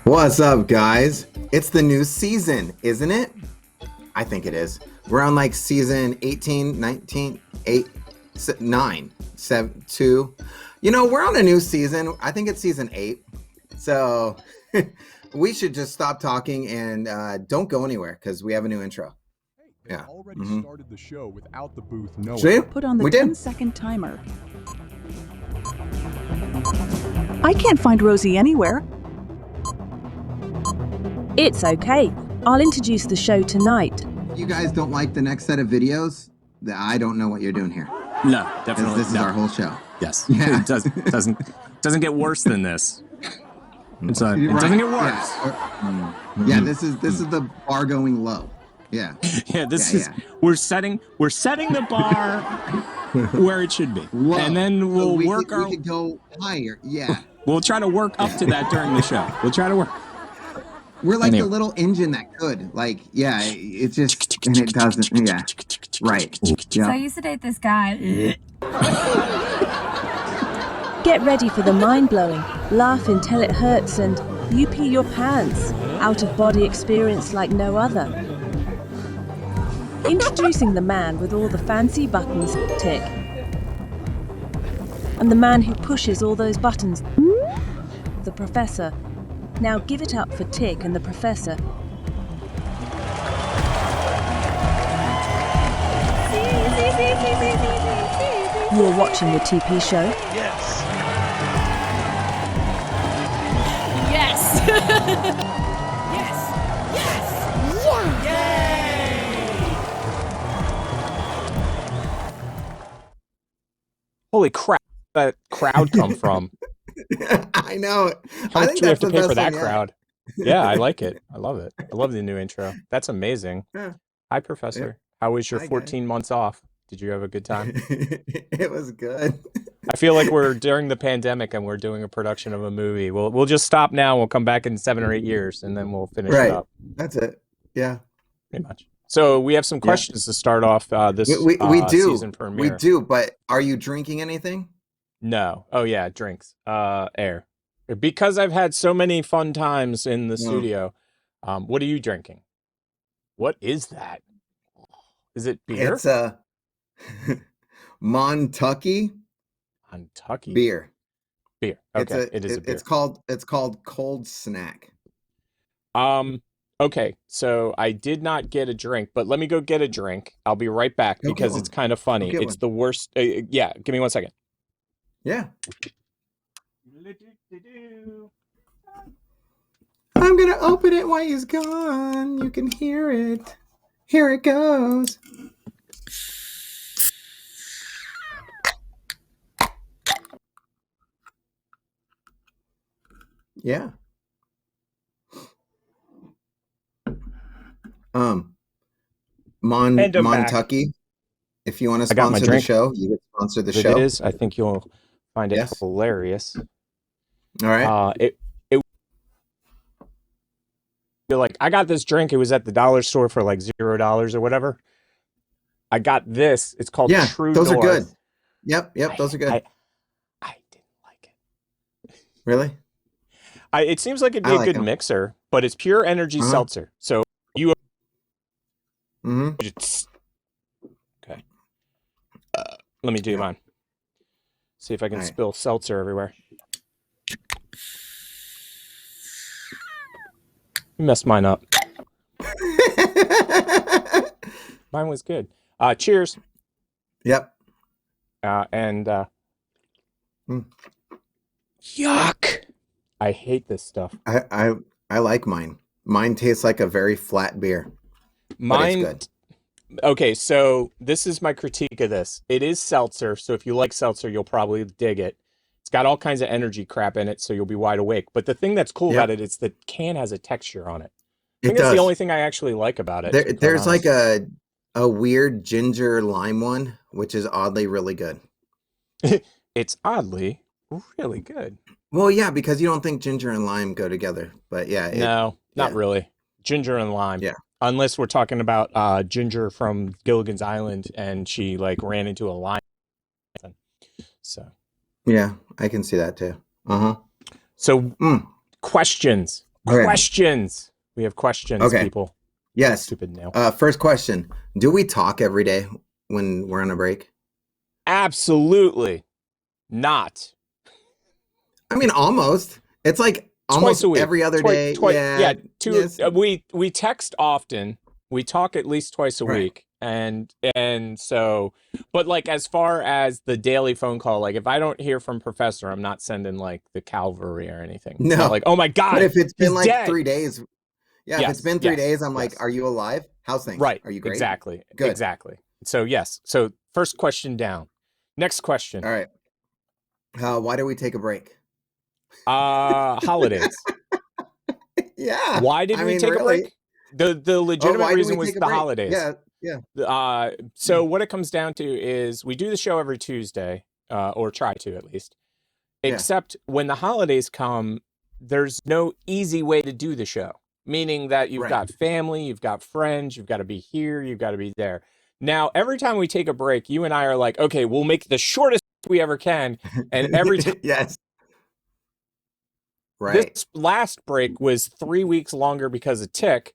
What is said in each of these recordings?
What's up, guys? It's the new season, isn't it? I think it is. We're on like season 18, 19, 8, 9, 7, 2. We're on a new season. I think it's season 8. So we should just stop talking and don't go anywhere because we have a new intro. They already started the show without the booth knowing. See? Put on the We did. 10-second timer. I can't find Rosie anywhere. It's okay. I'll introduce the show tonight. If you guys don't like the next set of videos, I don't know what you're doing here. No, definitely. This is our whole show. Yes. Yeah. It doesn't get worse than this. It doesn't get worse. Yeah, this is the bar going low. Yeah. Yeah, we're setting the bar where it should be. Low. And then we'll we work could go higher. Yeah. We'll try to work up to that during the show. We'll try to work. We're like Anyway. the little engine that could. Like, yeah, it just and it doesn't. Yeah. Right. So Yeah. I used to date this guy. Get ready for the mind-blowing, laugh until it hurts, and you pee your pants. Out-of-body experience like no other. Introducing the man with all the fancy buttons, Tick. And the man who pushes all those buttons, the Professor. Now give it up for Tick and the Professor. You're watching the TP show. Yes. Holy crap! That crowd come from? I know. How I much think do we have that's to the pay best for that one yet. crowd? Yeah, I like it. I love it. I love the new intro. That's amazing. Yeah. Hi, Professor. How was your Hi, guys. 14 months off? Did you have a good time? It was good. I feel like we're during the pandemic and we're doing a production of a movie. We'll just stop now. We'll come back in 7 or 8 years and then we'll finish Right. it up. That's it. Yeah. Pretty much. So we have some questions to start off this We do. season premiere. We do. But are you drinking anything? No. Oh yeah, drinks. Air. Because I've had so many fun times in the studio. What are you drinking? What is that? Is it beer? It's a Montucky Kentucky beer. Beer. Okay, it is a beer. It's called Cold Snack. Okay, so I did not get a drink, but let me go get a drink. I'll be right back Go get because one. it's kind of funny. Go get It's the worst. Yeah, give me 1 second. Yeah. I'm gonna open it while he's gone. You can hear it. Here it goes. Yeah. And I'm back. Montucky. If you want to I got my sponsor the drink. show, you can sponsor the If show. it is, I think you'll find it Yes. hilarious. All right. It you're like, I got this drink. It was at the dollar store for like $0 or whatever. I got this. It's called Yeah, True those are good. North. Yep, those are good. I didn't like it. Really? It seems like it'd be I a like good 'em. mixer, but it's pure energy Uh-huh. seltzer. So you Mm-hmm. okay. Let me do mine. See if I can All right. spill seltzer everywhere. You messed mine up. Mine was good. Cheers. Yep. And Mm. yuck. I hate this stuff. I like mine. Mine tastes like a very flat beer. Mine. good. Okay, so this is my critique of this. It is seltzer, so if you like seltzer, you'll probably dig it. It's got all kinds of energy crap in it, so you'll be wide awake. But the thing that's cool Yep. about it is the can has a texture on it. I It think that's does. the only thing I actually like about it. to be quite There's like honest. a weird ginger lime one, which is oddly really good. It's oddly really good. Well, yeah, because you don't think ginger and lime go together, but yeah, No, not yeah. really. Ginger and lime. Yeah. Unless we're talking about Ginger from Gilligan's Island and she like ran into a lime. So Yeah, I can see that too. Uh-huh. questions. Okay. Questions. We have questions, Okay. people. Yes. Stupid nail. First question. Do we talk every day when we're on a break? Absolutely not. I mean, almost. It's like Twice almost a week. every other day. Yeah. Yes. We text often. We talk at least twice a Right. week. And so, but like as far as the daily phone call, like if I don't hear from Professor, I'm not sending like the Calvary or anything. It's No. not like, oh my God, But if it's been he's like dead. 3 days, yeah, if Yes, it's been 3 yes, days, I'm yes. like, are you alive? How's things? Right. Are you great? Exactly. Good. Exactly. So yes. So first question down. Next question. All right. Why do we take a break? Holidays. Yeah. Why did we take a break? The legitimate why do reason we was take a the break? holidays. Yeah. So what it comes down to is we do the show every Tuesday, or try to at least. Yeah. Except when the holidays come, there's no easy way to do the show. Meaning that you've Right. got family, you've got friends, you've got to be here, you've got to be there. Now, every time we take a break, you and I are like, okay, we'll make the shortest we ever can. And every time Yes. Right. this last break was 3 weeks longer because of Tick.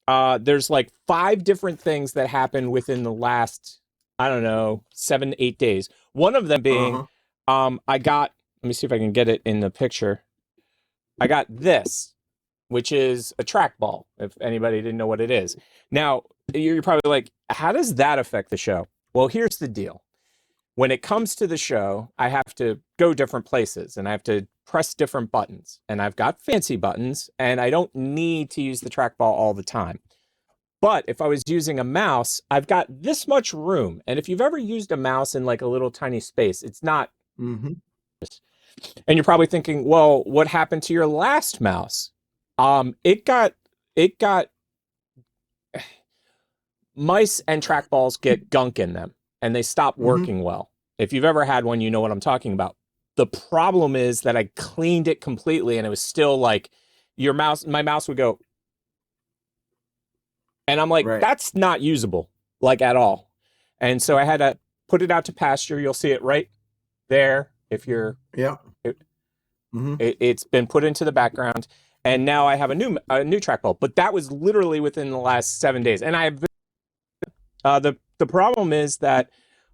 There's like 5 different things that happened within the last, I don't know, 7, 8 days. One of them being, I got, let me see if I can get it in the picture. I got this, which is a trackball, if anybody didn't know what it is. Now, you're probably like, how does that affect the show? Well, here's the deal. When it comes to the show, I have to go different places and I have to press different buttons. And I've got fancy buttons and I don't need to use the trackball all the time. But if I was using a mouse, I've got this much room. And if you've ever used a mouse in like a little tiny space, it's not. Mm-hmm. And you're probably thinking, well, what happened to your last mouse? It got mice and trackballs get gunk in them and they stop working well. If you've ever had one, you know what I'm talking about. The problem is that I cleaned it completely and it was still like my mouse would go. And I'm like, that's not usable, like at all. And so I had to put it out to pasture. You'll see it right there. If you're, it's been put into the background. And now I have a new trackball, but that was literally within the last 7 days. And I've the problem is that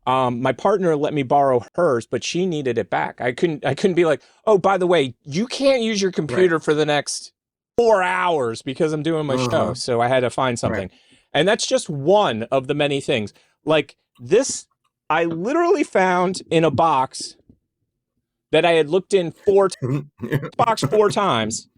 my partner let me borrow hers, but she needed it back. I couldn't be like, oh, by the way, you can't use your computer for the next 4 hours because I'm doing my show. So I had to find something. And that's just one of the many things. Like this, I literally found in a box that I had looked in 4 times.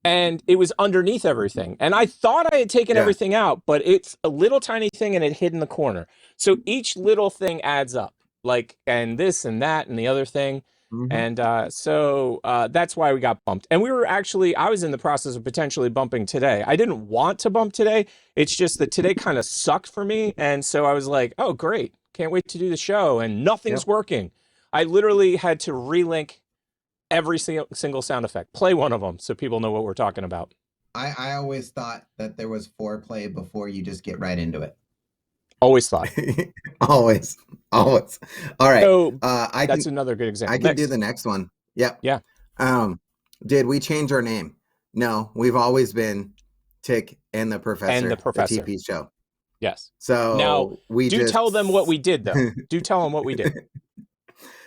And it was underneath everything. And I thought I had taken everything out, but it's a little tiny thing and it hid in the corner. So each little thing adds up, like, and this and that and the other thing. And so that's why we got bumped. And I was in the process of potentially bumping today. I didn't want to bump today. It's just that today kind of sucked for me. And so I was like, oh, great. Can't wait to do the show. And nothing's working. I literally had to relink every single sound effect. Play one of them so people know what we're talking about. I always thought that there was foreplay before you just get right into it. Always thought. always. All right. So that's another good example. I can do the next one. Yep. Yeah. Did we change our name? No, we've always been Tick and the Professor. And the Professor. The TP show. Yes. So now tell them what we did though. Do tell them what we did.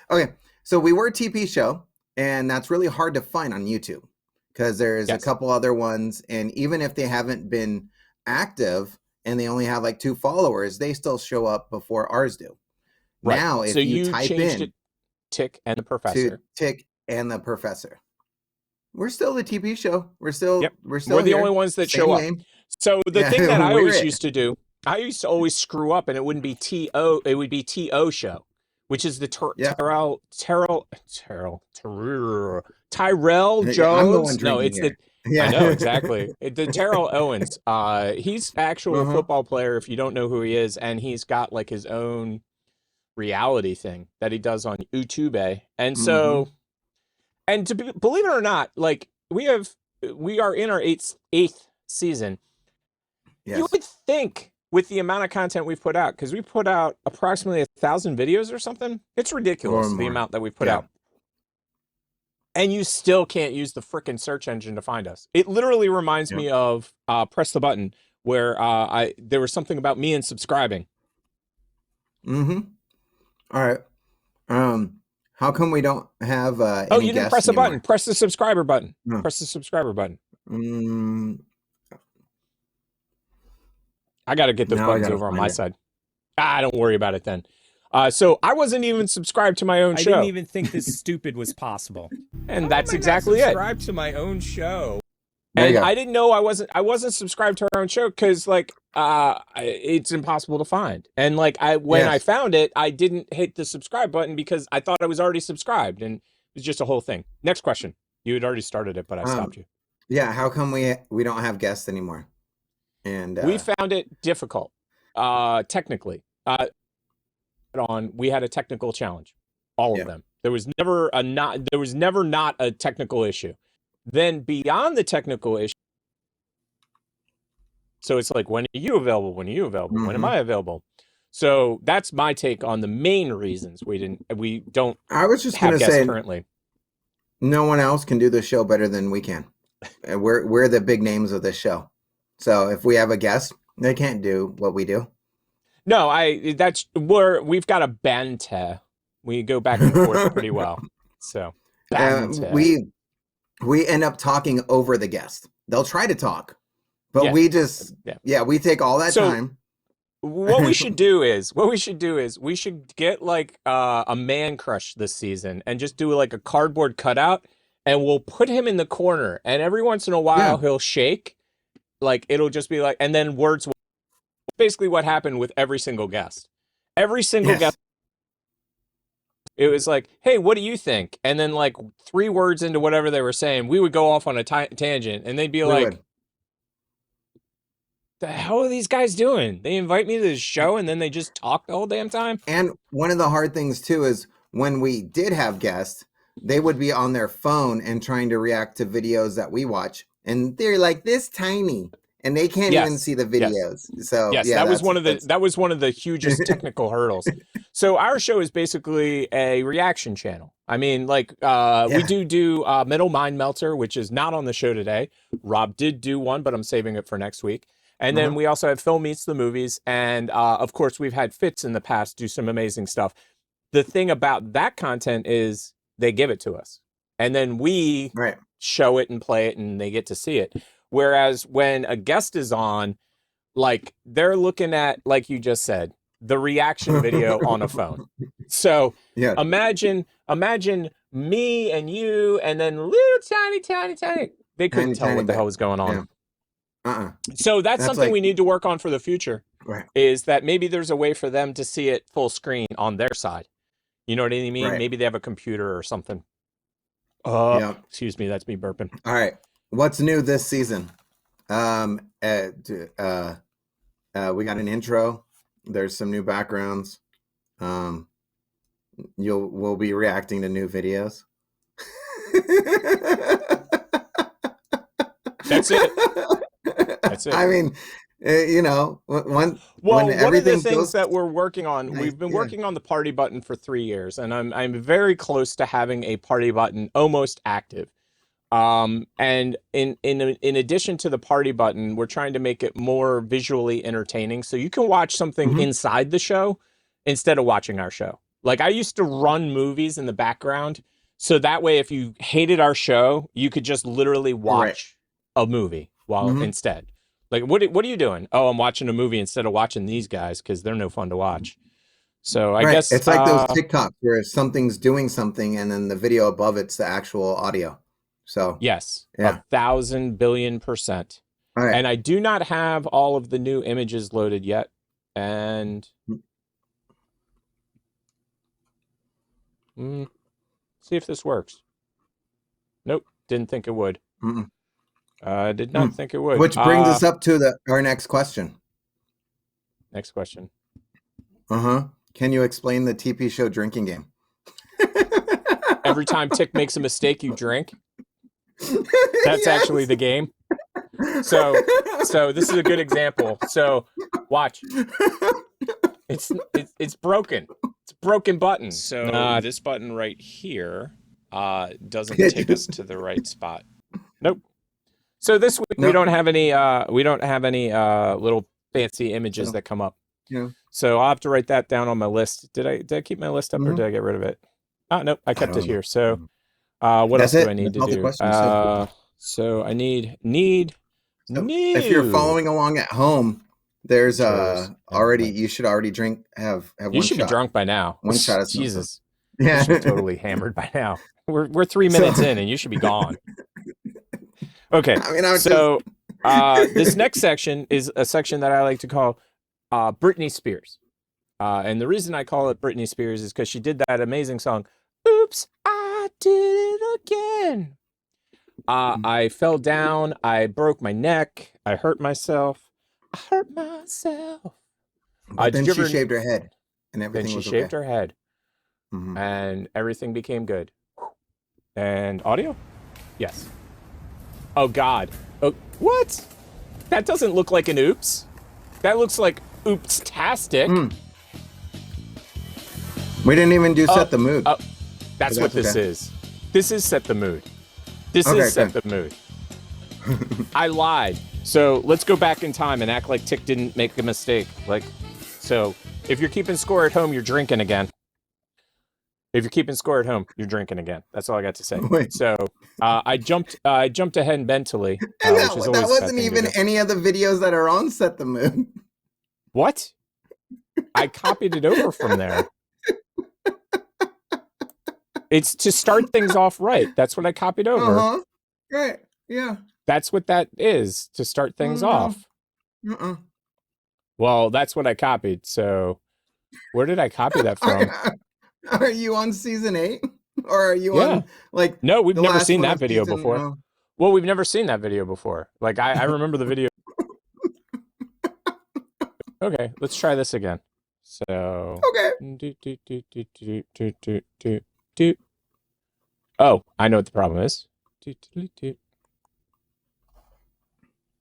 Okay. So we were TP show. And that's really hard to find on YouTube because there's a couple other ones. And even if they haven't been active and they only have like 2 followers, they still show up before ours do. Right. Now, if you type in Tick and the Professor, Tick and the Professor, we're still the TP show. We're still we're the only ones that show up. So the thing that I always used to do, I used to always screw up and it wouldn't be TO, it would be TO show. Which is the Tyrell Jones. No, it's the. I know exactly. The Terrell Owens. He's actual football player. If you don't know who he is, and he's got like his own reality thing that he does on YouTube. And so, and believe it or not, like we are in our eighth season. Yes. You would think, with the amount of content we've put out, because we put out approximately 1,000 videos or something. It's ridiculous, the amount that we put out. and you still can't use the frickin' search engine to find us. It literally reminds me of Press the Button, where there was something about me and subscribing. Mm-hmm. All right. How come we don't have any Oh, you didn't guests press the anymore? button. Press the subscriber button. No. Press the subscriber button. Mm, I got to get those Now I buttons gotta over on find my it. side. Don't worry about it then. So I wasn't even subscribed to my own I show. didn't even think this stupid was possible. And that's exactly it. Subscribe to my own show. There you And go. I didn't know I wasn't subscribed to our own show because like it's impossible to find. And like when I found it, I didn't hit the subscribe button because I thought I was already subscribed, and it was just a whole thing. Next question. You had already started it, but I stopped you. Yeah, how come we don't have guests anymore? And We found it difficult, technically. We had a technical challenge, all of them. There was never not a technical issue. Then beyond the technical issue, so it's like, when are you available? When are you available? When am I available? So that's my take on the main reasons we don't. I was just have gonna guests say currently. No one else can do the show better than we can. We're the big names of this show. So if we have a guest, they can't do what we do. No, we've got a banter. We go back and forth pretty well. So we end up talking over the guest. They'll try to talk, but we just we take all that time. What we should do is we should get like a man crush this season and just do like a cardboard cutout, and we'll put him in the corner, and every once in a while he'll shake, like it'll just be like, and then words. Basically what happened with every single guest. Every single guest, it was like, hey, what do you think? And then like 3 words into whatever they were saying, we would go off on a tangent, and they'd be the hell are these guys doing? They invite me to this show and then they just talk the whole damn time. And one of the hard things too is when we did have guests, they would be on their phone and trying to react to videos that we watch, and they're like this tiny. And they can't even see the videos. So that was one of the hugest technical hurdles. So our show is basically a reaction channel. I mean, like we do Middle Mind Melter, which is not on the show today. Rob did do one, but I'm saving it for next week. And then we also have Phil Meets the Movies, and of course we've had Fitz in the past do some amazing stuff. The thing about that content is they give it to us, and then we show it and play it, and they get to see it. Whereas when a guest is on, like they're looking at, like you just said, the reaction video on a phone. So imagine me and you, and then little tiny. They couldn't tell what the hell was going on. So that's something like, we need to work on for the future. Is that maybe there's a way for them to see it full screen on their side? You know what I mean? Maybe they have a computer or something. Excuse me, that's me burping. All right. What's new this season? We got an intro. There's some new backgrounds. We'll be reacting to new videos. That's it. I mean, one of the things that we're working on, we've been working on the party button for 3 years, and I'm very close to having a party button almost active. And in addition to the party button, we're trying to make it more visually entertaining. So you can watch something inside the show instead of watching our show. Like I used to run movies in the background. So that way, if you hated our show, you could just literally watch a movie instead. Like, what are you doing? Oh, I'm watching a movie instead of watching these guys because they're no fun to watch. So I guess it's like those TikToks where something's doing something and then the video above it's the actual audio. So yes, 1,000 billion%. Right. And I do not have all of the new images loaded yet. And see if this works. Nope, didn't think it would. Did not think it would. Which brings us up to our next question. Next question. Can you explain the TP show drinking game? Every time Tick makes a mistake, you drink. That's actually the game. So this is a good example. So watch. It's broken. It's a broken button. So this button right here doesn't take us to the right spot. Nope. So this week we Nope. don't have any little fancy images that come up. Yeah. So I'll have to write that down on my list. Did I keep my list up or did I get rid of it? Oh nope, I kept it here. So what That's else it? do I need That's to all the do? questions, So I need So if you're following along at home, there's Chores and already things. you should already drink have You one should shot. be drunk by now. One shot of something. Jesus. Yeah. You should be totally hammered by now. We're 3 minutes in and you should be gone. Okay. I mean, I was So this next section is a section that I like to call Britney Spears. And the reason I call it Britney Spears is because she did that amazing song, Oops, I Did It Again. I fell down. I broke my neck. I hurt myself. But then did you she ever- shaved her head, and Then everything she was shaved okay. her head, Mhm. and everything became good. And audio? Yes. Oh, God. Oh, what? That doesn't look like an oops. That looks like oops-tastic. We didn't even do set the mood. Oh, that's what that's this okay. is. This is set the mood. This Okay, is set okay. the mood. I lied. So let's go back in time and act like Tick didn't make a mistake. So if you're keeping score at home, you're drinking again. If you're keeping score at home, you're drinking again. That's all I got to say. Wait. So I jumped ahead mentally, And which that, is that always a bad wasn't thing to even do. any of the videos that are on set the mood. What? I copied it over from there. It's to start things off right. That's what I copied over. Uh-huh. Right. Yeah. That's what that is, to start things Mhm. off. Uh-uh. Well, that's what I copied. So where did I copy that from? Are you on season 8? Or are you Yeah. on like No, we've the never last seen one that of video season- before. oh. Well, we've never seen that video before. Like I remember the video. Okay, let's try this again. So Okay. do. Oh, I know what the problem is.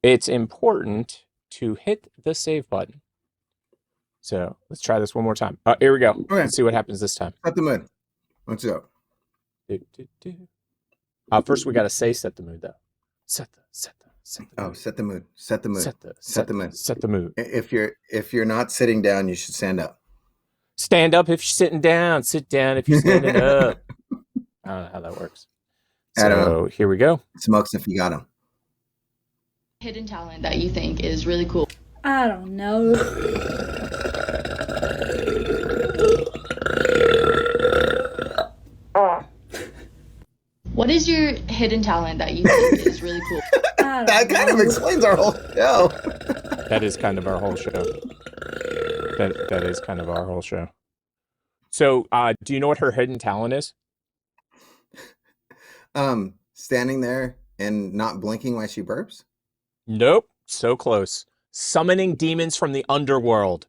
It's important to hit the save button. So let's try this one more time. Here we go. Okay. Let's see what happens this time. Set the mood. Let's go. First we got to say set the mood though. Set the Oh, mood. set the mood. Set the mood. Set the mood. Set the mood. If you're not sitting down, you should stand up. Stand up if you're sitting down. Sit down if you're standing up. I don't know how that works. I don't So here we go. Smokes if you got him. Hidden talent that you think is really cool. I don't know. What is your hidden talent that you think is really cool? That kind of explains our whole show. That is kind of our whole show. That is kind of our whole show. So, do you know what her hidden talent is? Standing there and not blinking while she burps. Nope. So close. Summoning demons from the underworld.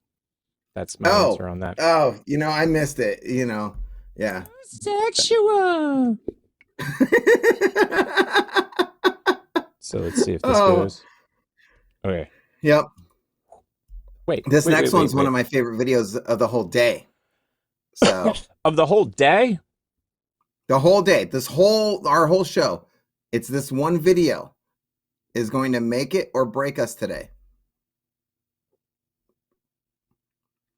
That's my answer on that. Oh, I missed it. Yeah. Sexual. So let's see if this Oh. goes. Okay. Yep. Wait. This wait, next wait, one's wait, one of my favorite videos of the whole day. So of the whole day. the whole day, our whole show, it's this one video is going to make it or break us today.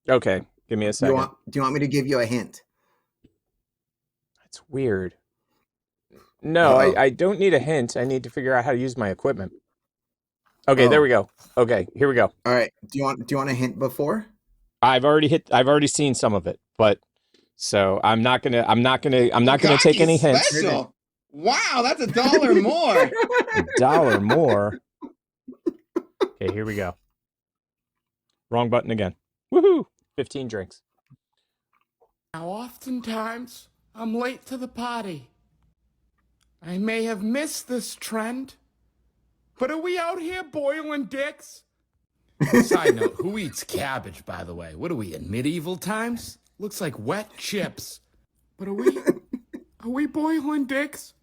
Okay. Give me a Do second. you want me to give you a hint? That's weird. No, Uh-oh. I don't need a hint. I need to figure out how to use my equipment. Okay, Oh. there we go. Okay, here we go. All right. Do you want a hint before? I've already seen some of it, but so I'm not gonna take any hints. Special. Wow, that's $1 more. $1 more. Okay, here we go. Wrong button again. Woohoo! 15 drinks. Now, oftentimes, I'm late to the party. I may have missed this trend, but are we out here boiling dicks? Side note, who eats cabbage, by the way? What are we, in medieval times? Looks like wet chips. But are we boiling dicks?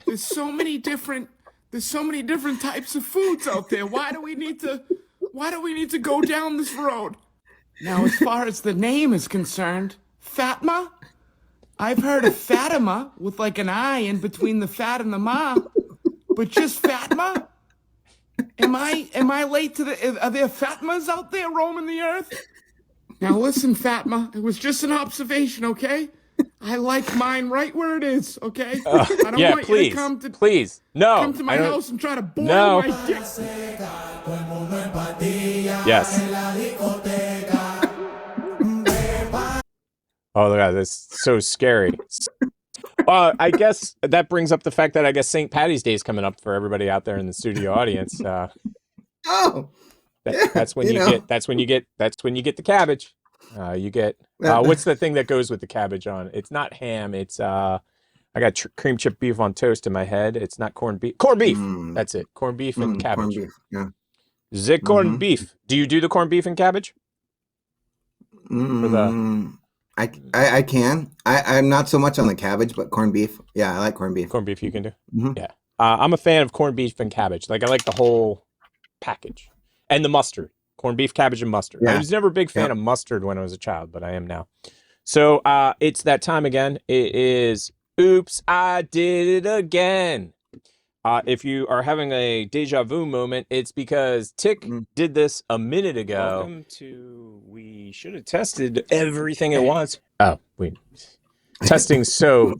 There's so many different types of foods out there. Why do we need to go down this road? Now, as far as the name is concerned, Fatma? I've heard of Fatima with like an I in between the fat and the ma, but just Fatima? Am I late to the? Are there Fatmas out there roaming the earth? Now listen, Fatma, it was just an observation, okay? I like mine right where it is, okay? I don't Yeah, want you please, to come to no, my I don't- house and try to boil No. my dick. Yes. Oh my God, that's so scary. I guess that brings up the fact that I guess St. Patty's Day is coming up for everybody out there in the studio audience. Oh, That's when that's when you get the cabbage. You get what's the thing that goes with the cabbage on? It's not ham. It's I got cream chip beef on toast in my head. It's not corned beef. Corned beef. That's it. Corned beef and cabbage. Corned beef. Yeah. The corned beef. Do you do the corned beef and cabbage? I can. I'm not so much on the cabbage, but corned beef. Yeah, I like corned beef. Corned beef you can do. Mm-hmm. Yeah. I'm a fan of corned beef and cabbage. Like I like the whole package and the mustard. Corned beef, cabbage, and mustard. Yeah. I was never a big fan of mustard when I was a child, but I am now. So it's that time again. It is Oops, I Did It Again. If you are having a deja vu moment, it's because Tick did this a minute ago. Welcome to we should have tested everything at once. Oh, wait. Testing is so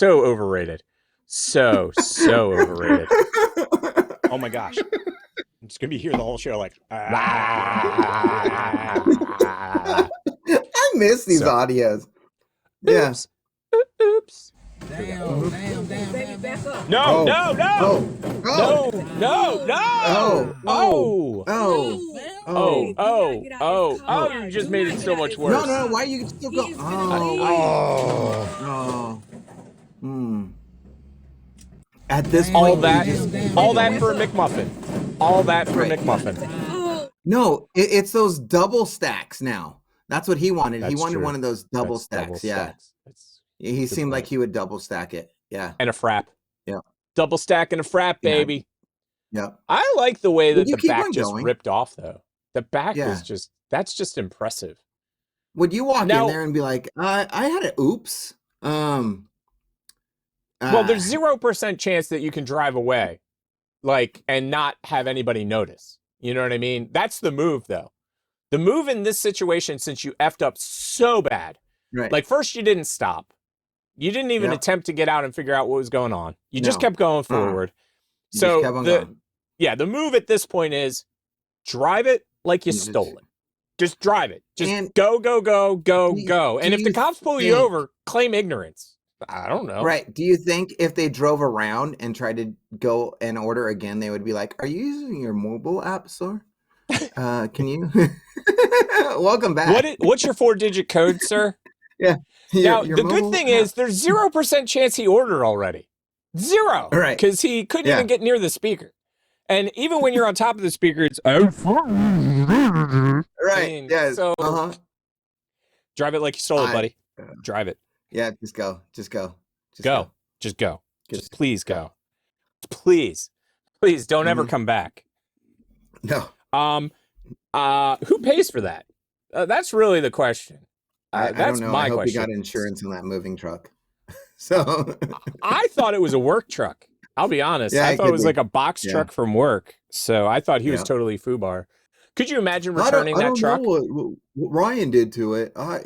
overrated. So overrated. Oh my gosh. I'm just gonna be here the whole show like I miss these audios. Yeah. Oops. Damn. No. You just made it so much worse. No, why are you still going? At this point, all that for a McMuffin. All that for a McMuffin. No, it's those double stacks now. That's what he wanted. That's he wanted true. one of those double stacks. He seemed like he would double stack it. Yeah. And a frap. Yeah. Double stack and a frap, baby. Yeah. I like the way that the back just going? ripped off, though. The back is that's just impressive. Would you walk in there and be like, I had an oops? Well, there's 0% chance that you can drive away, and not have anybody notice. You know what I mean? That's the move, though. The move in this situation, since you effed up so bad, right? First you didn't stop. You didn't even attempt to get out and figure out what was going on. You just kept going forward. So the move at this point is drive it like you stole it. Just drive it. Just go. And if the cops pull you over, claim ignorance. I don't know. Right. Do you think if they drove around and tried to go and order again, they would be like, "Are you using your mobile app, sir? Can you?" Welcome back. What's your 4-digit code, sir? Yeah. Now, the good thing is there's 0% chance he ordered already. 0. Right. Because he couldn't even get near the speaker. And even when you're on top of the speaker, it's... Right. So drive it like you stole it, buddy. Drive it. Yeah, just go. Just go. Just please go. Please don't ever come back. No. Who pays for that? That's really the question. I that's don't know. my I hope question. you got insurance on that moving truck. So I thought it was a work truck. I'll be honest. Yeah, I thought it was like a box truck from work. So I thought he was totally FUBAR. Could you imagine returning that truck? I don't know what Ryan did to it. I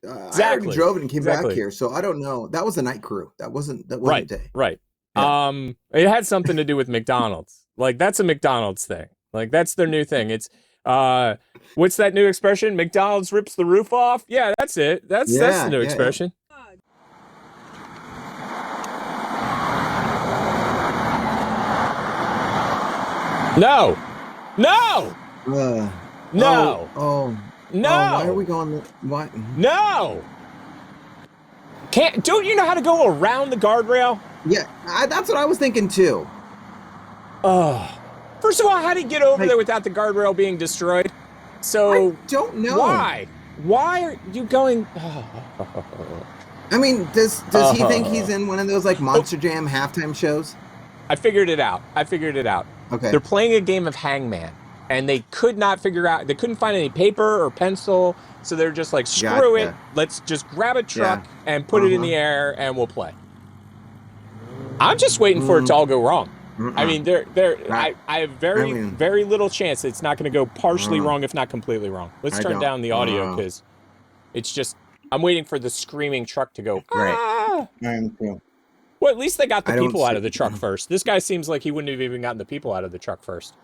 already drove it and came back here, so I don't know. That was a night crew. That wasn't day. Right. Yeah. It had something to do with McDonald's. That's a McDonald's thing. That's their new thing. It's what's that new expression? McDonald's rips the roof off. Yeah, that's it. That's the new expression. No. No. No. Why are we going? Why? No. Don't you know how to go around the guardrail? Yeah, that's what I was thinking too. First of all, how did he get over there without the guardrail being destroyed? So I don't know. Why? Why are you going? I mean, does he think he's in one of those Monster Jam halftime shows? I figured it out. Okay. They're playing a game of Hangman, and they could not figure out, they couldn't find any paper or pencil, so they're just like, screw it, let's just grab a truck and put it in the air and we'll play. I'm just waiting for it to all go wrong. I mean, I have very little chance it's not going to go partially wrong, if not completely wrong. Let's turn down the audio because it's just, I'm waiting for the screaming truck to go. Ah! Well, at least they got the people out of the truck first. This guy seems like he wouldn't have even gotten the people out of the truck first.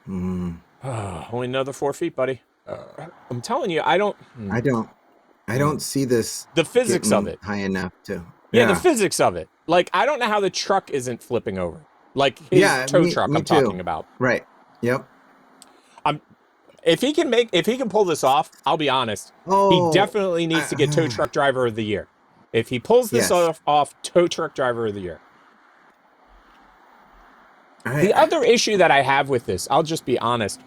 Only another 4 feet, buddy. I'm telling you, I don't see this. The physics of it high enough to. Yeah, the physics of it. Like, I don't know how the truck isn't flipping over. Like his tow truck I'm talking about. Right. Yep. If he can pull this off, I'll be honest. He definitely needs to get tow truck driver of the year. If he pulls this off, tow truck driver of the year. The other issue that I have with this, I'll just be honest.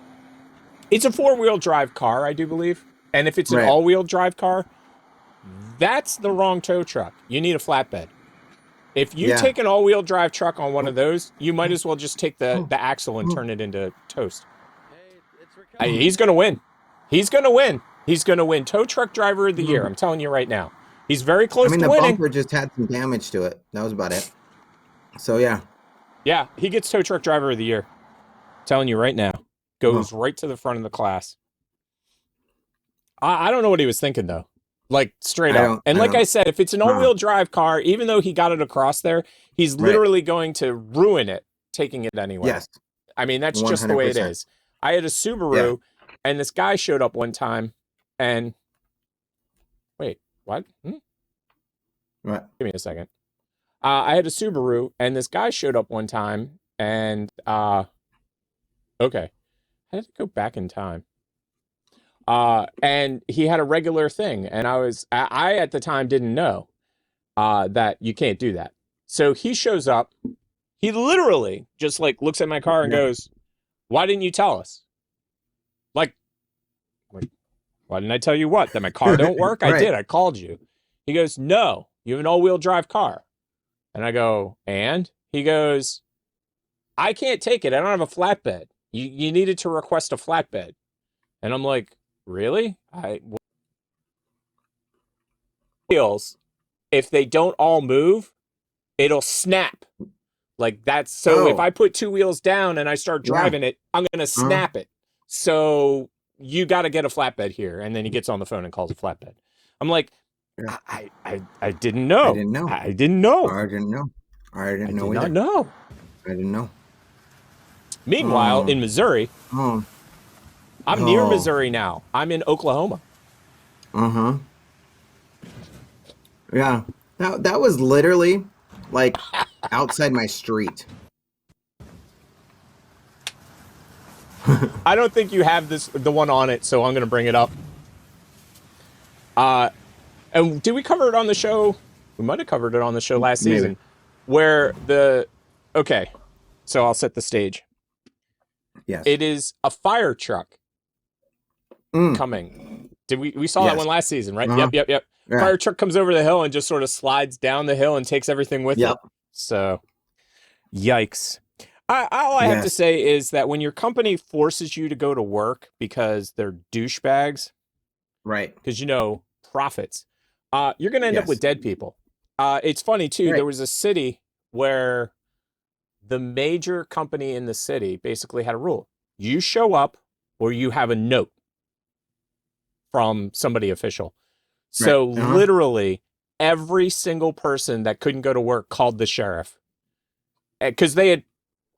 It's a 4-wheel drive car, I do believe. And if it's an all-wheel drive car, that's the wrong tow truck. You need a flatbed. If you take an all-wheel drive truck on one of those, you might as well just take the axle and turn it into toast. He's going to win. He's going to win. He's going to win tow truck driver of the year. I'm telling you right now. He's very close to winning. The bumper just had some damage to it. That was about it. So, yeah. Yeah, he gets tow truck driver of the year. I'm telling you right now. Goes right to the front of the class. I don't know what he was thinking, though. Like, straight up. And like I said, if it's an all-wheel drive car, even though he got it across there, he's literally going to ruin it, taking it anyway. Yes. I mean, that's 100%. Just the way it is. I had a Subaru, and this guy showed up one time, and... Wait, what? What? Give me a second. I had a Subaru, and this guy showed up one time, and... Okay. I had to go back in time. And he had a regular thing, and I at the time didn't know that you can't do that. So he shows up, he literally just like looks at my car and goes, "Why didn't you tell us?" Like, why didn't I tell you what? That my car don't work? I did. I called you. He goes, "No, you have an all-wheel drive car." And I go, "And?" He goes, "I can't take it. I don't have a flatbed. You needed to request a flatbed." And I'm like, really? Wheels, if they don't all move, it'll snap. Like that's so. If I put 2 wheels down and I start driving it, I'm gonna snap it. So you got to get a flatbed here. And then he gets on the phone and calls a flatbed. I'm like, I didn't know. I didn't know. I didn't know. I didn't know. I did not know. I didn't know. Meanwhile, in Missouri, I'm near Missouri now. I'm in Oklahoma. Yeah, that was literally like outside my street. I don't think you have the one on it, so I'm going to bring it up. And did we cover it on the show? We might have covered it on the show last season. Where okay, so I'll set the stage. Yes. It is a fire truck coming. We saw that one last season, right? Yep. Yeah. Fire truck comes over the hill and just sort of slides down the hill and takes everything with it. So, yikes. All I have to say is that when your company forces you to go to work because they're douchebags, right? Because profits, you're going to end up with dead people. It's funny too. Right. There was a city where the major company in the city basically had a rule: you show up or you have a note from somebody official. So literally every single person that couldn't go to work called the sheriff because they had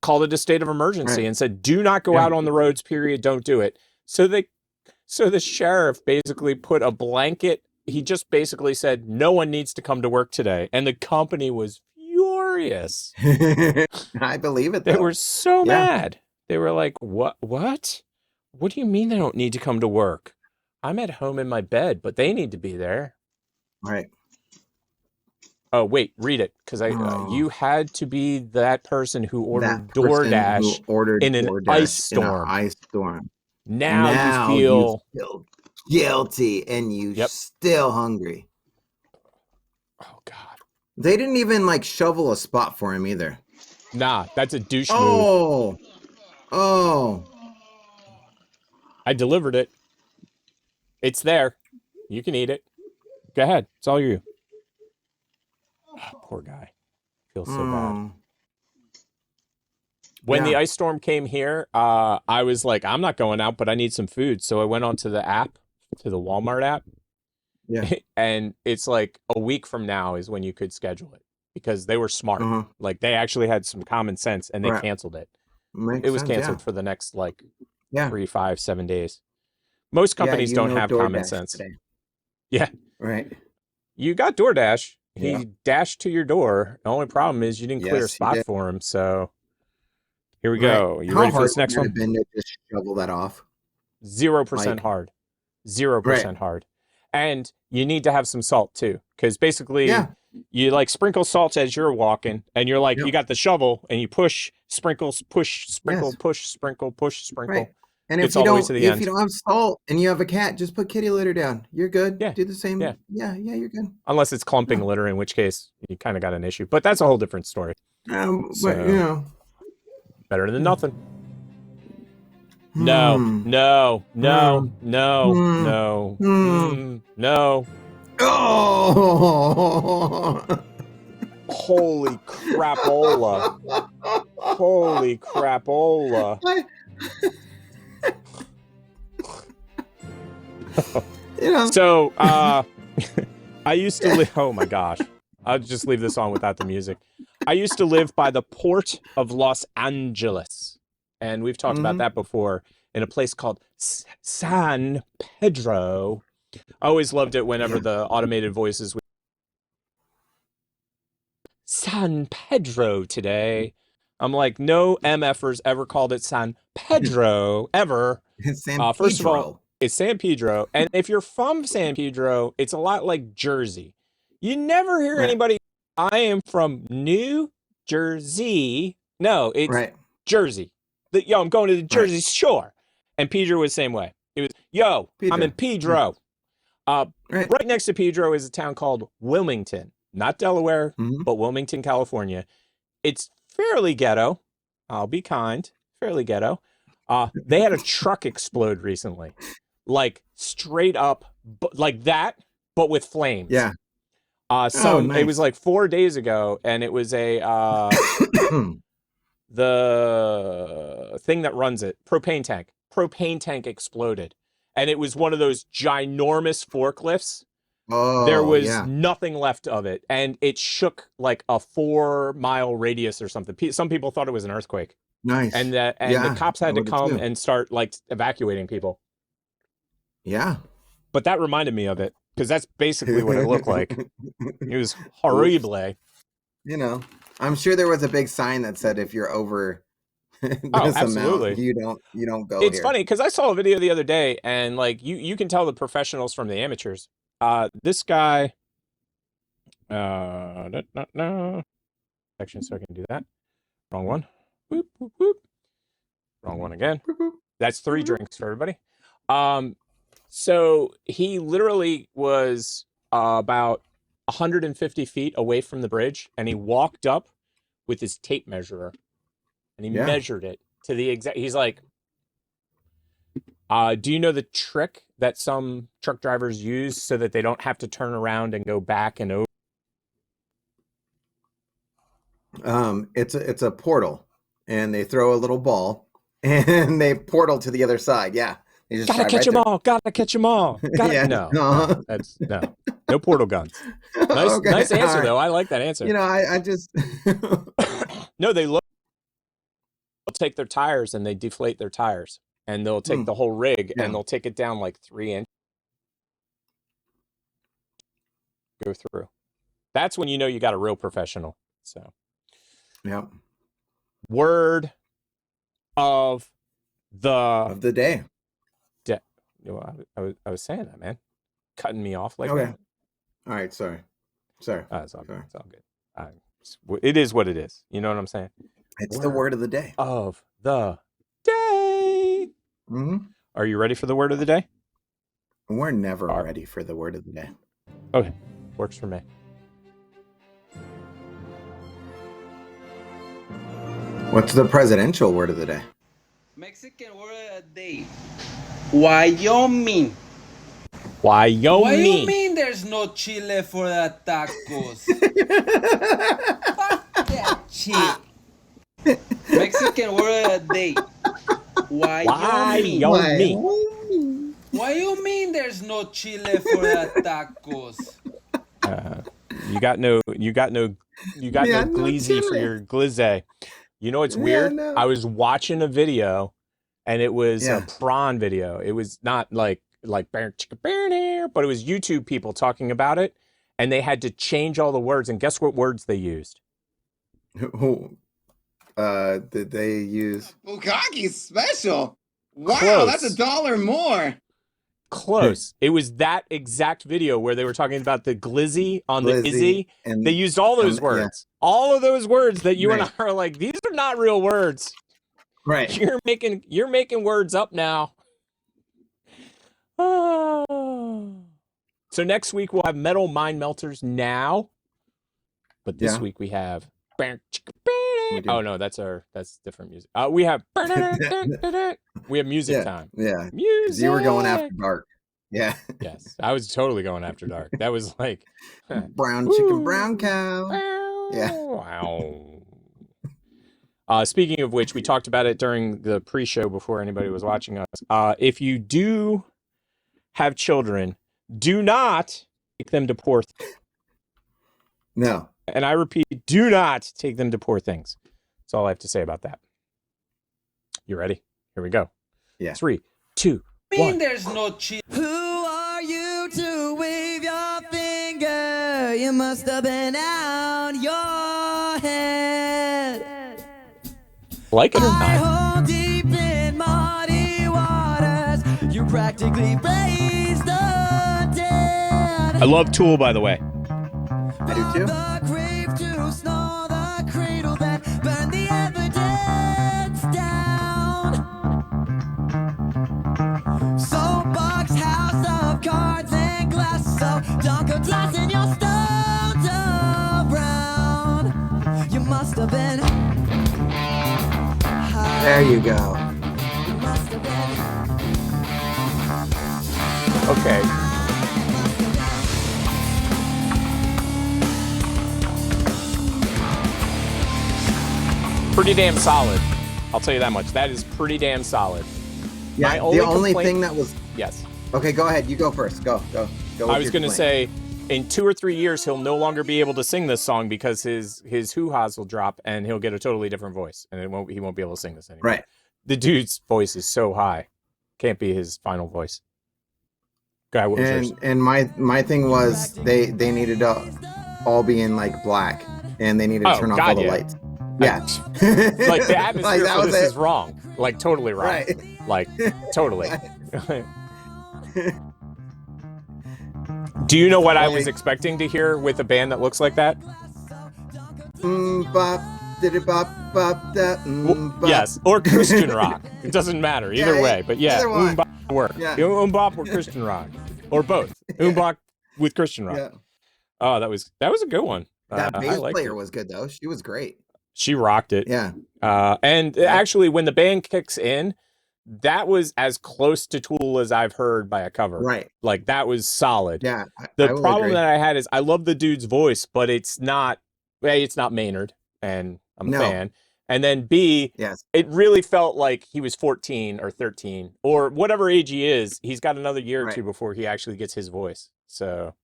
called it a state of emergency and said, do not go out on the roads, period. Don't do it. So the sheriff basically put a blanket. He just basically said, no one needs to come to work today. And the company was furious. I believe it. They were so mad. They were like, what? What do you mean they don't need to come to work? I'm at home in my bed, but they need to be there. Right. Oh, wait, read it. Because you had to be that person who ordered DoorDash in an ice storm. Now you feel guilty and you still hungry. Oh, God. They didn't even shovel a spot for him either. Nah, that's a douche move. Oh. I delivered it. It's there. You can eat it. Go ahead. It's all you. Oh, poor guy. Feels so bad. When the ice storm came here, I was like, I'm not going out, but I need some food. So I went onto the app, to the Walmart app. Yeah. And it's like a week from now is when you could schedule it because they were smart. Like they actually had some common sense and they canceled it. It was canceled for the next 3, 5, 7 days. Most companies don't have common sense. Today. Yeah. Right. You got DoorDash. He dashed to your door. The only problem is you didn't clear a spot for him. So here we go. You ready for this next one? Been to just shovel that off? 0% hard. 0% hard. And you need to have some salt too. Because basically you sprinkle salt as you're walking and you're you got the shovel and you push, sprinkle, push, sprinkle, push, sprinkle, push, sprinkle. Right. And if you don't have salt and you have a cat, just put kitty litter down. You're good. Yeah. Do the same. Yeah, you're good. Unless it's clumping litter, in which case you kind of got an issue. But that's a whole different story. But better than nothing. No. Oh! Holy crapola. Holy crapola. So, I used to live, oh my gosh. I'll just leave this on without the music. I used to live by the port of Los Angeles. And we've talked about that before in a place called San Pedro. I always loved it whenever the automated voices would San Pedro today. I'm like, no MFers ever called it San Pedro ever. First of all, it's San Pedro. And if you're from San Pedro, it's a lot like Jersey. You never hear anybody, I am from New Jersey. No, it's Jersey. I'm going to the Jersey Shore. And Pedro was the same way. It was, I'm in Pedro. Right next to Pedro is a town called Wilmington. Not Delaware, but Wilmington, California. It's fairly ghetto. I'll be kind. Fairly ghetto. They had a truck explode recently. Straight up, like that, but with flames. Yeah. Nice. It was 4 days ago, and it was the thing that runs it, propane tank exploded. And it was one of those ginormous forklifts. There was nothing left of it, and it shook like a 4-mile radius or something. Some people thought it was an earthquake. Nice. And the cops had to come and start evacuating people. Yeah. But that reminded me of it, because that's basically what it looked like. It was horrible. I'm sure there was a big sign that said if you're over this absolutely. amount, you don't go. It's funny because I saw a video the other day, and you can tell the professionals from the amateurs. This guy, section, so I can do that. Wrong one. Boop, boop, boop. Wrong one again. That's 3 drinks for everybody. So he literally was about 150 feet away from the bridge, and he walked up with his tape measurer, and he measured it to the exact. He's like, do you know the trick that some truck drivers use so that they don't have to turn around and go back and over? It's a portal, and they throw a little ball, and they portal to the other side. Yeah. Gotta catch them all. Gotta catch them all. No, that's no portal guns. Nice answer though. I like that answer. I just no. They'll take their tires and they deflate their tires, and they'll take the whole rig and they'll take it down 3 inches. Go through. That's when you got a real professional. So, word of the day. I was saying that, man. Cutting me off like that. All right, sorry. It's all good. It's all good. It is what it is. You know what I'm saying? It's the word of the day. Of the day. Are you ready for the word of the day? We're never ready for the word of the day. Okay. Works for me. What's the presidential word of the day? Mexican word of the day. Wyoming. Why you Wyoming. mean there's no chile for the tacos? Fuck that shit. Mexican word of the day. Wyoming. Wyoming. Why you mean there's no chile for the tacos? You got no glizzy for your glizzy. You know what's weird? no. I was watching a video, and it was a prawn video. It was not like bear chicka bear there, but it was YouTube people talking about it, and they had to change all the words. And guess what words they used? Who did they use? Bukkake's special. Wow, Close. that's $1 more. Close. It was that exact video where they were talking about the glizzy on the Izzy. And they used all those words. All of those words that you and I Right. are like, these are not real words. Right. You're making words up now. Oh. So next week we'll have Metal Mind Melters now. But this week we have oh no, that's different music. We have music time. Yeah. Music. You were going after dark. Yeah. Yes. I was totally going after dark. That was like Brown chicken, brown cow. Yeah. Wow. Speaking of which, we talked about it during the pre-show before anybody was watching us. If you do have children, do not take them to poor things. No. And I repeat, do not take them to poor things. That's all I have to say about that. You ready? Here we go. Yeah. 3, 2, I mean 1. there's no chile. Who are you to wave your finger? You must have been out your head. Like it or I not? hold deep in muddy waters. You practically raised the dead. I love Tool, by the way. I do too. The grave to snore the cradle, then burn the evidence down. Soapbox house of cards and glass, so darker glass in your stones around. You must have been high. There you go. You must have been. Okay. Pretty damn solid. I'll tell you that much. That is pretty damn solid. Yeah. My The only complaint- thing that was. Yes. Okay, go ahead. You go first. Go. I was going to say, in 2 or 3 years, he'll no longer be able to sing this song because his hoo-ha's will drop and he'll get a totally different voice, and he won't be able to sing this anymore. Right. The dude's voice is so high, can't be his final voice. Guy, what was yours? And my thing was they needed to all be in like black, and they needed to turn off all the lights. Yeah. Like the atmosphere that for was this it. is wrong. Like totally wrong. Right. Like totally. Do you know what I was expecting to hear with a band that looks like that? Bop, did it bop, bop, da, bop. Yes, or Christian rock. It doesn't matter either way. But yeah, either one. bop work. Yeah. Bop or Christian rock, or both. Bop with Christian rock. Yeah. Oh, that was a good one. That I bass liked player it. was good though. She was great. She rocked it. Yeah. And actually, when the band kicks in, that was as close to Tool as I've heard by a cover. Right. Like that was solid. Yeah. The I will problem agree. that I had is I love the dude's voice, but it's not Maynard, and I'm a fan. And then B, yes, it really felt like he was 14 or 13 or whatever age he is. He's got another year or two before he actually gets his voice. So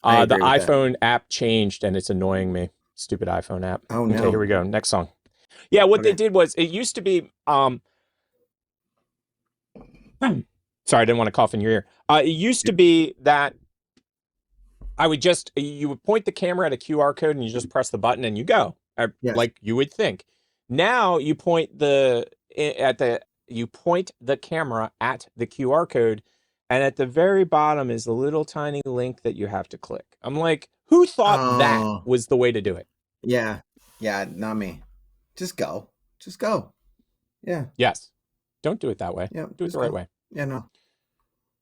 the iPhone app changed and it's annoying me. Stupid iPhone app. Oh no. Okay, here we go. Next song. Yeah, what they did was it used to be sorry, I didn't want to cough in your ear. It used to be that you would point the camera at a QR code and you just press the button and you go. Like you would think. Now you point the camera at the QR code, and at the very bottom is a little tiny link that you have to click. I'm like, who thought that was the way to do it? Yeah. Yeah, not me. Just go. Yeah. Yes. Don't do it that way. Yeah. Do it the right way. Yeah, no.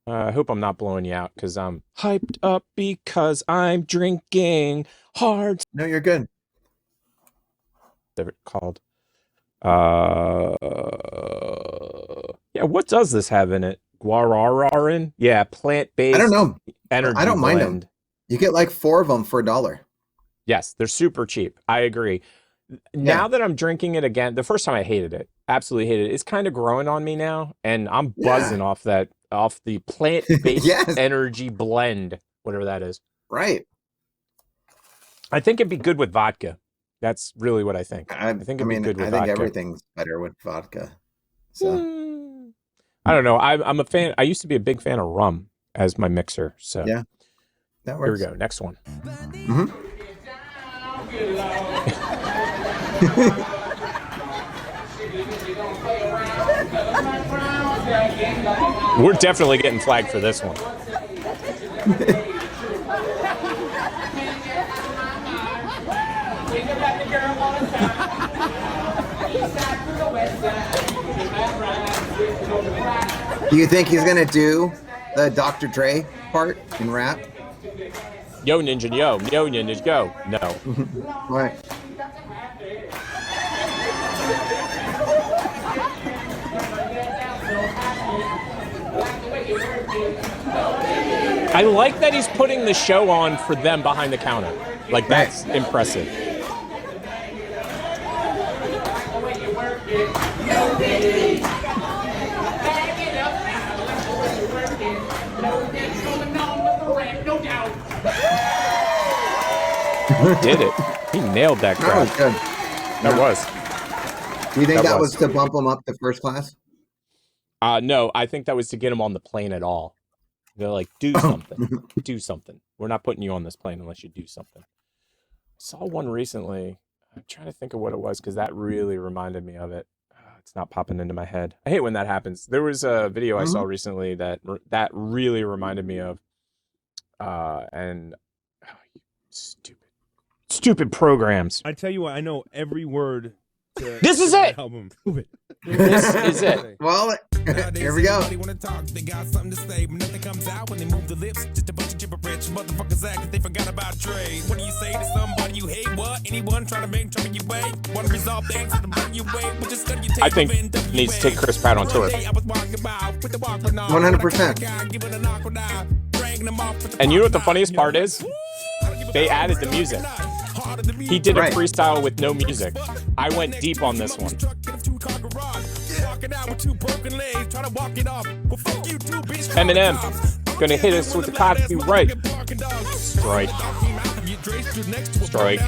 I hope I'm not blowing you out because I'm hyped up because I'm drinking hard. No, you're good. Whatever it's called. Yeah, what does this have in it? Guararin? Yeah, plant-based I don't know. energy I don't mind blend. them. You get like 4 of them for $1. Yes, they're super cheap. I agree. Now that I'm drinking it again, the first time I hated it, absolutely hated it. It's kind of growing on me now, and I'm buzzing off the plant-based energy blend, whatever that is. Right. I think it'd be good with vodka. That's really what I think. I think it'd be good with vodka. I think everything's better with vodka. So I don't know. I'm a fan. I used to be a big fan of rum as my mixer. So yeah, that works. Here we go. Next one. We're definitely getting flagged for this one. Do you think he's gonna do the Dr. Dre part in rap? Yo ninja, yo ninja, go. No. Right. I like that he's putting the show on for them behind the counter. Like, that's impressive. He did it. He nailed that crowd. That was good. That was. Do you think that was to bump him up to first class? No, I think that was to get him on the plane at all. They're like, do something. Do something. We're not putting you on this plane unless you do something. I saw one recently. I'm trying to think of what it was because that really reminded me of it. It's not popping into my head. I hate when that happens. There was a video I saw recently that really reminded me of. Stupid programs. I tell you what, I know every word. This is it. Album. Prove it. This is it. Well, here we go. They got something to say, but nothing comes out when they move the lips. Just a bunch of gibberish. Motherfuckers act they forgot about trade. What do you say to somebody you hate? What? Anyone trying to make trouble your way? Want to resolve things to bring you way? But just study your I think needs to take Chris Pratt on tour. 100%. And you know what the funniest part is? They added the music. He did a freestyle with no music. I went deep on this one. Eminem gonna hit us with the copyright strike. Strike.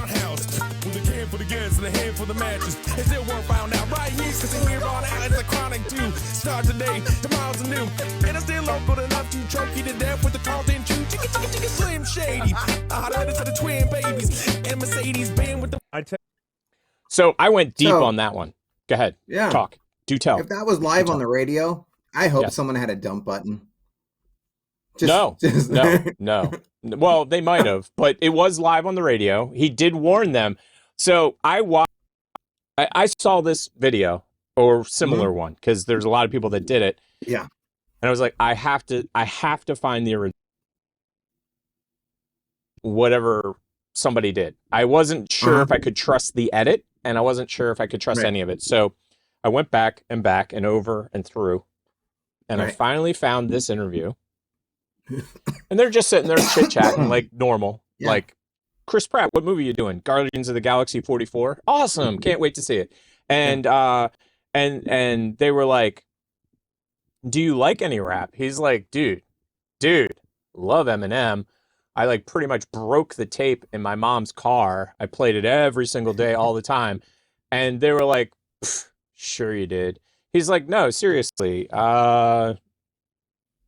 Start today, tomorrow's a new, and it's still local enough to choke you to death with the Carlton Chew. Slim Shady, hotter to the twin babies, and Mercedes band with the. So I went deep on that one. Go ahead. Yeah. Talk. Do tell. If that was live on the radio, I hope someone had a dump button. No. Well, they might have, but it was live on the radio. He did warn them. So I saw this video or similar one because there's a lot of people that did it. Yeah. And I was like, I have to find the original. Whatever somebody did. I wasn't sure if I could trust the edit, and I wasn't sure if I could trust any of it. So I went back and over and through, and I finally found this interview. And they're just sitting there chit-chatting like normal. Yeah. Like, Chris Pratt, what movie are you doing? Guardians of the Galaxy 44? Awesome. Can't wait to see it. And and they were like, do you like any rap? He's like, dude, love Eminem. I like pretty much broke the tape in my mom's car. I played it every single day, all the time. And they were like, sure you did. He's like, no, seriously. Go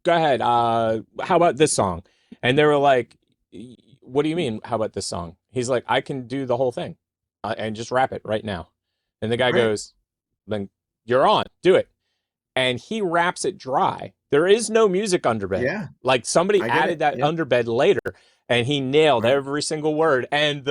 ahead. How about this song? And they were like, what do you mean? How about this song? He's like, I can do the whole thing and just rap it right now. And the guy goes, then you're on, do it. And he raps it dry. There is no music underbed. Yeah. Like somebody added that underbed later and he nailed every single word. And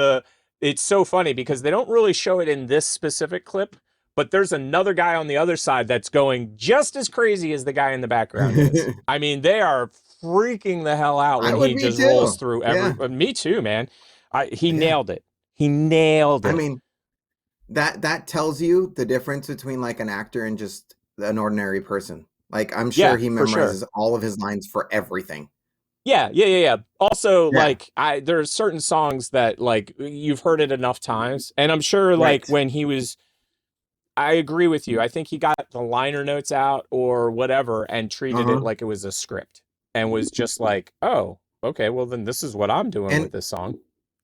it's so funny because they don't really show it in this specific clip, but there's another guy on the other side that's going just as crazy as the guy in the background is. I mean, they are freaking the hell out when he just rolls through every. Me too, man. He nailed it. He nailed it. I mean, that tells you the difference between like an actor and just an ordinary person. Like I'm sure he for sure. memorizes all of his lines for everything. Yeah. Also, like there are certain songs that like you've heard it enough times, and I'm sure like when he was, I agree with you. I think he got the liner notes out or whatever and treated it like it was a script and was just like, oh, okay, well then this is what I'm doing with this song.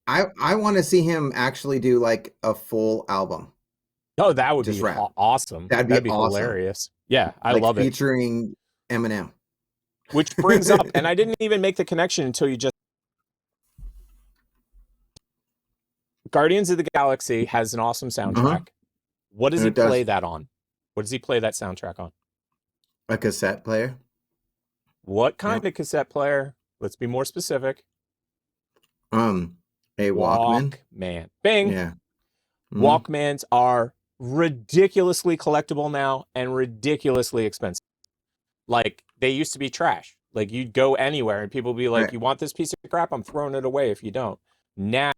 I want to see him actually do like a full album. Oh, that would Just be rap. Awesome. That'd be awesome. Hilarious. Yeah, I like love it. Featuring Eminem. Which brings up, and I didn't even make the connection until you just. Guardians of the Galaxy has an awesome soundtrack. What does he play that on? What does he play that soundtrack on? A cassette player. What kind of cassette player? Let's be more specific. A Walkman. Bing. Yeah. Walkmans are ridiculously collectible now and ridiculously expensive. Like they used to be trash. Like you'd go anywhere and people would be like, you want this piece of crap? I'm throwing it away if you don't. Now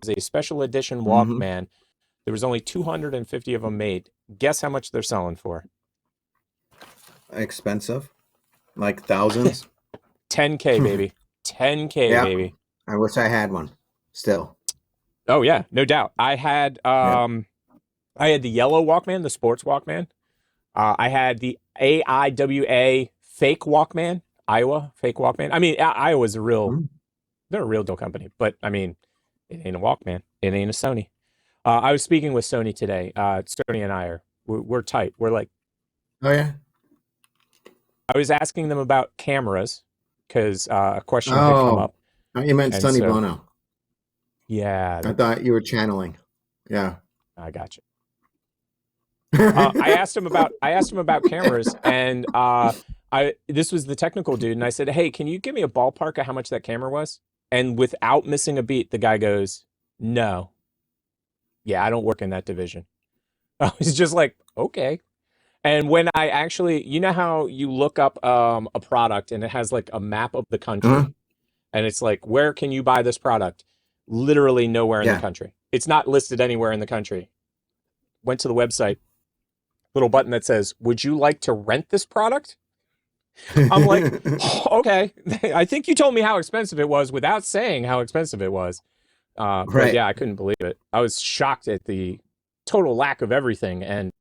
a special edition Walkman. There was only 250 of them made. Guess how much they're selling for? Expensive? Like thousands? 10K, baby. 10K, baby. I wish I had one still. Oh yeah, no doubt. I had the yellow Walkman, the sports Walkman. I had the AIWA fake Walkman, Iowa fake Walkman. I mean, Iowa's a real, they're a real deal company, but I mean, it ain't a Walkman. It ain't a Sony. I was speaking with Sony today. Sony and I we're tight. We're like, oh yeah. I was asking them about cameras because a question had come up. Oh, you meant Sonny Bono. Yeah. I thought you were channeling. Yeah. I got you. I asked him about cameras, and this was the technical dude, and I said, "Hey, can you give me a ballpark of how much that camera was?" And without missing a beat, the guy goes, "No. Yeah, I don't work in that division." I was just like, okay. And when I actually, you know how you look up a product and it has like a map of the country, and it's like, where can you buy this product? Literally nowhere in the country. It's not listed anywhere in the country. Went to the website, little button that says, "Would you like to rent this product?" I'm like, okay. I think you told me how expensive it was without saying how expensive it was. But yeah, I couldn't believe it. I was shocked at the total lack of everything. And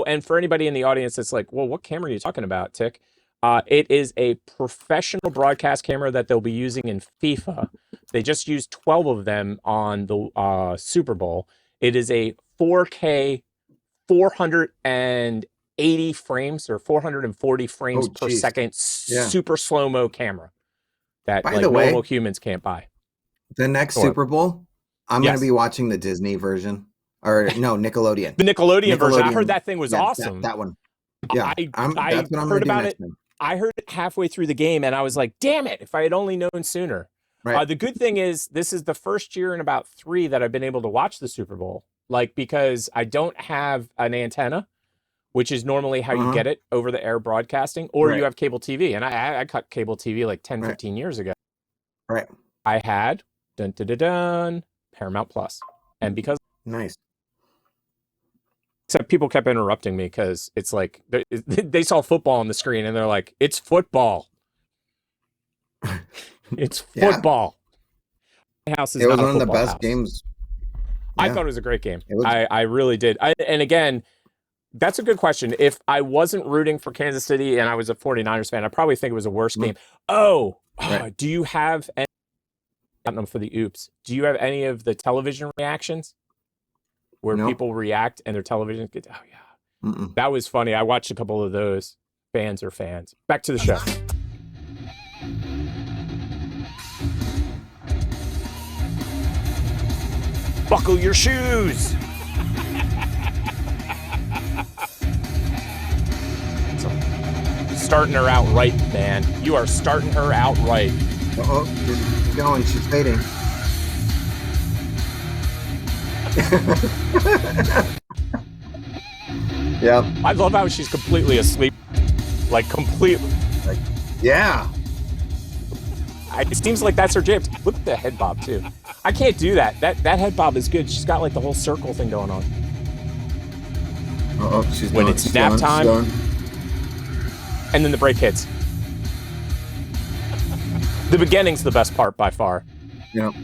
and for anybody in the audience that's like, well, what camera are you talking about, Tick? It is a professional broadcast camera that they'll be using in FIFA. They just used 12 of them on the Super Bowl. It is a 4K 480 frames or 440 frames per second super slow-mo camera that By like the way, normal humans can't buy. The next Super Bowl, I'm going to be watching the Disney version. Or no, Nickelodeon. The Nickelodeon version. I heard that thing was awesome. That one. Yeah, I heard about it. I heard it halfway through the game, and I was like, damn it, if I had only known sooner. Right. The good thing is, this is the first year in about 3 that I've been able to watch the Super Bowl. Like, because I don't have an antenna, which is normally how you get it over the air broadcasting, or you have cable TV. And I cut cable TV like 10, 15 years ago. Right. I had Paramount Plus. And because nice. Except people kept interrupting me because it's like they saw football on the screen and they're like, "It's football. It's football." My house is it was not a one of the football best house. games. I thought it was a great game. I really did. And again, that's a good question. If I wasn't rooting for Kansas City and I was a 49ers fan, I probably think it was a worse game. Do you have any for the oops? Do you have any of the television reactions? Where people react and their television gets, that was funny. I watched a couple of those. Fans are fans. Back to the show. Buckle your shoes. Starting her out right, man. You are starting her out right. Uh-oh, she's going. She's fading. Yeah. I love how she's completely asleep. Like, completely. Like, yeah. It seems like that's her jam. Look at the head bob, too. I can't do that. That head bob is good. She's got, like, the whole circle thing going on. Oh, she's when going, it's she's nap going, time, she's going. and then the break hits. The beginning's the best part by far. Yep.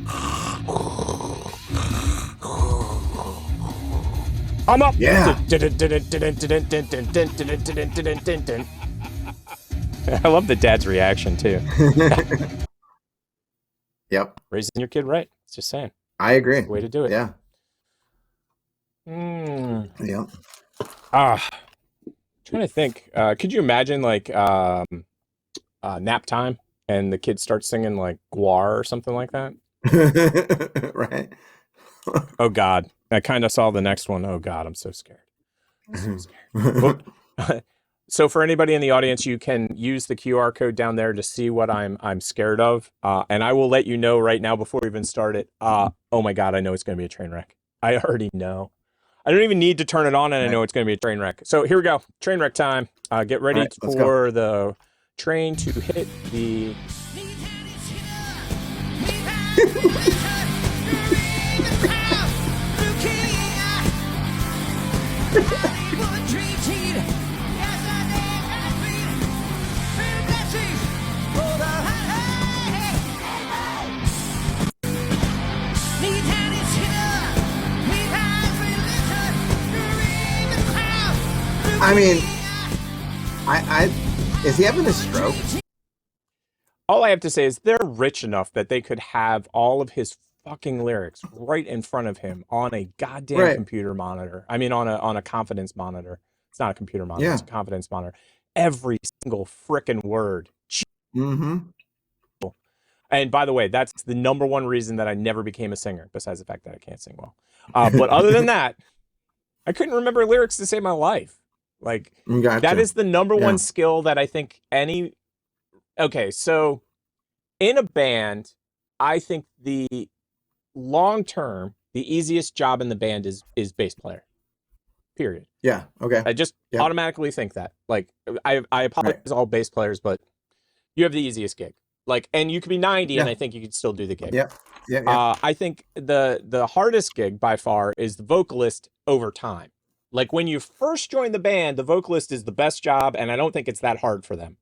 I'm up. Yeah. I love the dad's reaction too. Yep. Raising your kid right. Just saying. I agree. That's the way to do it. Yeah. Yep. Trying to think. Could you imagine like nap time and the kids start singing like Guar or something like that? Right. Oh God. I kind of saw the next one. Oh God, I'm so scared. I'm so scared. So for anybody in the audience, you can use the QR code down there to see what I'm scared of. And I will let you know right now before we even start it. Oh my God, I know it's going to be a train wreck. I already know. I don't even need to turn it on, and I know it's going to be a train wreck. So here we go. Train wreck time. Get ready for the train to hit the... I mean, is he having a stroke? All I have to say is they're rich enough that they could have all of his fucking lyrics right in front of him on a goddamn computer monitor. I mean, on a confidence monitor. It's not a computer monitor. It's a confidence monitor. Every single frickin' word. Mm-hmm. And by the way, that's the number one reason that I never became a singer, besides the fact that I can't sing well. But other than that, I couldn't remember lyrics to save my life. Like, that is the number one skill that I think any... Okay, so in a band, I think the long term, the easiest job in the band is bass player. Period. Yeah. Okay. I just automatically think that. Like, I apologize to all bass players, but you have the easiest gig. Like, and you could be 90 and I think you could still do the gig. Yeah. Yeah. I think the hardest gig by far is the vocalist over time. Like, when you first join the band, the vocalist is the best job, and I don't think it's that hard for them.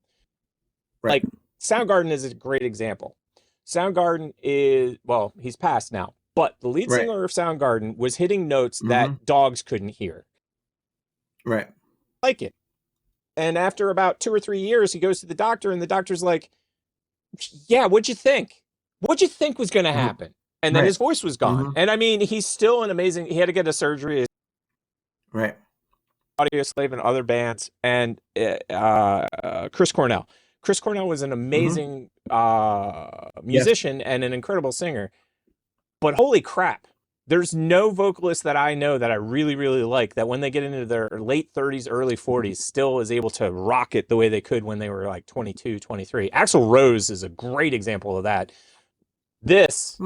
Right. Like, Soundgarden is a great example. Soundgarden is, well, he's passed now, but the lead singer of Soundgarden was hitting notes that dogs couldn't hear. Right. Like it. And after about 2 or 3 years, he goes to the doctor, and the doctor's like, yeah, what'd you think? What'd you think was going to happen? And then his voice was gone. And I mean, he's still an amazing, he had to get a surgery. Right. Audio Slave and other bands. And Chris Cornell. Chris Cornell was an amazing musician and an incredible singer. But holy crap, there's no vocalist that I know that I really, really like that when they get into their late 30s, early 40s, still is able to rock it the way they could when they were like 22, 23. Axl Rose is a great example of that. This...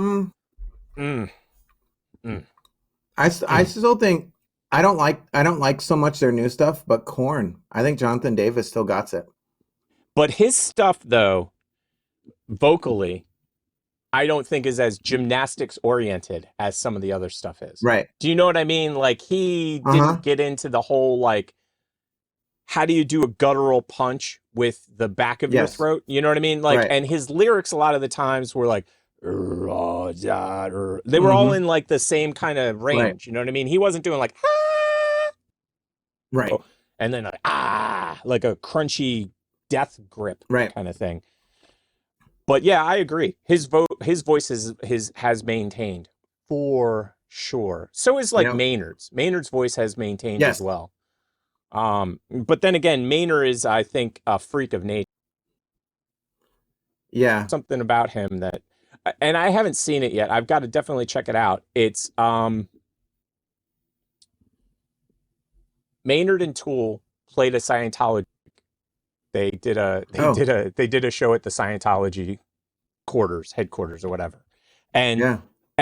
I still think... I don't like so much their new stuff, but Korn. I think Jonathan Davis still got it. But his stuff, though, vocally, I don't think is as gymnastics oriented as some of the other stuff is. Right. Do you know what I mean? Like, he didn't get into the whole, like, how do you do a guttural punch with the back of your throat? You know what I mean? Like, and his lyrics a lot of the times were like, they were all in like the same kind of range. Right. You know what I mean? He wasn't doing like, right. And then like a crunchy death grip kind of thing. But yeah, I agree. His voice has maintained for sure. So is like Maynard's. Maynard's voice has maintained as well. But then again, Maynard is, I think, a freak of nature. Yeah. Something about him that, and I haven't seen it yet. I've got to definitely check it out. It's Maynard and Tool played a Scientology. They did a show at the Scientology headquarters or whatever. And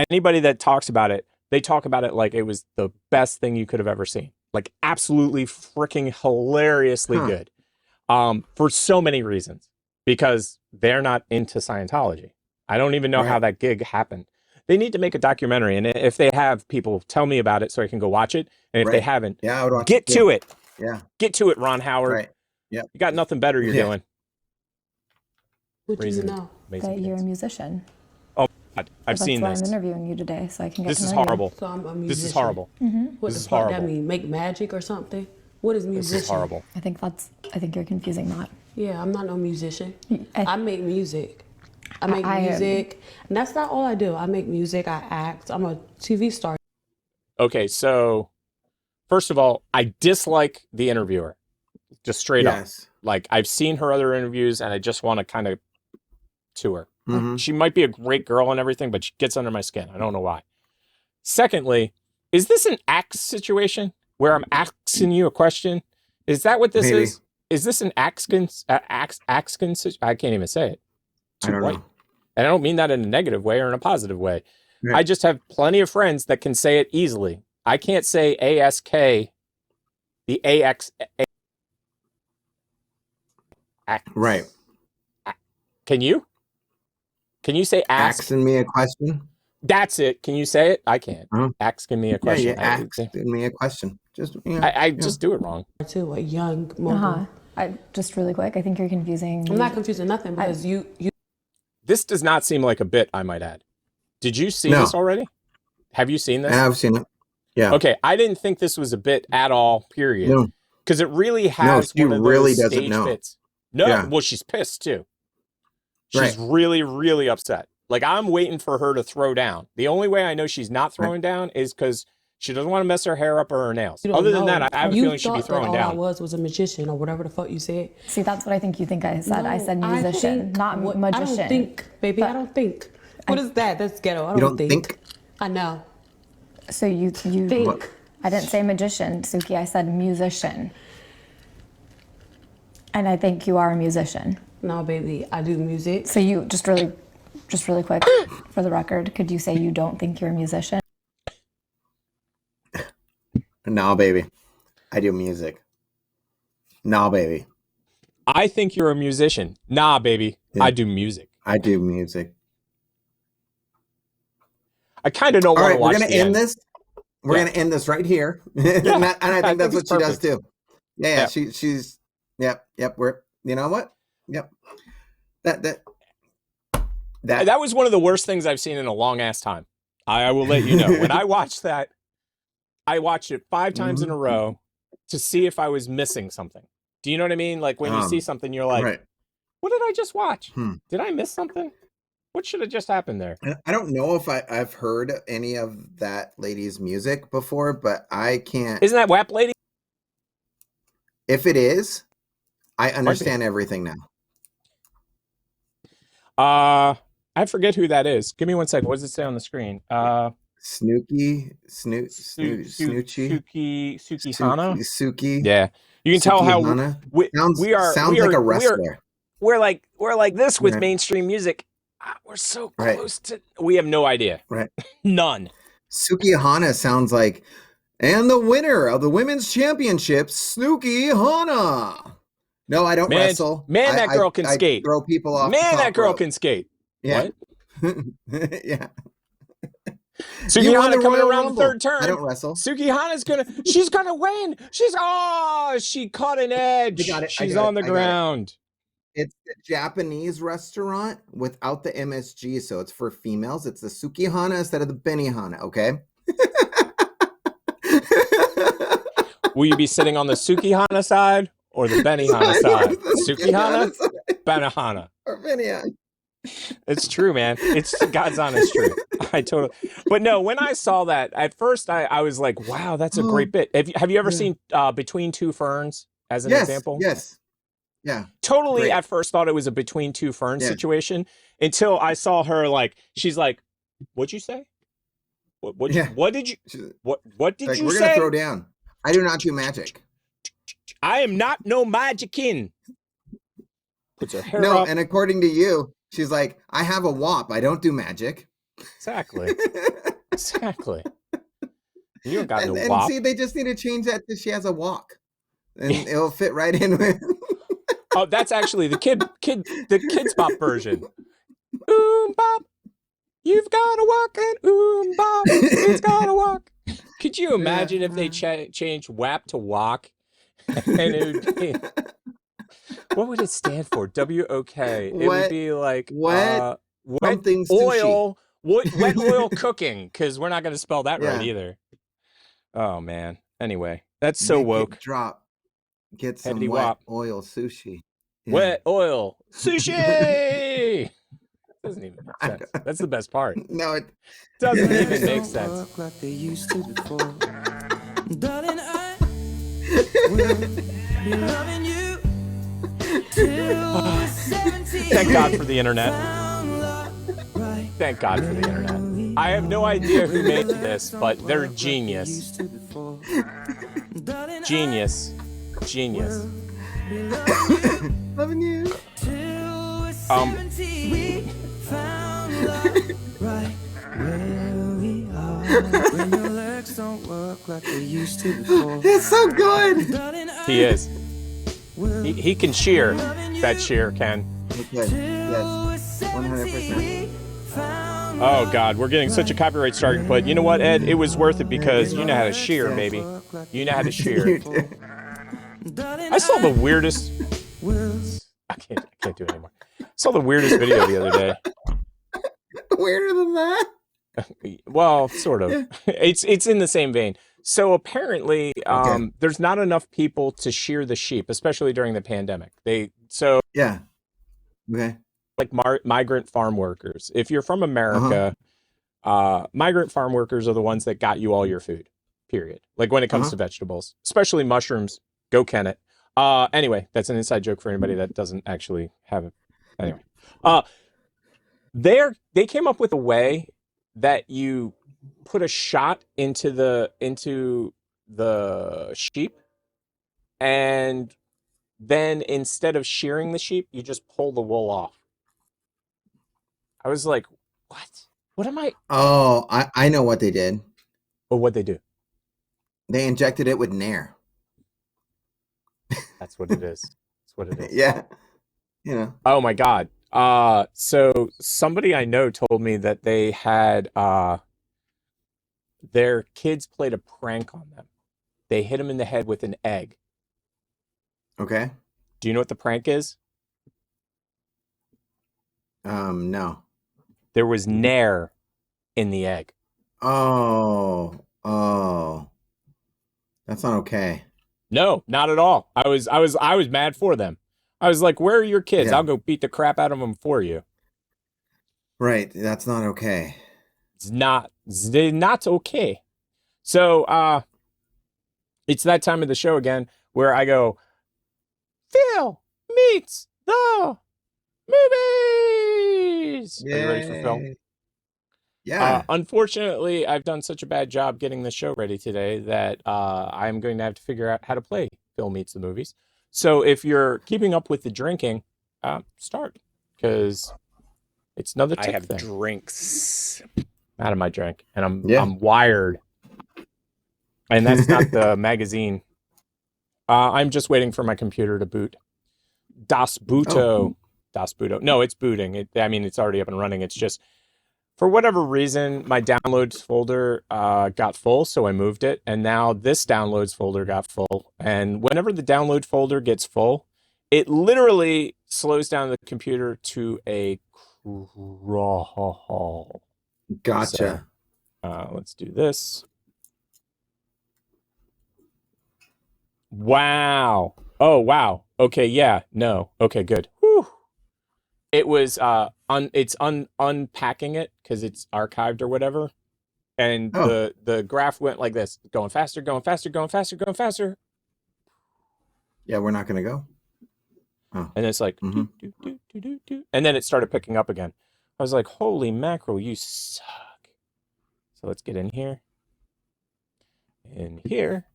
anybody that talks about it, they talk about it like it was the best thing you could have ever seen. Like, absolutely freaking hilariously good. For so many reasons. Because they're not into Scientology. I don't even know how that gig happened. They need to make a documentary, and if they have people, tell me about it so I can go watch it. And if they haven't, I would watch get to it. Yeah. Get to it, Ron Howard. Right. Yeah. You got nothing better you're doing. What do you know? That you're a musician. Oh, God. I've seen That's this. why I'm interviewing you today, so I can get This to is know you. horrible. So I'm a musician. This is horrible. What This is the fuck horrible. that mean? Make magic or something? What is musician? This is horrible. I think you're confusing that. Yeah, I'm not no musician. I- I make music. I make music. And that's not all I do. I make music, I act. I'm a TV star. Okay, so first of all, I dislike the interviewer. Just straight up. Like, I've seen her other interviews, and I just want to kind of to her. She might be a great girl and everything, but she gets under my skin. I don't know why. Secondly, is this an axe situation where I'm asking you a question? Is that what this is? Is this an axkin? I can't even say it. I don't know. And I don't mean that in a negative way or in a positive way. I just have plenty of friends that can say it easily. I can't say ASK, the AX. Right. Can you? Can you say ask? Asking me a question? That's it. Can you say it? I can't. Asking me a question. Yeah, you asking me a question. Just I just do it wrong. Too a young mogul. Just really quick, I think you're confusing. I'm not confusing nothing because you. This does not seem like a bit, I might add. Did you see this already? Have you seen this? I've seen it. Yeah. Okay, I didn't think this was a bit at all, period. No. Because it really has she one of really those doesn't stage know. bits. No, Yeah. well, she's pissed too. She's really, really upset. Like, I'm waiting for her to throw down. The only way I know she's not throwing down is because she doesn't want to mess her hair up or her nails. Other than that, I have a feeling she'd be throwing that all down. I was a magician or whatever the fuck you said. See, that's what I think you think I said. I said musician, not magician. I don't think, baby. I don't think. What is that? That's ghetto. I You don't don't think? I know. So you think. What? I didn't say magician, Suki. I said musician. And I think you are a musician. No, baby. I do music. So you just really quick for the record, could you say you don't think you're a musician? No, baby. I do music. No, baby. I think you're a musician. Nah, baby. Yeah. I do music. I do music. I kind of don't want to watch we're gonna the end end. this. We're gonna end this right here, and I think that's what she does too. Yeah. She's. Yep. We're. You know what? Yep. That was one of the worst things I've seen in a long ass time. I will let you know. When I watched that, I watched it 5 times in a row to see if I was missing something. Do you know what I mean? Like when you see something, you're like, what did I just watch? Did I miss something? What should have just happened there? I don't know if I've heard any of that lady's music before, but I can't. Isn't that WAP lady? If it is, I understand everything now. I forget who that is. Give me 1 second. What does it say on the screen? Snooky, Snoochie, Suki Hana? Suki. Yeah. You can tell how sounds like a wrestler. We're like this with mainstream music. We're so close to. We have no idea. Right. None. Suki Hana sounds like, and the winner of the women's championship, Snooki Hana. No, I don't wrestle. Man, that girl can skate. Throw people off. Man, that girl can skate. Yeah. What? Yeah. Suki Hana coming around the third turn. I don't wrestle. Suki Hana's she's gonna win. She caught an edge. She's on the ground. It's a Japanese restaurant without the MSG, so it's for females. It's the Suki Hana instead of the Benihana, okay? Will you be sitting on the Suki Hana side or the Benihana side? Suki Hana, Benihana. Or Benihana. It's true, man. It's God's honest truth. But no, when I saw that, at first I was like, wow, that's a great bit. Have you ever seen Between Two Ferns as an example? Yes. Yeah. Totally Great. at first thought it was a Between Two Ferns situation until I saw her she's like, what'd you say? What did you We're say? Gonna throw down. I do not do magic. I am not no magician. Puts her hair up. And according to you, she's like, I have a WAP. I don't do magic. Exactly. You don't got no and WAP. See, they just need to change that to she has a walk. And it'll fit right in with. Oh, that's actually the kids bop version. Boom bop. You've got to walk and it's gotta walk. Could you imagine if they changed WAP to walk? And it would be, what would it stand for? W-O-K. It would be like wet something oil, wet oil cooking, because we're not going to spell that right either. Oh, man. Anyway, that's so Make woke. it drop. Get some Heady wet wop. oil sushi. Yeah. Wet oil sushi. Doesn't even make sense. That's the best part. No, it doesn't even make sense. Like they used to before. Darling, I will be loving you till we're 70. Thank God for the internet. Thank God for the internet. I have no idea who made this, but they're genius. Genius. Genius. Loving you. When your legs don't work like they used to before. It's so good. He is. He can shear. That shear can. Okay. Yes. 100%. Oh God, we're getting such a copyright strike, but you know what, Ed? It was worth it because you know how to shear, baby. You know how to shear. I saw the weirdest. I can't do it anymore. I saw the weirdest video the other day. Weirder than that? Well, sort of. It's in the same vein. So apparently, there's not enough people to shear the sheep, especially during the pandemic. Yeah. Okay. Like migrant farm workers. If you're from America, migrant farm workers are the ones that got you all your food. Period. Like when it comes to vegetables, especially mushrooms. Go Kenneth. Anyway, that's an inside joke for anybody that doesn't actually have it. Anyway, they came up with a way that you put a shot into the sheep, and then instead of shearing the sheep, you just pull the wool off. I was like, what? What am I? Oh, I know what they did. Oh, what'd they do? They injected it with Nair. That's what it is. That's what it is. Yeah. You know. Oh my God. So somebody I know told me that they had their kids played a prank on them. They hit them in the head with an egg. Okay. Do you know what the prank is? No. There was Nair in the egg. Oh. That's not okay. No, not at all. I was mad for them. I was like, "Where are your kids? Yeah. I'll go beat the crap out of them for you." Right. That's not okay. It's not okay. So, it's that time of the show again where I go, Phil meets the movies. Are you ready for Phil? Yeah. Unfortunately, I've done such a bad job getting the show ready today that I'm going to have to figure out how to play Phil Meets the Movies. So if you're keeping up with the drinking, start, because it's another tip. I have drinks out of my drink, and I'm wired. And that's not the magazine. I'm just waiting for my computer to boot. Das Booto. Oh. Das Booto. No, it's booting. It's already up and running. It's just, for whatever reason, my downloads folder got full, so I moved it. And now this downloads folder got full. And whenever the download folder gets full, it literally slows down the computer to a crawl. Gotcha. So, let's do this. Wow. Oh, wow. Okay, yeah. No. Okay, good. Whew. It was unpacking it because it's archived or whatever. And the graph went like this, going faster, going faster, going faster, going faster. Yeah, we're not going to go. Oh. And it's like, do, do, do, do, do, do. And then it started picking up again. I was like, holy mackerel, you suck. So let's get in here. In here.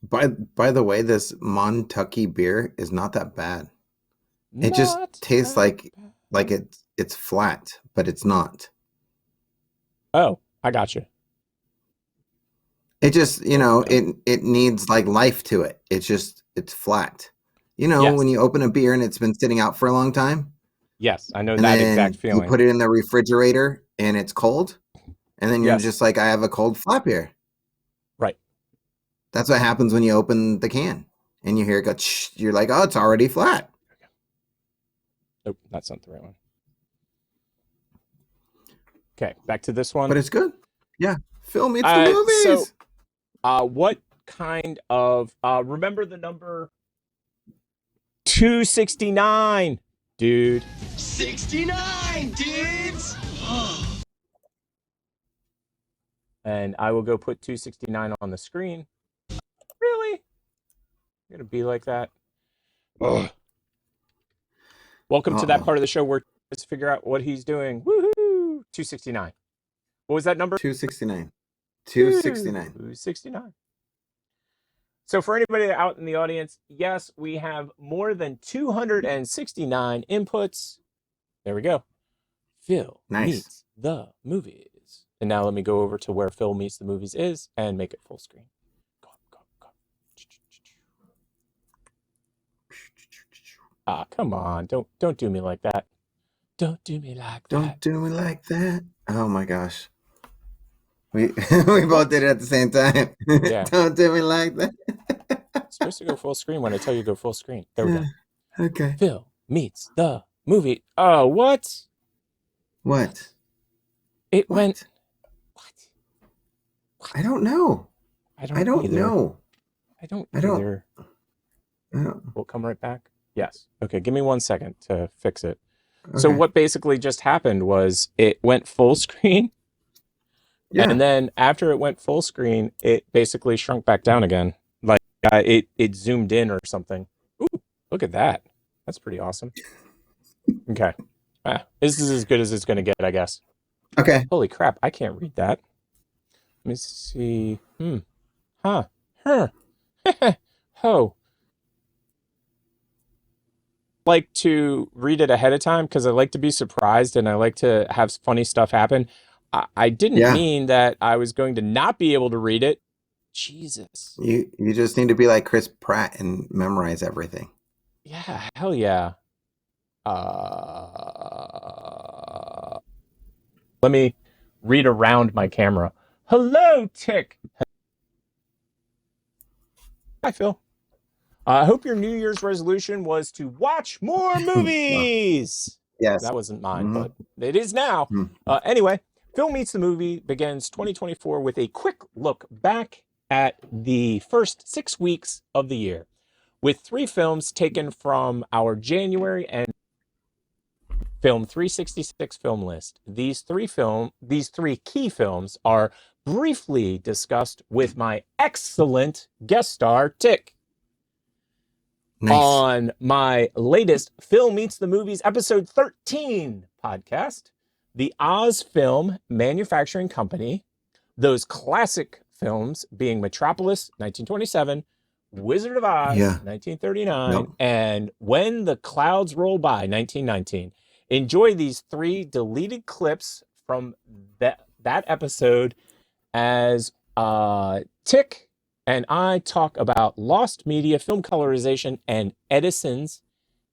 By the way, this Montucky beer is not that bad. It just tastes like it's flat, but it's not. Oh, I got you. It just, it needs like life to it. It's flat. You know, Yes. when you open a beer and it's been sitting out for a long time, Yes, I know and that then exact you feeling. put it in the refrigerator and it's cold, and then you're Yes. just like, I have a cold flat beer. Right. That's what happens when you open the can and you hear it go, you're like, oh, it's already flat. Nope, that's not the right one. Okay, back to this one. But it's good. Yeah. Phil meets the movies. So, what kind of, remember the number 269, dude? 69, dudes! And I will go put 269 on the screen. Really? You're going to be like that? Ugh. Welcome to that part of the show where let's figure out what he's doing. Woohoo! 269. What was that number? 269. 269. 269. So for anybody out in the audience, yes, we have more than 269 inputs. There we go. Phil meets the movies. And now let me go over to where Phil meets the movies is and make it full screen. Go. Ah, come on. Don't do me like that. Don't do me like that. Don't do me like that. Oh my gosh. We both did it at the same time. Yeah. Don't do me like that. It's supposed to go full screen when I tell you to go full screen. There we go. Okay. Phil meets the movie. Oh, what? What? It went. What? I don't know. I don't either. Know. I don't either. We'll come right back. Yes. Okay, give me 1 second to fix it. Okay. So what basically just happened was it went full screen. Yeah. And then after it went full screen, it basically shrunk back down again. Like it zoomed in or something. Ooh, look at that. That's pretty awesome. Okay. This is as good as it's going to get, I guess. Okay. Holy crap, I can't read that. Let me see. Ho. Like to read it ahead of time because I like to be surprised and I like to have funny stuff happen. I didn't mean that I was going to not be able to read it. Jesus. You just need to be like Chris Pratt and memorize everything. Yeah, hell yeah. Let me read around my camera. Hello, Tick. Hi, Phil. I hope your New Year's resolution was to watch more movies. Yes. That wasn't mine, but it is now. Anyway, Phil Meets the Movie begins 2024 with a quick look back at the first 6 weeks of the year, with 3 films taken from our January and Film 366 film list. These three key films are briefly discussed with my excellent guest star, Tick. Nice. On my latest Phil Meets the Movies episode 13 podcast, the Oz Film Manufacturing Company, those classic films being Metropolis, 1927, Wizard of Oz, 1939, and When the Clouds Roll By, 1919. Enjoy these 3 deleted clips from that episode as Tick and I talk about lost media, film colorization, and Edison's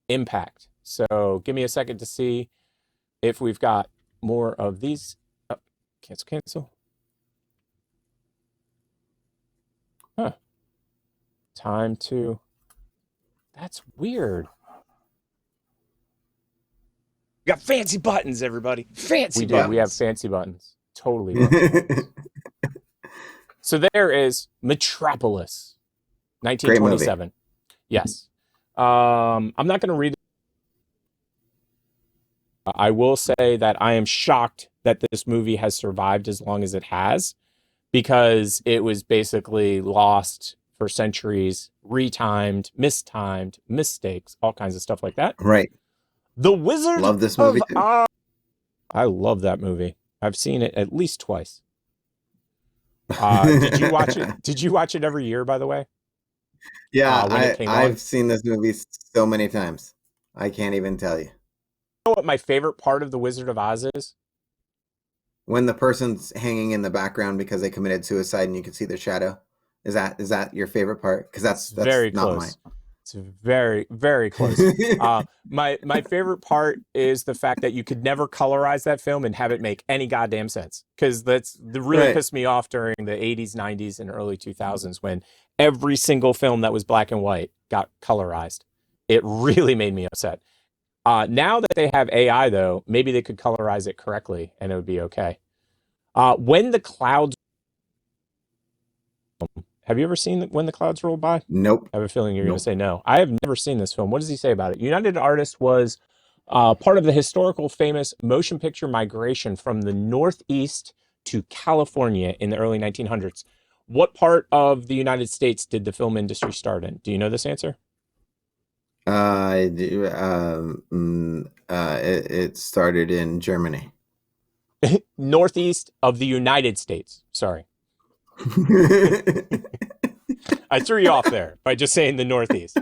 impact. So give me a second to see if we've got more of these. Oh, cancel. Huh. Time to... That's weird. We got fancy buttons, everybody. Fancy buttons. We have fancy buttons. Totally. Buttons. So there is Metropolis, 1927. Yes. I'm not going to read it. I will say that I am shocked that this movie has survived as long as it has, because it was basically lost for centuries, retimed, mistimed, mistakes, all kinds of stuff like that. Right. The Wizard love this movie of Oz. I love that movie. I've seen it at least twice. Did you watch it? Did you watch it every year, by the way? Yeah, I've seen this movie so many times. I can't even tell you. You know what my favorite part of The Wizard of Oz is? When the person's hanging in the background because they committed suicide and you can see their shadow. Is that your favorite part? Because that's very not close. mine. It's very, very close. My favorite part is the fact that you could never colorize that film and have it make any goddamn sense. Because that really pissed me off during the 80s, 90s, and early 2000s when every single film that was black and white got colorized. It really made me upset. Now that they have AI, though, maybe they could colorize it correctly and it would be okay. When the Clouds... Have you ever seen When the Clouds Roll By? Nope. I have a feeling you're going to say no. I have never seen this film. What does he say about it? United Artists was part of the historical famous motion picture migration from the Northeast to California in the early 1900s. What part of the United States did the film industry start in? Do you know this answer? It started in Germany. Northeast of the United States. Sorry. I threw you off there by just saying the Northeast.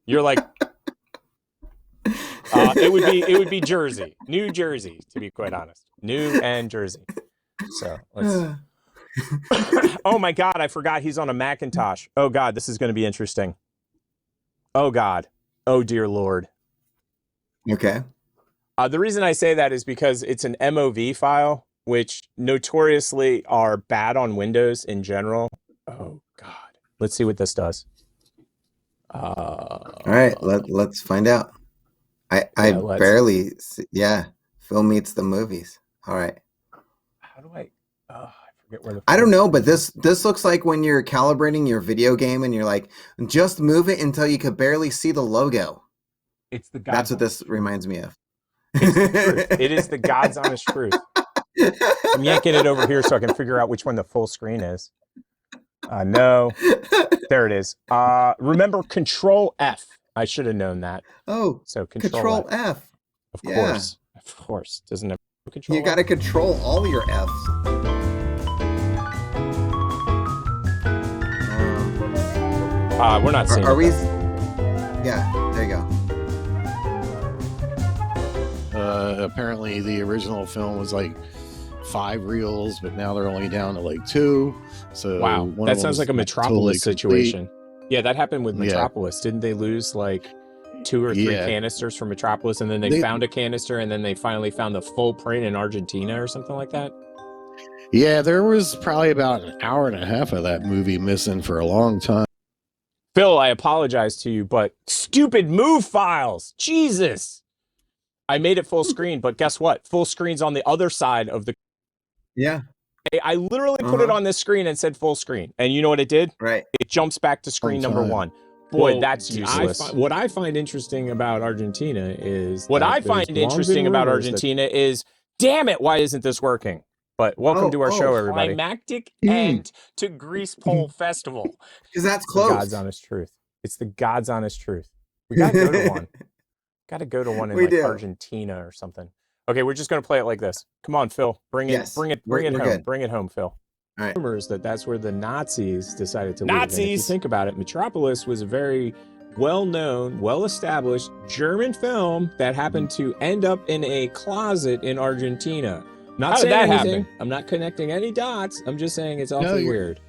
You're like, it would be Jersey, New Jersey, to be quite honest, New and Jersey. So let's. Oh my God, I forgot he's on a Macintosh. Oh God, this is going to be interesting. Oh God, oh dear Lord. Okay. The reason I say that is because it's an MOV file, which notoriously are bad on Windows in general. Oh God. Let's see what this does. All right, let's find out. I barely see, Phil meets the movies. All right. How do I forget where the I don't know, but this looks like when you're calibrating your video game and you're like, just move it until you could barely see the logo. It's the That's what this reminds me of. It's the truth. It is the God's honest truth. I'm yanking it over here so I can figure out which one the full screen is. No. There it is. Remember Control F. I should have known that. Oh, so Control F. Of course. Of course. Doesn't have control. You got to control all your Fs. We're not seeing Are we? Yeah, there you go. Apparently the original film was like 5 reels, but now they're only down to like 2. So wow, that sounds like a Metropolis situation. Yeah, that happened with Metropolis. Didn't they lose like 2 or 3 canisters from Metropolis, and then they found a canister, and then they finally found the full print in Argentina or something like that? Yeah, there was probably about an hour and a half of that movie missing for a long time. Phil, I apologize to you, but stupid move files. Jesus. I made it full screen, but guess what? Full screen's on the other side of the... Yeah. I literally put it on this screen and said full screen. And you know what it did? Right. It jumps back to screen number 1. Boy, that's useless. What I find interesting about Argentina is... damn it, why isn't this working? But welcome to our show, everybody. Climactic end to Grease Pole Festival. Because that's close. The God's honest truth. It's the God's honest truth. We got to go to one. Got to go to one in like Argentina or something. Okay, we're just going to play it like this. Come on, Phil. Bring it home. Good. Bring it home, Phil. All right. Rumors that's where the Nazis decided to live. And if you think about it, Metropolis was a very well-known, well-established German film that happened to end up in a closet in Argentina. How did that happen? I'm not connecting any dots. I'm just saying it's awfully weird.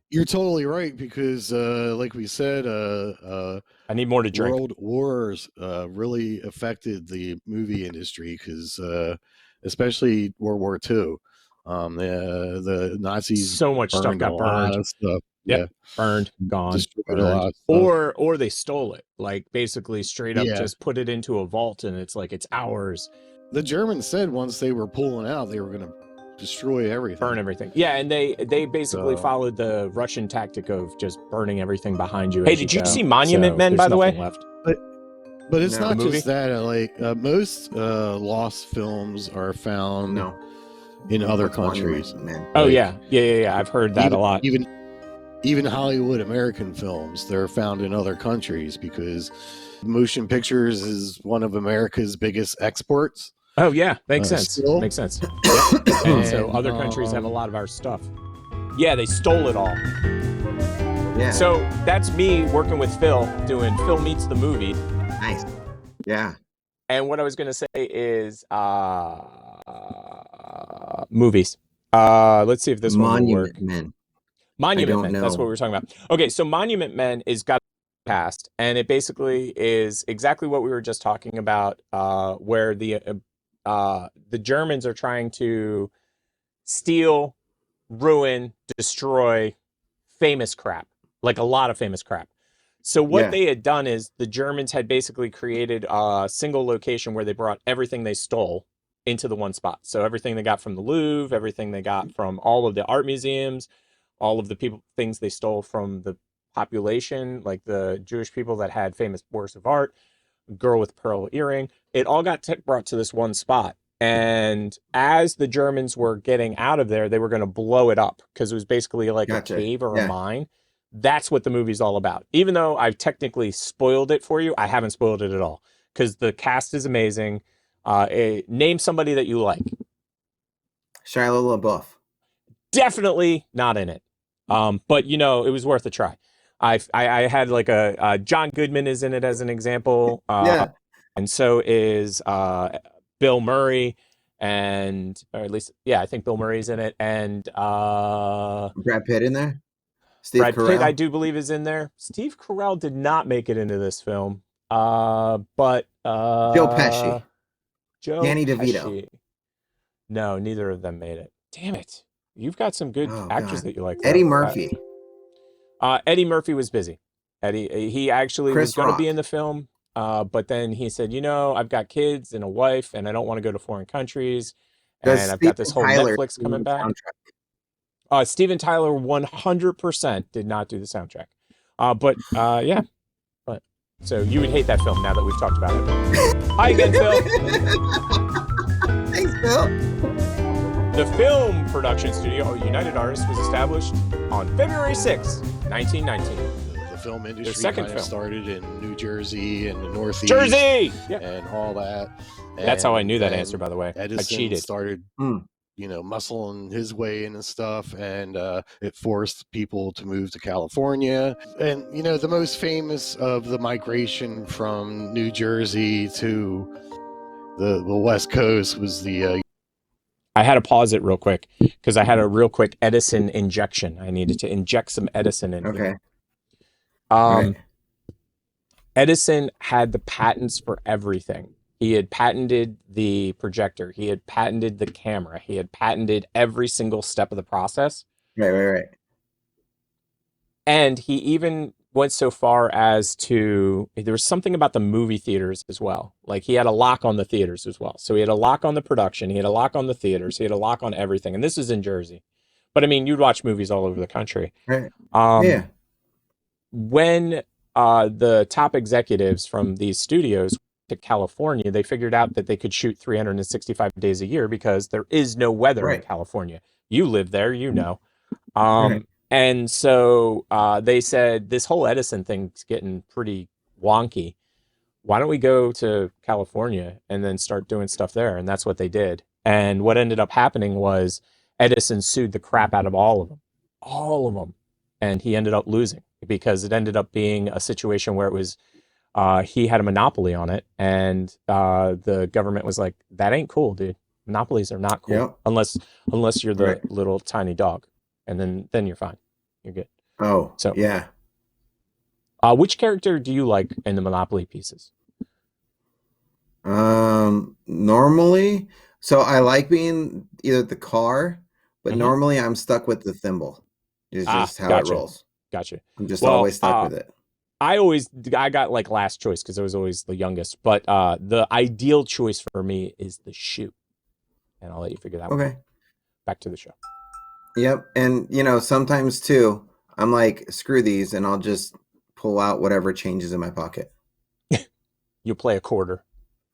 You're totally right, because like we said, I need more to drink. World wars really affected the movie industry, because especially World War II. The Nazis, so much stuff got burned. Stuff. Yep. Burned, gone, destroyed a lot of stuff. Or they stole it, like basically straight up just put it into a vault, and it's like it's ours. The Germans said once they were pulling out, they were going to destroy everything, burn everything. Yeah, and they basically followed the Russian tactic of just burning everything behind you. Hey, did you see Monument Men, by the way? Left. But it's not just that. Like most lost films are found in other countries. Oh yeah. I've heard that a lot. Even Hollywood American films, they're found in other countries, because motion pictures is one of America's biggest exports. Oh yeah, makes sense. Still. Makes sense. And so other countries have a lot of our stuff. Yeah, they stole it all. Yeah. So that's me working with Phil, doing Phil Meets the Movie. Nice. Yeah. And what I was gonna say is movies. Let's see if this one will work. Men. Monument Men. That's what we were talking about. Okay, so Monument Men is got cast, and it basically is exactly what we were just talking about, where the Germans are trying to steal, ruin, destroy famous crap, like a lot of famous crap. So what they had done is the Germans had basically created a single location where they brought everything they stole into the one spot. So everything they got from the Louvre, everything they got from all of the art museums, all of the things they stole from the population, like the Jewish people that had famous works of art, girl with pearl earring, it all got brought to this one spot. And as the Germans were getting out of there, they were going to blow it up because it was basically like a cave or a mine. That's what the movie's all about. Even though I've technically spoiled it for you, I haven't spoiled it at all because the cast is amazing. Name somebody that you like. Shia LaBeouf. Definitely not in it. But it was worth a try. I had like a John Goodman is in it as an example. And so is Bill Murray, or at least, I think Bill Murray's in it, and Brad Pitt in there. Brad Pitt, I do believe, is in there. Steve Carell did not make it into this film, but Joe Pesci, Danny DeVito. Pesci. No, neither of them made it. Damn it! You've got some good actors that you like. Eddie Murphy. Eddie Murphy was busy. He actually was going to Rock. be in the film, but then he said, I've got kids and a wife, and I don't want to go to foreign countries, and I've got this whole Netflix coming back. Steven Tyler 100% did not do the soundtrack. But so you would hate that film now that we've talked about it. Hi again, Phil. Thanks, Phil. The film production studio, United Artists, was established on February 6, 1919. The film industry kind of started in New Jersey and the Northeast. Jersey! And all that. That's how I knew that answer, by the way. Edison I cheated. Started muscling his way in and stuff, and it forced people to move to California. And the most famous of the migration from New Jersey to the West Coast was the I had to pause it real quick because I had a real quick Edison injection. I needed to inject some Edison in here. Right. Edison had the patents for everything. He had patented the projector. He had patented the camera. He had patented every single step of the process. Right. And he even went so far as to, there was something about the movie theaters as well. Like he had a lock on the theaters as well. So he had a lock on the production. He had a lock on the theaters. He had a lock on everything. And this is in Jersey. But I mean, you'd watch movies all over the country. Right. When the top executives from these studios to California, they figured out that they could shoot 365 days a year because there is no weather in California. You live there, And so they said, this whole Edison thing's getting pretty wonky. Why don't we go to California and then start doing stuff there? And that's what they did. And what ended up happening was Edison sued the crap out of all of them. And he ended up losing because it ended up being a situation where it was, he had a monopoly on it. And the government was like, that ain't cool, dude. Monopolies are not cool unless you're the little tiny dog. And then you're fine. You're good. Oh, so yeah. Which character do you like in the Monopoly pieces? Normally, so I like being either the car, but normally I'm stuck with the thimble. It's just how it rolls. Gotcha. I'm just always stuck with it. I got like last choice because I was always the youngest, but the ideal choice for me is the shoe. And I'll let you figure that one out. Back to the show. Yep. And, sometimes too, I'm like, screw these, and I'll just pull out whatever changes in my pocket. You play a quarter.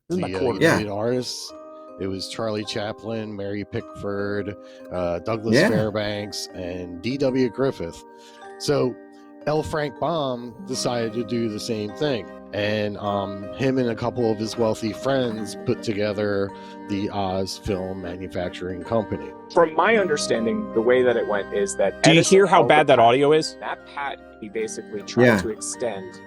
This is my quarter. United Artists. It was Charlie Chaplin, Mary Pickford, Douglas Fairbanks, and D.W. Griffith. So L. Frank Baum decided to do the same thing. And him and a couple of his wealthy friends put together the Oz Film Manufacturing Company. From my understanding, the way that it went is that... Do you hear how bad that audio is? That patent, he basically tried to extend.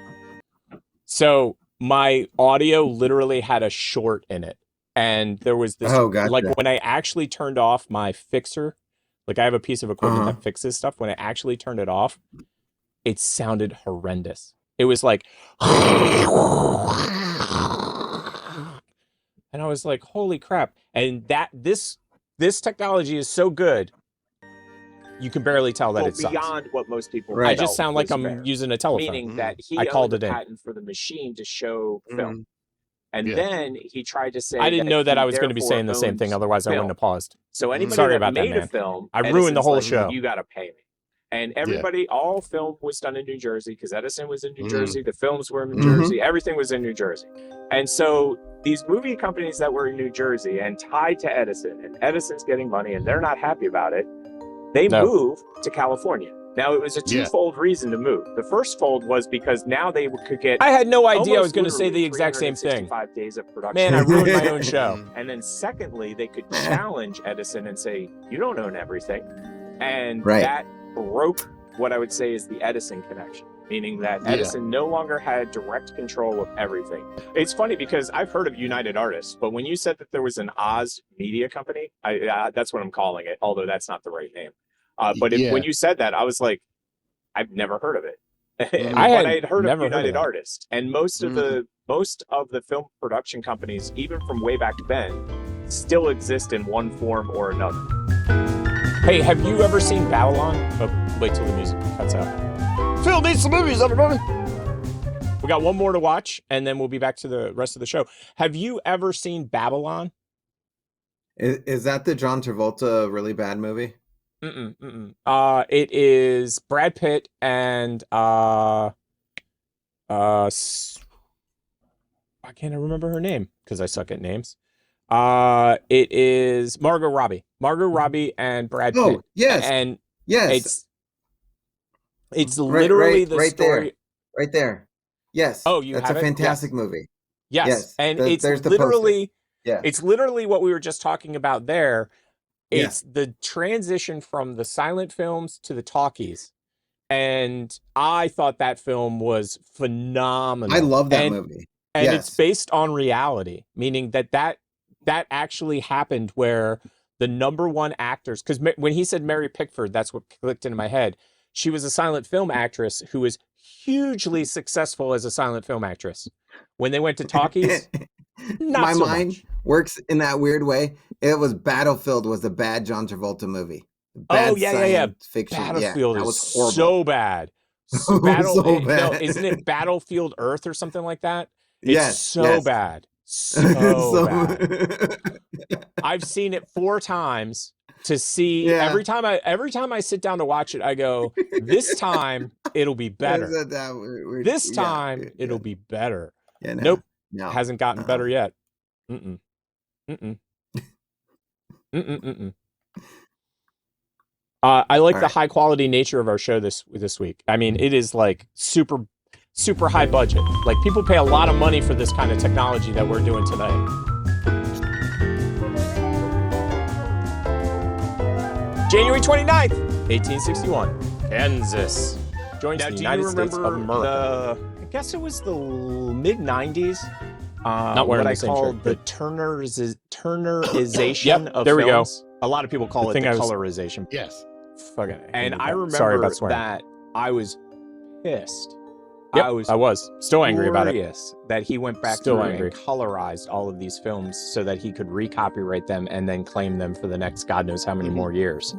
So my audio literally had a short in it. And there was this... Like when I actually turned off my fixer, like I have a piece of equipment that fixes stuff. When I actually turned it off, it sounded horrendous. It was like, and I was like, holy crap. And that this technology is so good, you can barely tell that it sucks. Beyond what most people I just sound like I'm using a telephone. Meaning that he I called owned the it in. patent for the machine to show film. And then he tried to say I didn't know that he I was going to be therefore saying the same owns thing, otherwise I wouldn't film. have paused. So anybody Sorry that about that, made man. a film, I ruined the Edison's whole like, show. You got to pay me. And everybody, all film was done in New Jersey because Edison was in New Jersey. The films were in New Jersey. Everything was in New Jersey. And so these movie companies that were in New Jersey and tied to Edison, and Edison's getting money and they're not happy about it, they moved to California. Now, it was a twofold reason to move. The first fold was because now they could get... I had no idea I was going to say the exact same thing. 365 days of production. Man, I ruined my own show. And then secondly, they could challenge Edison and say, you don't own everything. And Right. that broke what I would say is the Edison connection, meaning that Edison no longer had direct control of everything. It's funny because I've heard of United Artists, but when you said that there was an Oz media company, that's what I'm calling it, although that's not the right name. But when you said that, I was like, I've never heard of it. I had heard of United Artists, and most of the film production companies, even from way back then, still exist in one form or another. Hey, have you ever seen Babylon? Oh, wait till the music cuts out. Phil needs some movies, everybody. We got one more to watch, and then we'll be back to the rest of the show. Have you ever seen Babylon? Is that the John Travolta really bad movie? It is Brad Pitt and I can't remember her name because I suck at names. It is Margot Robbie. Margot Robbie and Brad Pitt. Oh, yes. And yes. It's literally the right story. There. Right there. Yes. Oh, you That's have a it? fantastic Yes. movie. Yes. And there's the literally poster. it's literally what we were just talking about there. Yeah. It's the transition from the silent films to the talkies. And I thought that film was phenomenal. I love that movie. And it's based on reality, meaning that actually happened where the number one actors, because when he said Mary Pickford, that's what clicked into my head. She was a silent film actress who was hugely successful as a silent film actress. When they went to talkies, not my so mind much. works in that weird way. It was Battlefield was a bad John Travolta movie. Bad science fiction. Battlefield that was is horrible. so bad. So bad. No, isn't it Battlefield Earth or something like that? It's Yes, so yes. bad. So bad. bad. I've seen it 4 times to see every time I sit down to watch it, I go, this time it'll be better. This time it'll be better. Yeah, nope. No. Hasn't gotten better yet. I like the high quality nature of our show this week. I mean, it is like super high budget. Like people pay a lot of money for this kind of technology that we're doing today. January 29th, 1861, Kansas. Joins the United States of America. I guess it was the mid-90s. Not wearing what the I same call shirt, the but- Turnerization of there we go. films. A lot of people call it the colorization. Yes. Fucking And I remember Sorry about swearing. that I was pissed. Yep, I was still angry about it. furious that he went back Still through angry. and colorized all of these films so that he could recopyright them and then claim them for the next God knows how many more years.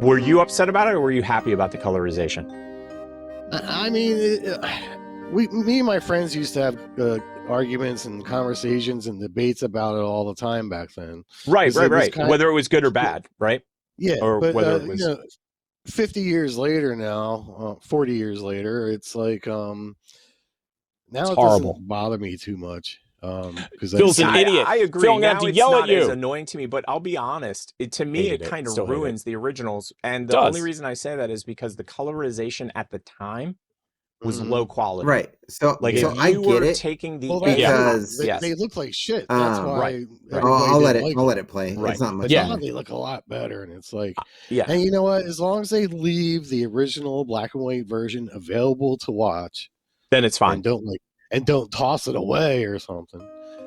Were you upset about it, or were you happy about the colorization? I mean, me and my friends used to have arguments and conversations and debates about it all the time back then. Right. Kinda, Whether it was good or bad, right? Yeah, or but whether it was 50 years later now, 40 years later, it's like now it horrible. doesn't bother me too much. Because Phil's an idiot. I agree. Phil, I'm gonna Now have to it's yell not at you. as annoying to me, but I'll be honest. To me, Hated it it. kind of Still hate it. ruins the originals. And the Does. only reason I say that is because the colorization at the time was low quality. Right. So Like so if I you get were it. taking the because they look like shit. That's why. I'll let it play. Right. It's not much. But now they look a lot better, and it's like, yeah. And you know what? As long as they leave the original black and white version available to watch, then it's fine. And don't toss it away or something.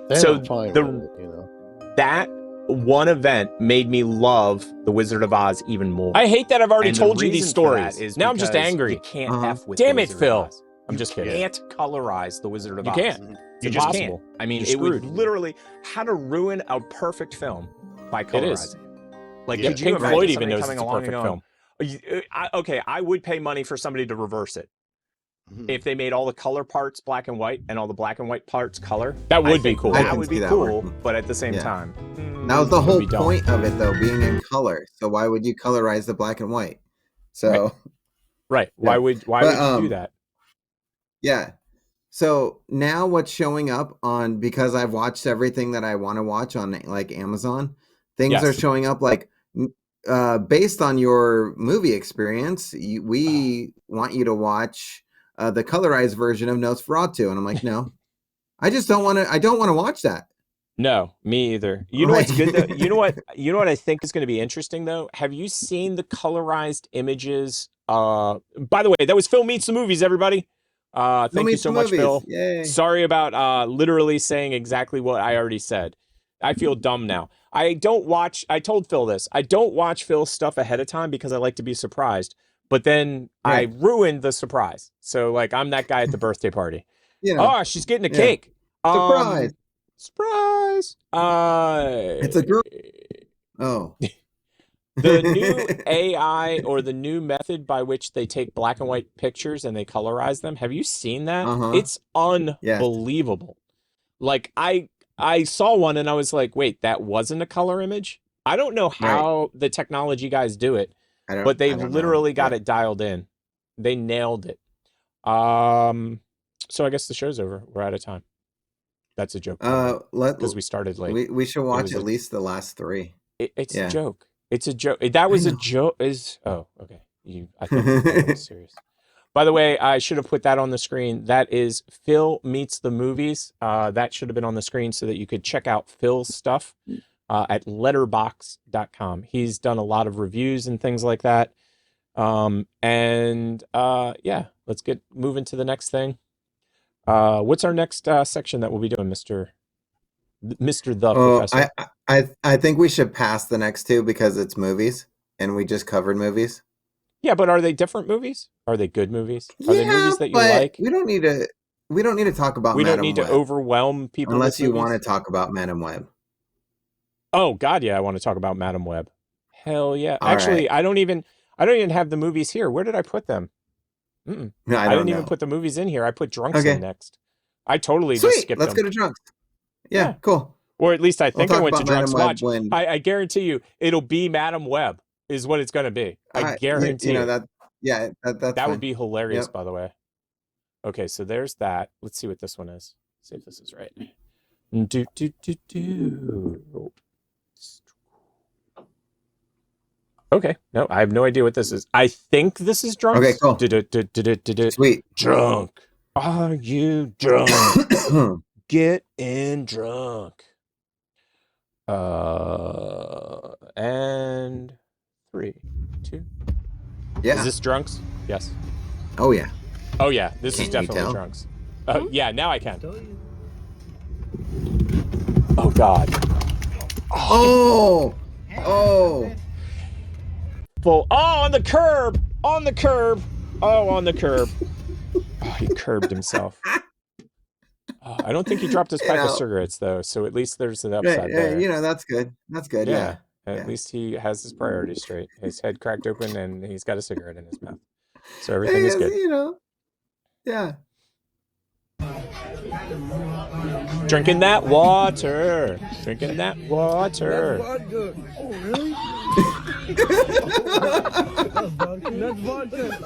Then So I'm fine the- with it, you know. That one event made me love The Wizard of Oz even more. I hate that I've already And the told you these reason for that stories. is Now I'm just because angry. You can't F with Damn The it, Wizard of Phil. Oz. I'm just kidding. You can't colorize The Wizard of You Oz. can't. You It's just impossible. can't. I mean, You're it would screwed. literally how to ruin a perfect film by It is. colorizing. Like, Yeah, could you Pink imagine Floyd even somebody knows coming it's a along and perfect going, film. okay, I would pay money for somebody to reverse it. If they made all the color parts black and white and all the black and white parts color, That would I be think cool. I That can would see be that cool, working. but at the same Yeah. time, That was the it would whole be dumb. point of it, though, being in color. So why would you colorize the black and white? So Right. Why would you do that? Yeah. So now what's showing up on, because I've watched everything that I want to watch on like Amazon, things Yes. are showing up like based on your movie experience, we want you to watch the colorized version of Nosferatu. And I'm like, no, I just don't want to. I don't want to watch that. No, me either. You know what's good though? You know what I think is going to be interesting though? Have you seen the colorized images? By the way, that was Phil Meets the Movies, everybody. Thank you Meets so the much, Movies. Phil. Yay. Sorry about literally saying exactly what I already said. I feel dumb now. I told Phil this. I don't watch Phil's stuff ahead of time because I like to be surprised. But then Right. I ruined the surprise. So like I'm that guy at the birthday party. You know, Oh, she's getting a cake. Surprise. Surprise. It's a girl. Oh. The new AI or the new method by which they take black and white pictures and they colorize them. Have you seen that? Uh-huh. It's unbelievable. Like I saw one and I was like, wait, that wasn't a color image? I don't know how the technology guys do it, but they've literally got it dialed in. They nailed it. So I guess the show's over. We're out of time. That's a joke. Because we started late. We should watch at least the last 3. It's a joke. It's a joke. That was a joke. Okay. I thought it was serious. By the way, I should have put that on the screen. That is Phil Meets the Movies. That should have been on the screen so that you could check out Phil's stuff at letterbox.com. He's done a lot of reviews and things like that. Yeah, let's get moving to the next thing. What's our next section that we'll be doing, Mr. The Professor? I think we should pass the next 2 because it's movies and we just covered movies. Yeah, but are they different movies? Are they good movies? Are they movies that you like? We don't need to talk about We Madam don't need Web to overwhelm people unless with you movies? want to talk about Madam Web. Oh God, yeah, I want to talk about Madam Web. Hell yeah. All Actually, right. I don't even have the movies here. Where did I put them? No, I didn't even put the movies in here. I put Drunks in next. I totally just Sweet. skipped Let's them. go to Drunks. Yeah, cool. Or at least I think I talk went to about Madam Drunks. Web Watch. when- I guarantee you, it'll be Madam Web is what it's going to be. I guarantee you know it. that. Yeah, that's That fine. would be hilarious, Yep. by the way. Okay, so there's that. Let's see what this one is. See if this is right. Okay, no, I have no idea what this is. I think this is Drunk. Okay, cool. Sweet. Drunk. Are you drunk? Get in drunk. And 3, 2. Yeah. Is this Drunks? Yes. Oh yeah. Oh yeah, this is Can't you definitely tell? Drunks. Yeah, now I can. Oh God. Oh. Full. Oh, on the curb. On the curb. Oh, on the curb. Oh, he curbed himself. I don't think he dropped his pack of cigarettes though, so at least there's an upside there. You know, that's good. That's good. Yeah. At least he has his priorities straight. His head cracked open and he's got a cigarette in his mouth. So everything is good. You know. Yeah. Drinking that water. Drinking that water. Oh, really? That's vodka.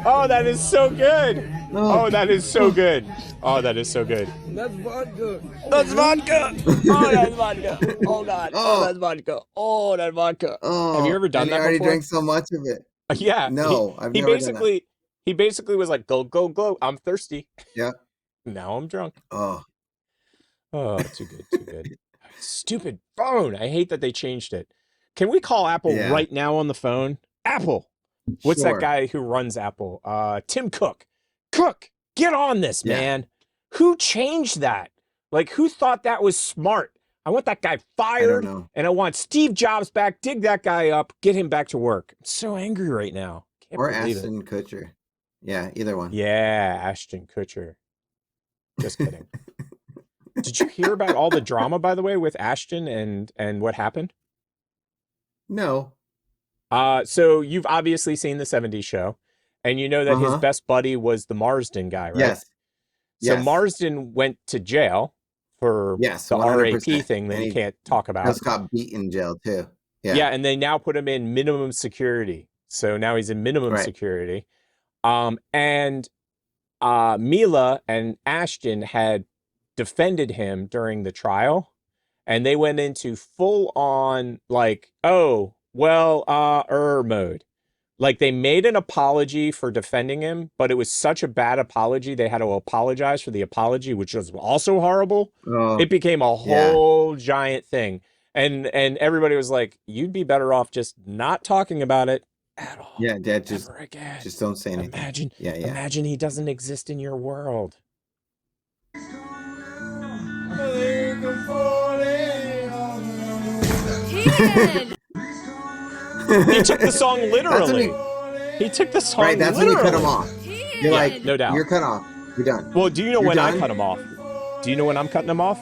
Oh, that is so good. Oh, that is so good. Oh, that is so good. That's vodka. That's vodka. Oh, that's vodka. Oh, God. Oh, that's vodka. Oh, that vodka. Oh, Have you ever done and that he already before? drank so much of it. Yeah. No, I've never done that. He basically was like, go, go, go. I'm thirsty. Yeah. Now I'm drunk. Oh, too good, too good. Stupid phone. I hate that they changed it. Can we call Apple right now on the phone? Apple. What's that guy who runs Apple? Tim Cook. Cook, get on this, man. Who changed that? Like, who thought that was smart? I want that guy fired, and I want Steve Jobs back. Dig that guy up. Get him back to work. I'm so angry right now. Can't or believe Ashton Kutcher. Yeah, either one. Yeah, Ashton Kutcher. Just kidding. Did you hear about all the drama, by the way, with Ashton and what happened? No. So you've obviously seen the 70s show, and you know that his best buddy was the Marsden guy, right? Yes. So Yes. Marsden went to jail for the 100%. RAP thing that And you he can't talk about. just got beat in jail too. Yeah, and they now put him in minimum security. So now he's in minimum security. And Mila and Ashton had defended him during the trial, and they went into full on like, oh, well, mode. Like they made an apology for defending him, but it was such a bad apology they had to apologize for the apology, which was also horrible. It became a whole giant thing. And everybody was like, you'd be better off just not talking about it at all. Yeah, Dad, just don't say anything. Imagine, yeah. Imagine he doesn't exist in your world. He took the song literally. He took the song right, that's literally. when you cut him off. You're like, no doubt. You're cut off. You're done. Well, do you know You're when I done? cut him off? Do you know when I'm cutting him off?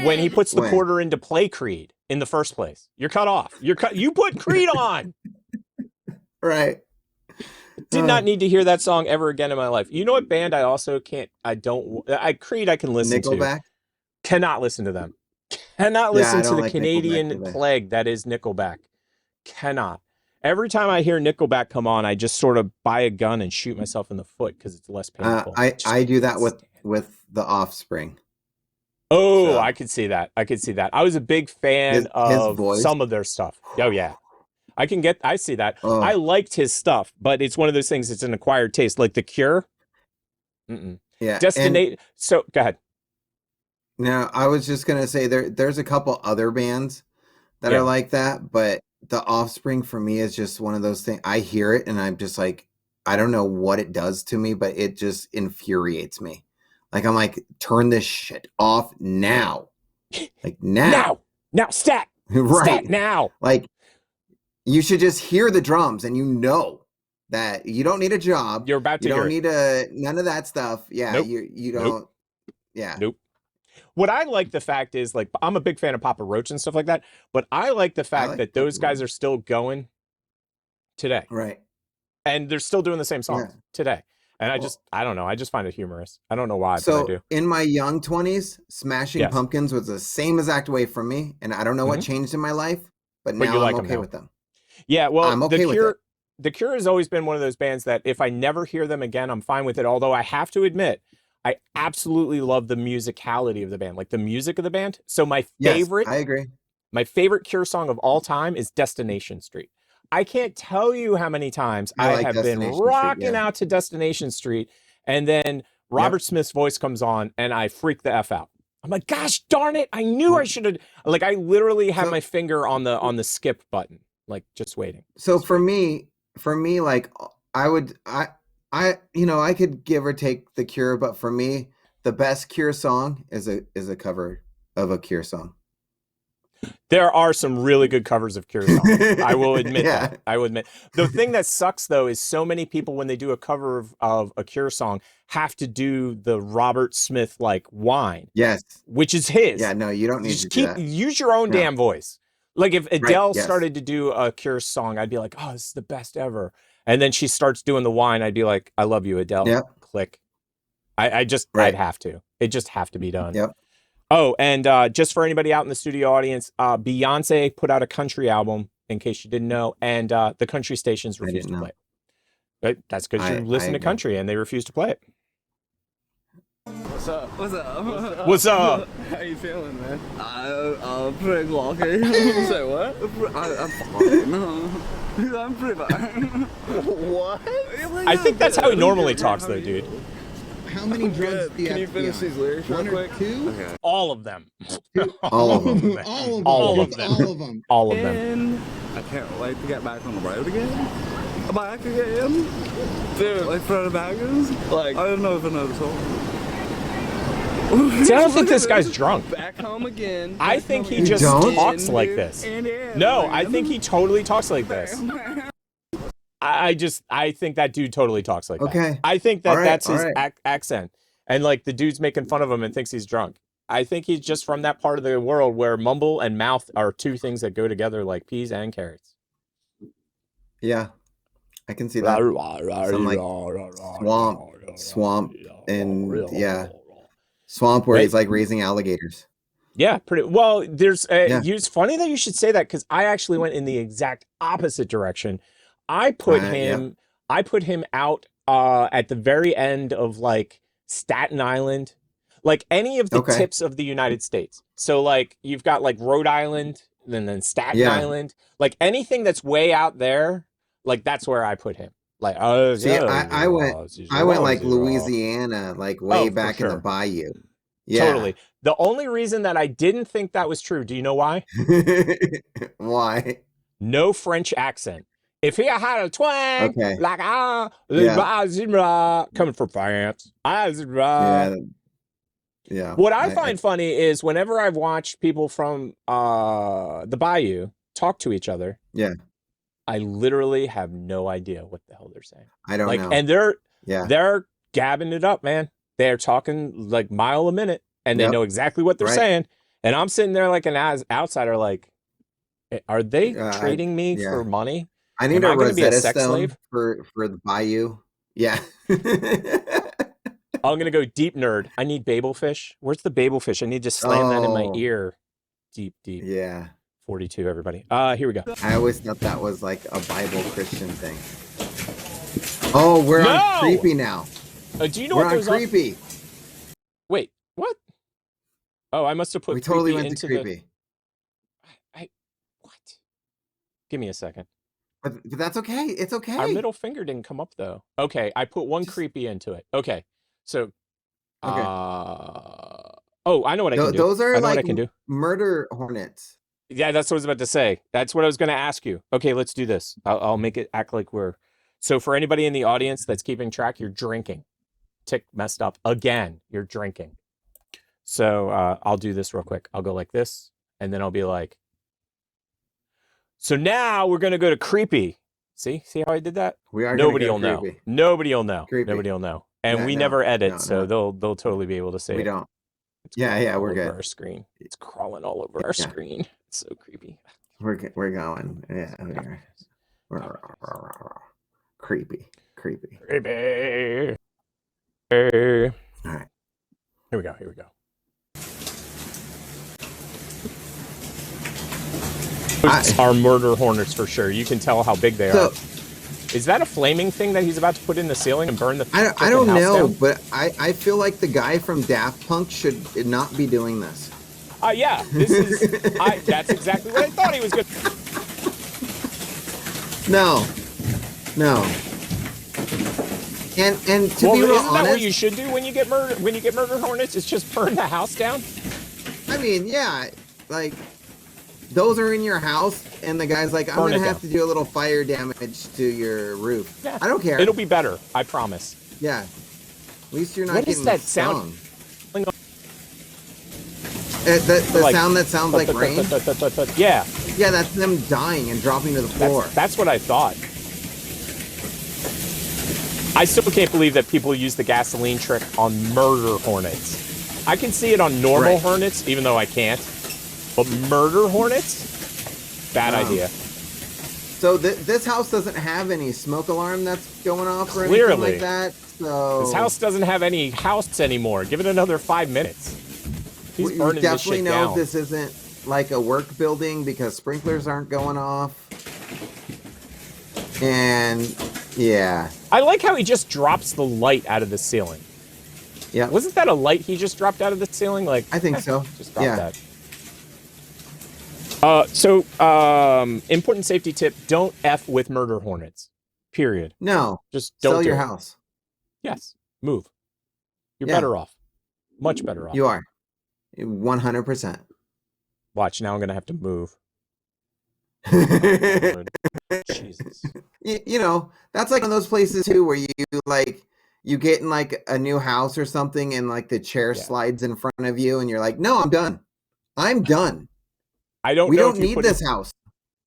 When he puts the quarter into play Creed in the first place. You're cut off. You put Creed on. Right. Did not need to hear that song ever again in my life. You know what band I also can't, Creed I can listen Nickelback? to. Cannot listen to them. Cannot listen to the like Canadian Nickelback either. plague that is Nickelback. Cannot. Every time I hear Nickelback come on, I just sort of buy a gun and shoot myself in the foot because it's less painful. I do that with The Offspring. Oh, So- I could see that. I could see that. I was a big fan His of voice. some of their stuff. Oh yeah. I see that. Oh. I liked his stuff, but it's one of those things, it's an acquired taste, like The Cure. Mm-mm. Yeah. So go ahead. Now, I was just gonna say there's a couple other bands that Yeah. are like that, but The Offspring for me is just one of those things. I hear it and I'm just like, I don't know what it does to me, but it just infuriates me. Like I'm like, turn this shit off now. Like now. Now, stat. Right. Stat now. Like you should just hear the drums and you know that you don't need a job. You're about to You don't hear need none of that stuff. Yeah, Nope. you don't. Nope. Yeah. Nope. What I like the fact is, like, I'm a big fan of Papa Roach and stuff like that, but I like the fact like that those guys are still going today. Right. And they're still doing the same songs Yeah. today. And I don't know. I just find it humorous. I don't know why, but I So do. in my young 20s, Smashing Yes. Pumpkins was the same exact way from me, and I don't know what changed in my life, but But now you like I'm 'em okay now. with them. Yeah, well, I'm okay the with Cure, it. the Cure has always been one of those bands that if I never hear them again, I'm fine with it. Although I have to admit, I absolutely love the musicality of the band, like the music of the band. So my Yes, favorite, I agree. my favorite Cure song of all time is Destination Street. I can't tell you how many times I I like have Destination been Street, rocking yeah. out to Destination Street, and then Robert Smith's voice comes on, and I freak the F out. I'm like, gosh darn it! I knew I should have. Like, I literally have my finger on the skip button, like just waiting. So for me, like I could give or take the Cure, but for me, the best Cure song is a cover of a Cure song. There are some really good covers of Cure songs. I will admit Yeah. that. I will admit. The thing that sucks though is so many people when they do a cover of a Cure song have to do the Robert Smith like whine. Yes. Which is his. Yeah, no, you don't need Just to do that. use your own No. damn voice. Like if Adele yes. started to do a Cure song, I'd be like, oh, this is the best ever. And then she starts doing the whine, I'd be like, I love you, Adele. Yep. Click. I'd have to. It just have to be done. Yep. Oh, and just for anybody out in the studio audience, Beyonce put out a country album, in case you didn't know, and the country stations refused to play it. But that's because you listen to agree. country and they refuse to play it. What's up? What's up? What's up? How you feeling, man? I'm pretty lucky. Say what? I'm fine. I'm pretty fine. What? I think that's how he normally talks, though, dude. How many drugs do you Can you have to be finish on? these lyrics real One or quick? two? Okay. All of them. All of them. All of them. All of them. All of them. And I can't wait to get back on the road again. Back again. Dude. Like front of baggers. Like, I don't know if I know the song. See, I don't think this guy's drunk. Back home again. I think he You just don't? talks like this. No, I think he totally talks like this. I think that dude totally talks like that. Okay. I think that All right, that's his all right. accent. And like the dude's making fun of him and thinks he's drunk. I think he's just from that part of the world where mumble and mouth are two things that go together like peas and carrots. Yeah, I can see that. Some like swamp, and yeah, swamp where Right? he's like raising alligators. Yeah, pretty well. There's Yeah. it's funny that you should say that because I actually went in the exact opposite direction. I put him out at the very end of like Staten Island, like any of the tips of the United States. So like you've got like Rhode Island and then Staten Island, like anything that's way out there, like that's where I put him. Like See, I went like Louisiana, like way back in the bayou. Yeah. Totally. The only reason that I didn't think that was true, do you know why? Why? No French accent. If he had a twang, like coming from France, yeah. What I find funny is whenever I've watched people from the Bayou talk to each other, I literally have no idea what the hell they're saying. I don't know. And they're gabbing it up, man. They're talking like mile a minute, and they know exactly what they're saying. And I'm sitting there like an outsider, like, are they trading me for money? I need Am a I gonna be a Rosetta sex Stone slave? for the bayou. Yeah. I'm gonna go deep nerd. I need babel fish. Where's the babel fish? I need to slam that in my ear. Deep. Yeah. 42, everybody. Here we go. I always thought that was like a Bible Christian thing. Oh, we're on creepy now. Do you know we're what on goes creepy? Wait, what? Oh, I must have put. We totally went into to creepy. What? Give me a second. But that's okay. It's okay. Our middle finger didn't come up though. Okay, I put one creepy into it. Okay, so. Okay. Oh, I know what I can do. Those are I know like what I can do. murder hornets. Yeah, that's what I was about to say. That's what I was going to ask you. Okay, let's do this. I'll make it act like we're. So for anybody in the audience that's keeping track, you're drinking. Tick messed up again. You're drinking. So I'll do this real quick. I'll go like this, and then I'll be like. So now we're going to go to creepy. See how I did that? We are. Nobody will know. Creepy. Nobody will know. Creepy. Nobody will know. And we never edit, so they'll totally be able to say we it. don't. It's Yeah, we're over good. Our screen. It's crawling all over our screen. It's so creepy. We're going. Yeah, we're creepy. Creepy. All right. Here we go. Are murder hornets for sure. You can tell how big they are. Is that a flaming thing that he's about to put in the ceiling and burn the I don't know, down? but I feel like the guy from Daft Punk should not be doing this. Yeah, this is. That's exactly what I thought he was going to. No. And to be real isn't that honest, what you should do when you get murder? When you get murder hornets, it's just burn the house down. I mean, yeah, like those are in your house, and the guy's like, I'm gonna have to do a little fire damage to your roof. Yeah. I don't care. It'll be better, I promise. Yeah. At least you're not What getting is that stung. sound? The sound that sounds like rain? Yeah. Yeah, that's them dying and dropping to the floor. That's what I thought. I still can't believe that people use the gasoline trick on murder hornets. I can see it on normal hornets, even though I can't. But murder hornets? Bad idea. So this house doesn't have any smoke alarm that's going off or anything like that. So this house doesn't have any house anymore. Give it another 5 minutes. He's burning you definitely this shit know down. this isn't like a work building because sprinklers aren't going off. And yeah. I like how he just drops the light out of the ceiling. Yeah. Wasn't that a light he just dropped out of the ceiling? Like I think so. Just drop that. Important safety tip, don't F with murder hornets. Period. No. Just don't sell do your it. house. Yes. Move. You're better off. Much better off. You are. 100%. Watch, now I'm going to have to move. Jesus. You know, that's like one of those places too where you get in like a new house or something and like the chair slides in front of you and you're like, no, I'm done. I'm done. We don't need this house.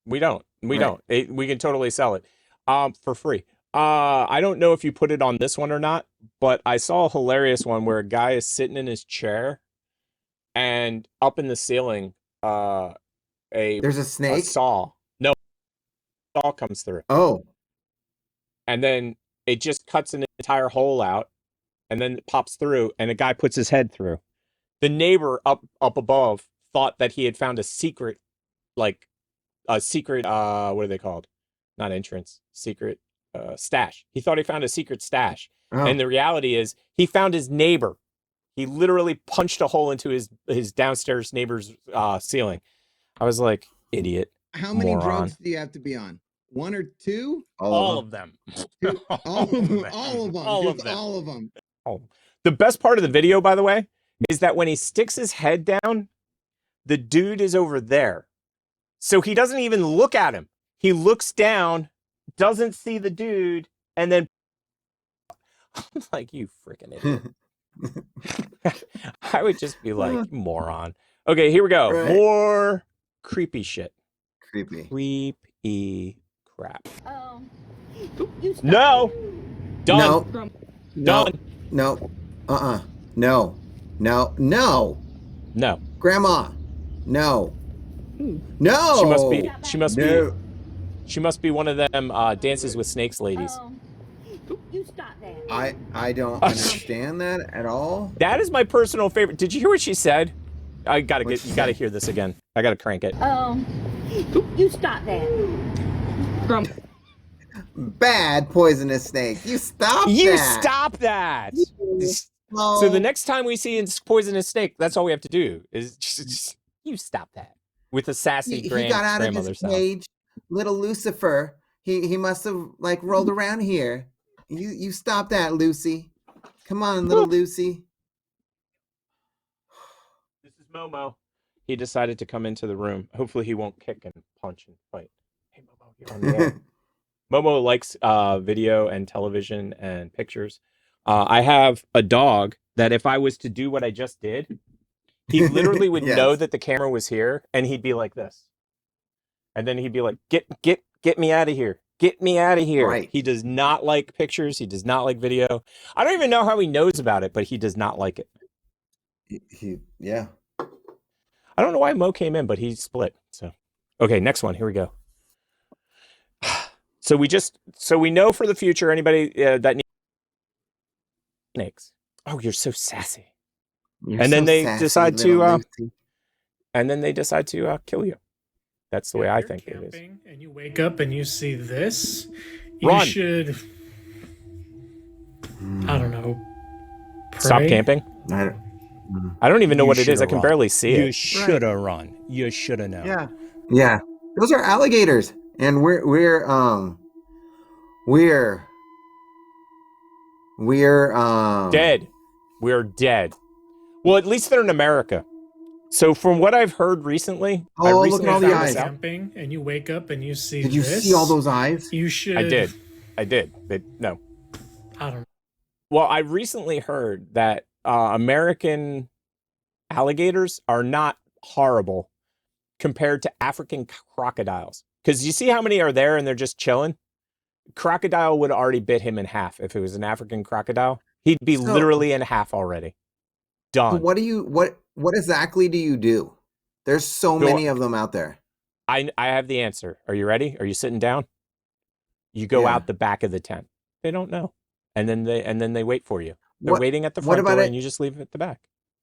We don't. We don't. We can totally sell it. For free. I don't know if you put it on this one or not, but I saw a hilarious one where a guy is sitting in his chair, and up in the ceiling, There's a snake? saw. No, saw comes through. Oh. And then it just cuts an entire hole out, and then it pops through, and a guy puts his head through. The neighbor up above thought that he had found a secret, what are they called? Not entrance, secret stash. He thought he found a secret stash. Oh. And the reality is he found his neighbor. He literally punched a hole into his downstairs neighbor's ceiling. I was like, idiot. How many moron. drugs do you have to be on? 1 or 2? All of them. All of them. All of them. All Just of them. all of them. Oh. The best part of the video, by the way, is that when he sticks his head down, the dude is over there. So he doesn't even look at him. He looks down, doesn't see the dude, and then I'm like, you freaking idiot. I would just be like, moron. Okay, here we go. Right. More creepy shit. Creepy Crap. Oh. No. Done. No. Done. No. No. No. No. No. Grandma. No. No. She must be one of them dances with snakes ladies. You stop that. I don't understand that at all. That is my personal favorite. Did you hear what she said? You gotta hear this again. I gotta crank it. You stop that. Bad poisonous snake. You stop You that. stop that. No. So the next time we see a poisonous snake, that's all we have to do is just you stop that with a sassy He got out of his cage. Little Lucifer. He must have like rolled around here. You stop that, Lucy. Come on, little Lucy. This is Momo. He decided to come into the room. Hopefully he won't kick and punch and fight. Hey Momo, you're on the air. Momo likes video and television and pictures. I have a dog that if I was to do what I just did, he literally would Yes. know that the camera was here and he'd be like this. And then he'd be like, get me out of here. Get me out of here. Right. He does not like pictures. He does not like video. I don't even know how he knows about it, but he does not like it. Yeah. I don't know why Mo came in, but he split. So, okay, next one. Here we go. So we know for the future, anybody that needs snakes. Oh, you're so sassy. And then they decide to kill you. That's the way I think it is. And you wake up and you see this, Run. you should, I don't know, Stop pray? camping. I don't even know what it is. I can run. barely see it. You shoulda run. You shoulda known. Yeah. Those are alligators, and we're dead. We're dead. Well, at least they're in America. So from what I've heard recently, I look recently at all the found eyes. this out. Camping and you wake up and you see Did you this, see all those eyes? You should. I did. No. I don't know. Well, I recently heard that American alligators are not horrible compared to African crocodiles. Because you see how many are there and they're just chilling? Crocodile would have already bit him in half if it was an African crocodile. He'd be literally in half already. Done. So what exactly do you do? There's so many of them out there. I have the answer. Are you ready? Are you sitting down? You go out the back of the tent. They don't know. And then they wait for you. They're waiting at the front door and you just leave it at the back.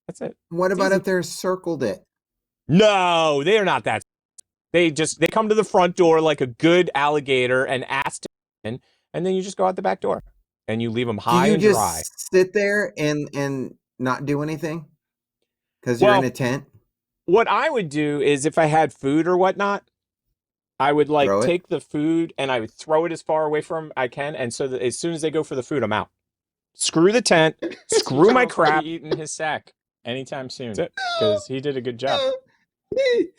That's it. What about if they're circled it? No, they are not that. They come to the front door like a good alligator and ask to in, and then you just go out the back door and you leave them high and Do you dry. just sit there and not do anything? Because you're in a tent? What I would do is if I had food or whatnot, I would like Throw it? take the food and I would throw it as far away from I can. And so that as soon as they go for the food, I'm out. Screw the tent. Screw my crap. Eating his sack anytime soon because he did a good job. It's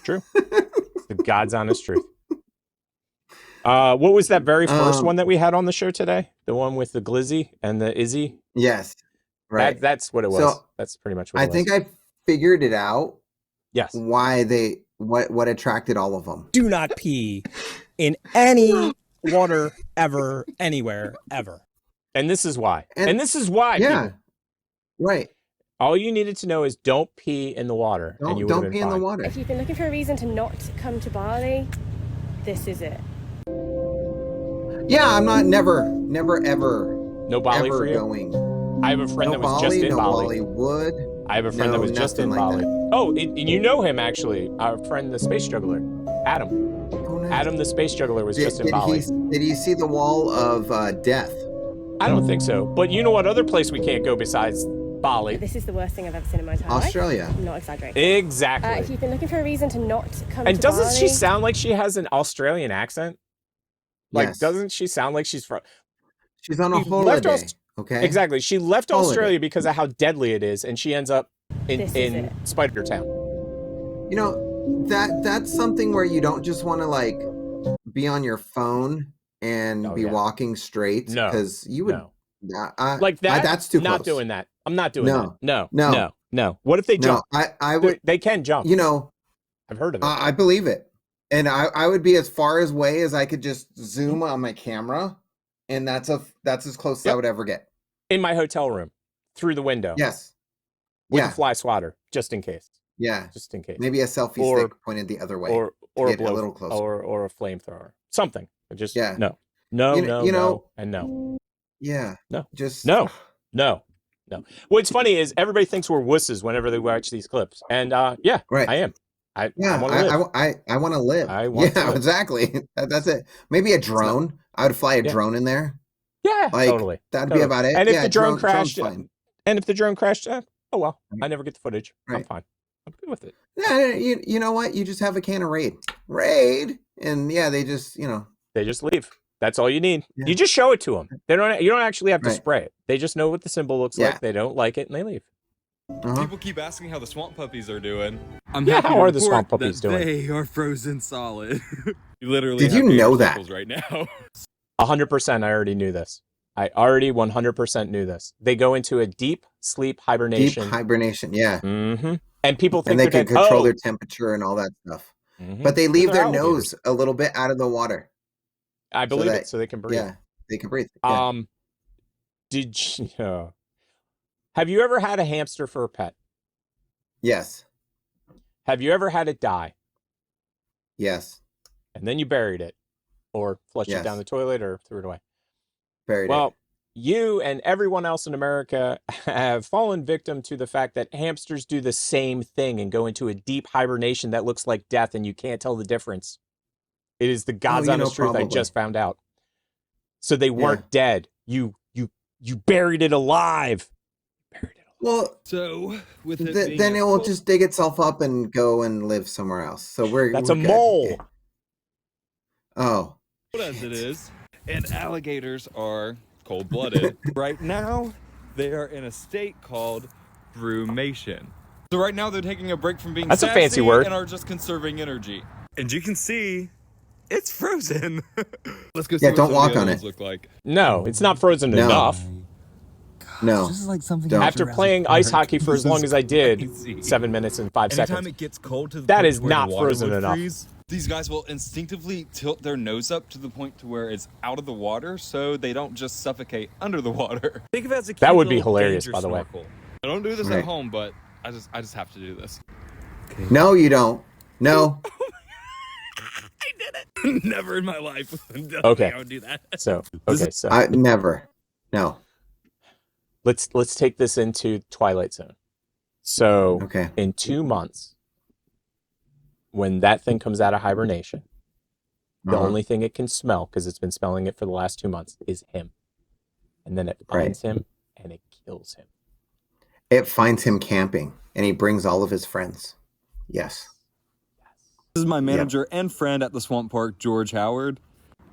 true. It's the God's honest truth. What was that very first one that we had on the show today? The one with the Glizzy and the Izzy? Yes. Right. That's what it was. So, that's pretty much what I it was. think I figured it out. Yes. Why what attracted all of them. Do not pee in any water ever, anywhere, ever. And this is why. And this is why, Yeah. people. Right. All you needed to know is don't pee in the water, and you would have been Don't pee in the fine. water. If you've been looking for a reason to not come to Bali, this is it. Yeah, I'm not never ever No Bali ever for you? going. I have a friend No that was just Bali, in no Bali. Bollywood. I have a friend that was just in nothing like Bali. that. Oh, and you know him actually. Our friend, the space juggler, Adam. Oh, nice. Adam, the space juggler, was just in Did Bali. did he see the wall of death? I don't think so. But you know what other place we can't go besides Bali? This is the worst thing I've ever seen in my entire life. Australia. I'm not exaggerating. Exactly. If you've been looking for a reason to not come And to doesn't Bali, she sound like she has an Australian accent? Like, Yes. doesn't she sound like she's from... She's on a She left holiday. Okay. Exactly. She left Holiday. Australia because of how deadly it is, and she ends up This is in it. Spider Town. You know, that's something where you don't just want to like be on your phone and be yeah. walking straight, No. because you would No. like that. That's too Not close. doing that. I'm not doing No. that. No. No. What if they No, jump? I would. They can jump. You know, I've heard of it. I believe it, and I would be as far away as I could just zoom on my camera, and that's as close as I Yep. would ever get. In my hotel room, through the window. Yes. With Yeah. a fly swatter, just in case. Yeah. Just in case. Maybe a selfie Or- stick pointed the other way. Or to a get blow, a little closer. or a flamethrower. Something. Just Yeah. no, You know- no, and no. Yeah. No. Just No. What's funny is everybody thinks we're wusses whenever they watch these clips, and yeah, Right. I am. I Yeah, want to live. I want to live. I want to yeah, live. exactly. That's it. Maybe a drone. I would fly a drone in there. Yeah, Like, totally. that'd be totally. about it. And if Yeah, the drone drone's crashed, fine. oh well, I never get the footage. I'm Right. fine. I'm good with it. Yeah, you know what? You just have a can of Raid, and yeah, they just They just leave. That's all you need. Yeah. You just show it to them. You don't actually have to Right. spray it. They just know what the symbol looks Yeah. like. They don't like it, and they leave. People keep asking how the swamp puppies are doing. I'm Yeah, happy how to are the report swamp puppies that doing? They are frozen solid. You literally Did have you know gator that? circles right now. 100%. I already knew this. I already 100% knew this. They go into a deep sleep hibernation. deep hibernation. Yeah, Mm-hmm. And people think and they they're can dead. control Oh! their temperature and all that stuff. Mhm. But they But leave they're their alligators. nose a little bit out of the water. I believe that- it, so they can breathe. Yeah, they can breathe. Yeah. Did you, have you ever had a hamster for a pet? Yes. Have you ever had it die Yes. and then you buried it, or flushed it Yes. down the toilet, or threw it away? Buried Well, it. you and everyone else in America have fallen victim to the fact that hamsters do the same thing and go into a deep hibernation that looks like death, and you can't tell the difference. It is the God's honest truth. I probably. just found out. So they weren't dead. You buried it alive. Well, So with it being then a it will full- just dig itself up and go and live somewhere else. So That's we're a good. mole. Oh, as it is, and alligators are cold-blooded. Right now, they are in a state called brumation. So right now, they're taking a break from being That's a sassy fancy word. and are just conserving energy. And you can see it's frozen. Let's go see Yeah, what don't some of walk the on other it. ones look like. No, it's not frozen No. enough. no. This is like something Don't. After playing ice hockey for as long as I did, crazy. 7 minutes and 5 Anytime seconds. it gets cold to the That point is where not the water frozen would enough. freeze, these guys will instinctively tilt their nose up to the point to where it's out of the water, so they don't just suffocate under the water. Think of it as a That cute would be little hilarious, danger by the way. snorkel. I don't do this Right. at home, but I just have to do this. No, you don't. No. Never in my life. Okay. I would do that. So I never. No. let's take this into Twilight Zone. So Okay. in 2 months, when that thing comes out of hibernation, the Uh-huh. only thing it can smell, because it's been smelling it for the last 2 months, is him. And then it finds him and it kills him. It finds him camping, and he brings all of his friends. Yes. This is my manager and friend at the swamp park, George Howard.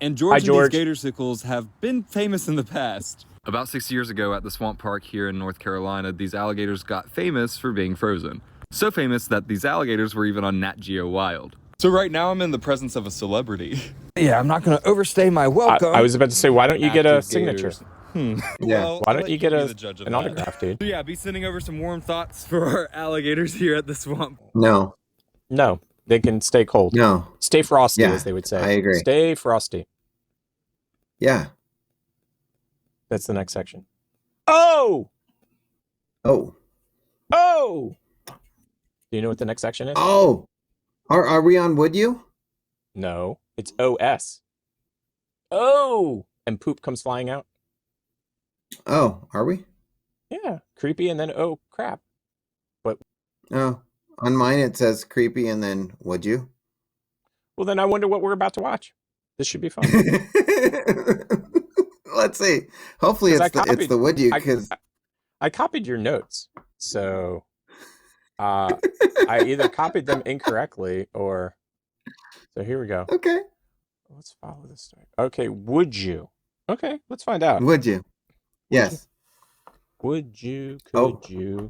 And George Hi, and George. these gator sickles have been famous in the past. About 6 years ago at the swamp park here in North Carolina, these alligators got famous for being frozen. So famous that these alligators were even on Nat Geo Wild. So right now I'm in the presence of a celebrity. Yeah, I'm not going to overstay my welcome. I was about to say, why don't you get a Active signature? gators. Yeah. Well, Why I'll don't let you get be a the judge of an that. autograph, dude? So yeah, be sending over some warm thoughts for our alligators here at the swamp. No. No. They can stay cold. No. Stay frosty, Yeah, as they would say. I agree. Stay frosty. Yeah. That's the next section. Oh! Oh. Oh! Do you know what the next section is? Oh. Are we on Would You? No, it's OS. Oh! And poop comes flying out. Oh, are we? Yeah, creepy and then oh crap. But Oh, on mine it says creepy and then Would You? well, then I wonder what we're about to watch. This should be fun. Let's see. Hopefully it's the Would You, because I copied your notes, so I either copied them incorrectly or. So here we go. Okay. Let's follow this story. Okay, would you? Okay, let's find out. Would you? Yes. Would you? Could you?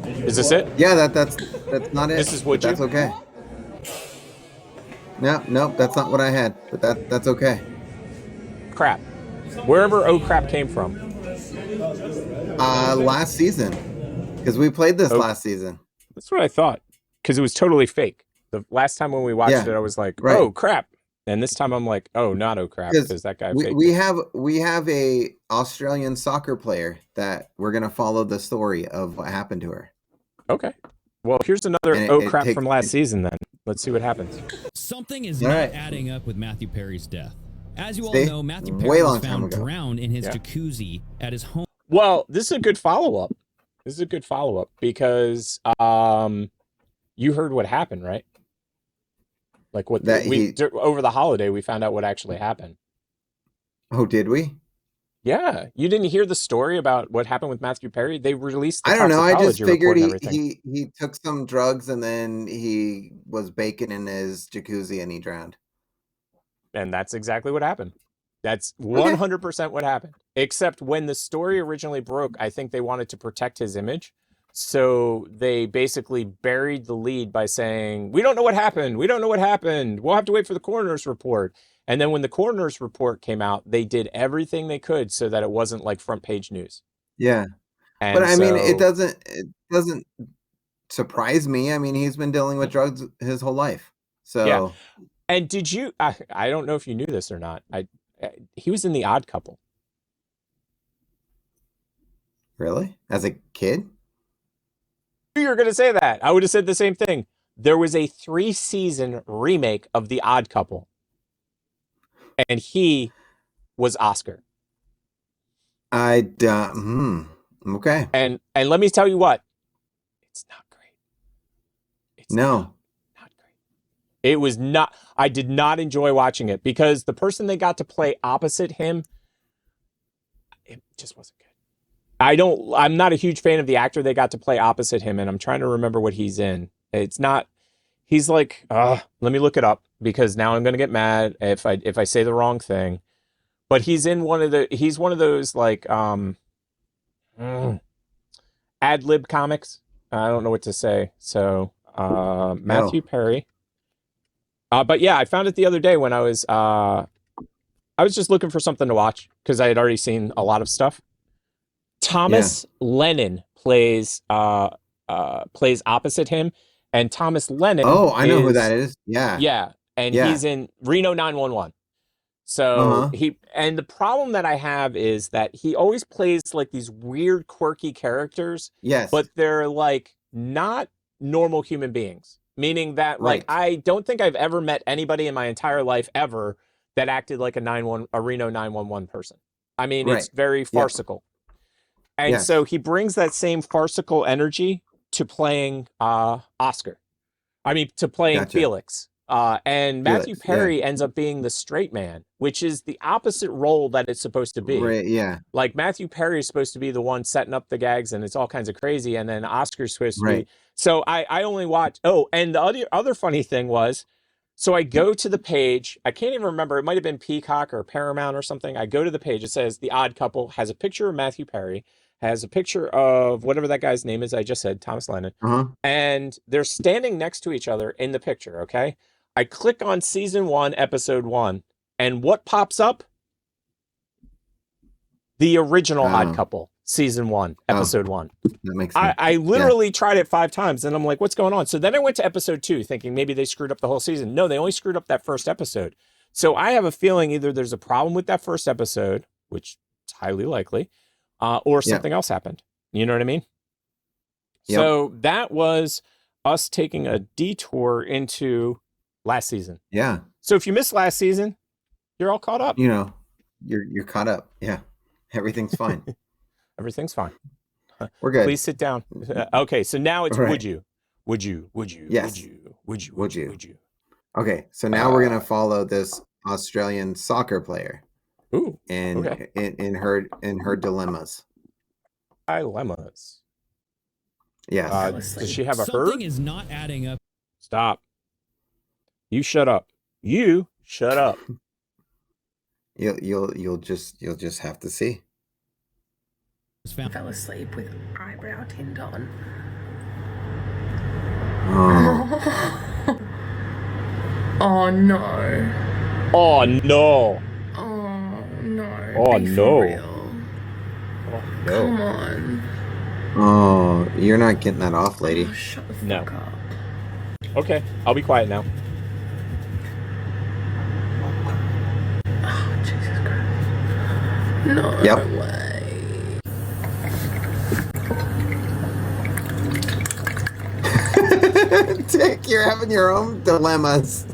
Is this it? Yeah, that's not it. This is would you? That's okay. No, that's not what I had. But that's okay. Crap. Wherever oh crap came from. Last season, because we played this last season. That's what I thought. Because it was totally fake. The last time when we watched it, I was like, oh crap. And this time I'm like, oh, not oh crap, because that guy faked it. We have a Australian soccer player that we're gonna follow the story of what happened to her. Okay. Well, here's another crap from last season then. Let's see what happens. Something is not adding up with Matthew Perry's death. As you all know, Matthew Perry was found drowned in his jacuzzi at his home. Well, this is a good follow-up. Because you heard what happened, right? Like what over the holiday we found out what actually happened. Oh, did we? Yeah, you didn't hear the story about what happened with Matthew Perry? They released the I don't know. I just figured he took some drugs and then he was baking in his jacuzzi and he drowned. And that's exactly what happened. That's 100% what happened. Except when the story originally broke, I think they wanted to protect his image. So they basically buried the lead by saying, we don't know what happened. We don't know what happened. We'll have to wait for the coroner's report. And then when the coroner's report came out, they did everything they could so that it wasn't like front page news. Yeah. And but I mean, it doesn't surprise me. I mean, he's been dealing with drugs his whole life. So yeah. And did you, I don't know if you knew this or not. He was in The Odd Couple. Really? As a kid? You were going to say that. I would have said the same thing. There was a 3-season remake of The Odd Couple. And he was Oscar. Okay. And let me tell you what. It's not great. It's not great. It was not. I did not enjoy watching it because the person they got to play opposite him, it just wasn't good. I'm not a huge fan of the actor they got to play opposite him, and I'm trying to remember what he's in. It's not. He's like, let me look it up because now I'm going to get mad if I say the wrong thing. But he's in he's one of those like ad lib comics. I don't know what to say. So Matthew Perry. But yeah, I found it the other day when I was just looking for something to watch because I had already seen a lot of stuff. Thomas Lennon plays opposite him. And Thomas Lennon. Oh, I know who that is. Yeah. Yeah. And he's in Reno 911. So and the problem that I have is that he always plays like these weird, quirky characters. Yes. But they're like not normal human beings. Meaning that like I don't think I've ever met anybody in my entire life ever that acted like a Reno 911 person. I mean, it's very farcical. And so he brings that same farcical energy to playing Oscar. I mean, to playing Felix. And Matthew Perry ends up being the straight man, which is the opposite role that it's supposed to be. Right, yeah. Like Matthew Perry is supposed to be the one setting up the gags and it's all kinds of crazy. And then Oscar's supposed to be. So I only watch. Oh, and the other funny thing was, so I go to the page. I can't even remember. It might have been Peacock or Paramount or something. I go to the page. It says The Odd Couple, has a picture of Matthew Perry, has a picture of whatever that guy's name is. I just said Thomas Lennon. And they're standing next to each other in the picture. Okay. I click on season 1, episode 1. And what pops up? The original Odd Couple. season 1, episode 1. That makes sense. I literally tried it 5 times, and I'm like, what's going on? So then I went to episode 2, thinking maybe they screwed up the whole season. No, they only screwed up that first episode. So I have a feeling either there's a problem with that first episode, which is highly likely, or something else happened. You know what I mean? Yep. So that was us taking a detour into last season. Yeah. So if you missed last season, you're all caught up. You know, you're caught up. Yeah. Everything's fine. Everything's fine. We're good. Please sit down. Okay, so now it's Right. would you? Would you? Would you? Yes. Would you? Would you? Would you? Would you? Okay, so now we're gonna follow this Australian soccer player. Ooh. In her dilemmas. Dilemmas. Yes. Does she have a Something herd? is not adding up. Stop. You shut up. You shut up. You'll just have to see. Fell asleep with eyebrow tint on. Oh. Oh no. Oh no. Oh no. Oh Be for no. real. Oh Come no. on. Oh, you're not getting that off, lady. Oh, shut the fuck No. up. Okay, I'll be quiet now. Oh, Jesus Christ. No Yep. way. Dick, you're having your own dilemmas.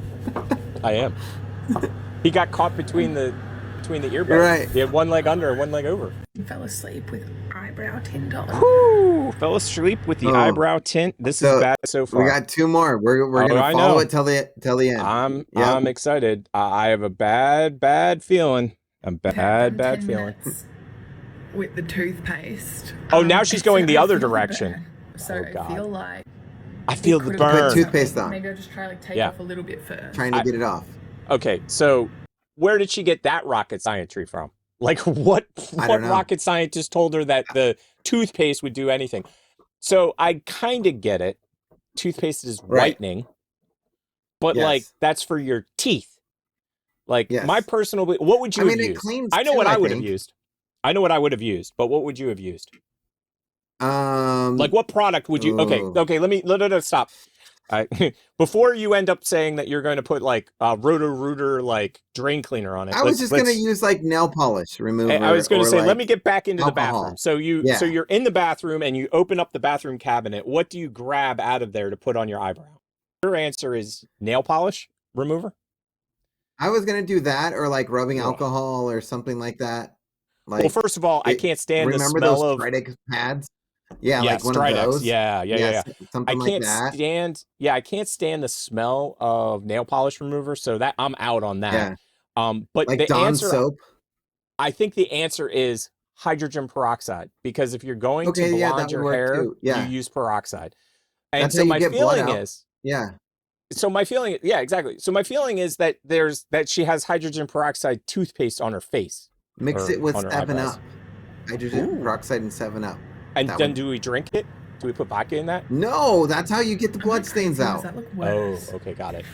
I am. He got caught between the earbuds. Right. He had one leg under and one leg over. Fell asleep with eyebrow tint on. Whoo! Fell asleep with the eyebrow tint. This is bad so far. We got 2 more. We're gonna I follow know. it till the end. I'm excited. I have a bad feeling. A bad 10 feeling. minutes with the toothpaste. Oh, now she's going the I other feel the direction. burn. So Oh, I God. feel like I feel it the could've burn. Put toothpaste on. Maybe I'll just try take Yeah. off a little bit first. Trying to get it off. Okay, so where did she get that rocket scientry from? Like what don't know. rocket scientist told her that the toothpaste would do anything? So I kind of get it. Toothpaste is Right. whitening, but Yes. like that's for your teeth. Like Yes. my personal, what would you I have mean, it used? cleans I know too, what I I would have think. used. I know what I would have used, but what would you have used? Like what product would you? Okay. Let me stop. Before you end up saying that you're going to put like Roto-Rooter like drain cleaner on it. I was just gonna use like nail polish remover. I was going to or, say, like, let me get back into the alcohol. bathroom. So Yeah. you're in the bathroom and you open up the bathroom cabinet. What do you grab out of there to put on your eyebrow? Your answer is nail polish remover. I was gonna do that or like rubbing alcohol or something like that. Like, Well, first of all, I can't stand the remember smell those of Stridex pads. Yeah, yeah, like one Stridex. of those. Yeah. Something I like can't that. I can't stand the smell of nail polish remover, so that I'm out on that. But Like the Dawn answer, soap. I think the answer is hydrogen peroxide, because if you're going Okay, to yeah, blonde that your would work hair, too. Yeah. you use peroxide. And That's so how you my get blood feeling out. is, Yeah. So my feeling is that that she has hydrogen peroxide toothpaste on her face. Mix or it with on her 7 eyebrows. Up. Hydrogen peroxide and 7 Up. And That then one. do we drink it? Do we put vodka in that? No, that's how you get the blood stains Does out. that look Oh, worse? okay, got it.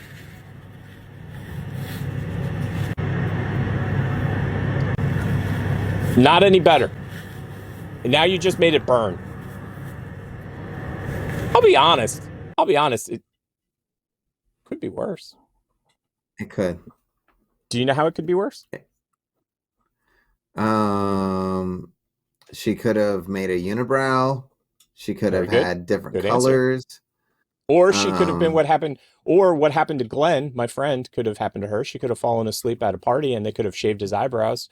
Not any better. And now you just made it burn. I'll be honest. It could be worse. It could. Do you know how it could be worse? She could have made a unibrow. She could Very have good. had different Good answer. colors. Or she could have been Um, what happened to Glenn, my friend, could have happened to her. She could have fallen asleep at a party and they could have shaved his eyebrows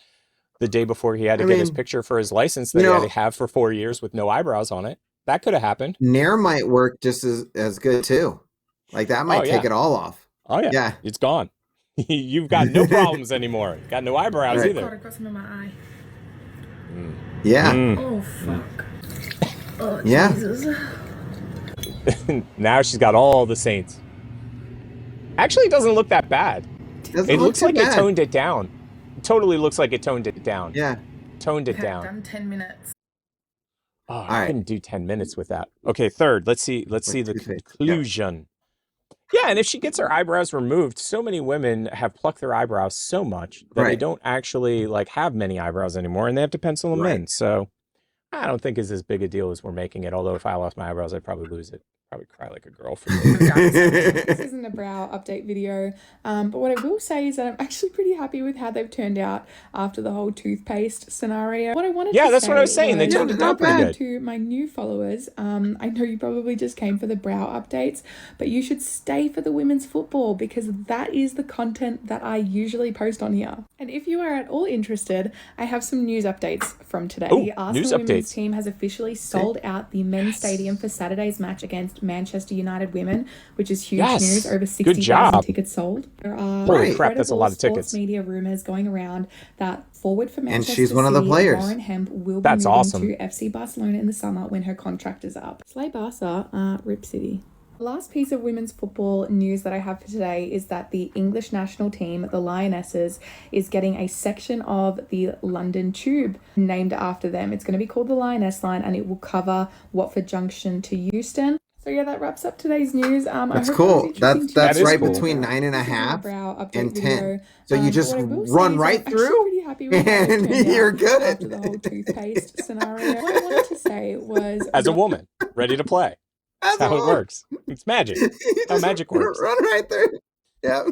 the day before he had to I get his mean, picture for his license that you he had know- to have for 4 years with no eyebrows on it. That could have happened. Nair might work just as good too. Like that might take yeah. it all off. Oh yeah. Yeah. It's gone. You've got no problems anymore. You've got no eyebrows Right. God, I either. got some in my eye. Yeah. Oh fuck. Oh Yeah. Jesus. Now she's got all the saints. Actually, it doesn't look that bad. Doesn't It look looks too like it bad. toned it down. It totally looks like it toned it down. Yeah. Toned it Okay, down. done 10 minutes. Oh, All I right. couldn't do 10 minutes with that. Okay, third. Let's see the toothpaste. conclusion. Yeah, and if she gets her eyebrows removed, so many women have plucked their eyebrows so much that they Right. don't actually like have many eyebrows anymore, and they have to pencil them in. Right. So I don't think is as big a deal as we're making it. Although if I lost my eyebrows, I'd probably lose it. Probably cry like a girl for This isn't a brow update video, but what I will say is that I'm actually pretty happy with how they've turned out after the whole toothpaste scenario. What I wanted to that's what I was saying. They turned it out pretty good. To my new followers, I know you probably just came for the brow updates, but you should stay for the women's football because that is the content that I usually post on here. And if you are at all interested, I have some news updates from today. The Arsenal women's team has officially sold out the men's stadium for Saturday's match against Manchester United women, which is huge news. Over 60,000 tickets sold. There are holy crap, that's a lot of tickets. Sports media rumors going around that forward for Manchester and she's one of the players. Lauren Hemp will be moving to FC Barcelona in the summer when her contract is up. Slay Barca, Rip City. The last piece of women's football news that I have for today is that the English national team, the Lionesses, is getting a section of the London Tube named after them. It's going to be called the Lioness Line, and it will cover Watford Junction to Euston. So yeah, that wraps up today's news. That's cool. That's right cool. Between 9.5 and 10. So you just run right through, and you're good after the whole toothpaste scenario. What I wanted to say was, as a woman, ready to play. That's how it works. It's magic. How magic works. Run right through. Yeah.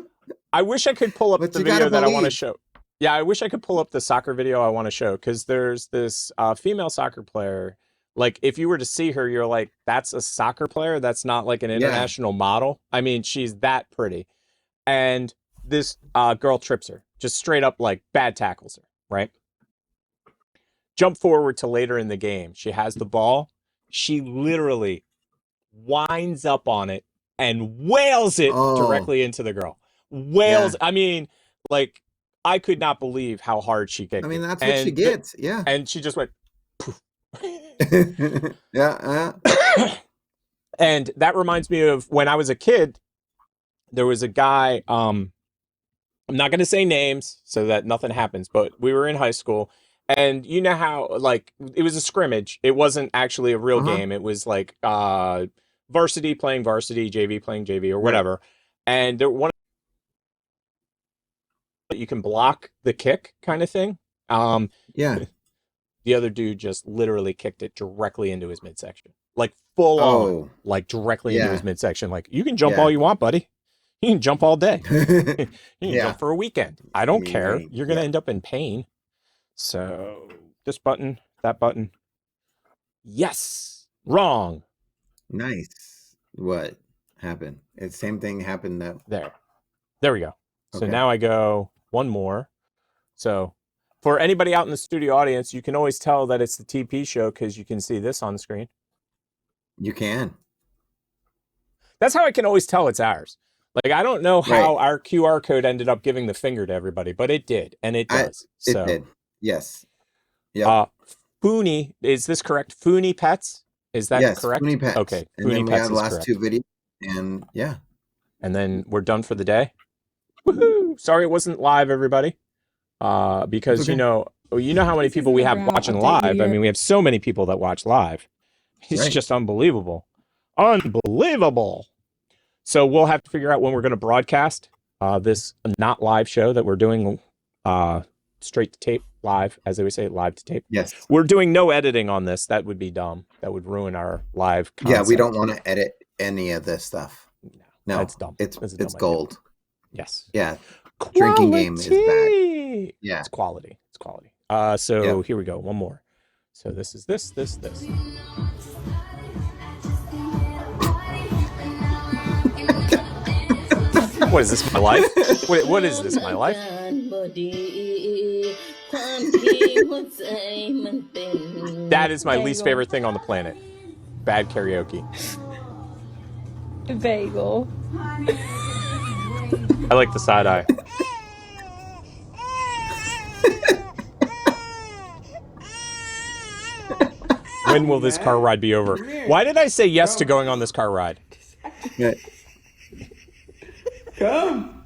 I wish I could pull up the video that I want to show. Yeah, I wish I could pull up the soccer video I want to show because there's this female soccer player. Like, if you were to see her, you're like, that's a soccer player. That's not like an international model. I mean, she's that pretty. And this girl trips her. Just straight up, like, bad tackles her, right? Jump forward to later in the game. She has the ball. She literally winds up on it and wails it directly into the girl. Wails. I mean, like, I could not believe how hard she kicked. I mean, that's what she gets. Yeah. And she just went, poof. And that reminds me of when I was a kid. There was a guy, I'm not going to say names so that nothing happens, but we were in high school, and you know how, like, it was a scrimmage. It wasn't actually a real game. It was like varsity playing varsity, JV playing JV, or whatever. And there one you can block the kick kind of thing. The other dude just literally kicked it directly into his midsection. Like full on. Like directly into his midsection. Like, you can jump all you want, buddy. You can jump all day. You can jump for a weekend. I don't care. You're going to end up in pain. So this button, that button. Yes. Wrong. Nice. What happened? It's same thing happened though. There we go. So now I go one more. So for anybody out in the studio audience, you can always tell that it's the TP show because you can see this on the screen. You can. That's how I can always tell it's ours. Like, I don't know how our QR code ended up giving the finger to everybody, but it did, and it does. It did. Yes. Yeah. Foony, is this correct? Foony Pets? Is that correct? Foony Pets. Okay. And Foony then we Pets had the last two videos, and and then we're done for the day. Woohoo! Sorry it wasn't live, everybody. Because you know how many people we have watching live. I mean, we have so many people that watch live. It's just unbelievable. Unbelievable. So we'll have to figure out when we're going to broadcast this not live show that we're doing straight to tape, live, as they would say, live to tape. Yes. We're doing no editing on this. That would be dumb. That would ruin our live concept. Yeah, we don't want to edit any of this stuff. No, that's dumb. It's gold. Yes. Yeah. Quality. Drinking game is bad. Yeah. It's quality. It's quality. So here we go. One more. So this is this. What is this, my life? What is this, my life? That is my least favorite thing on the planet. Bad karaoke. Bagel. I like the side eye. When will this car ride be over? Why did I say yes to going on this car ride? Come.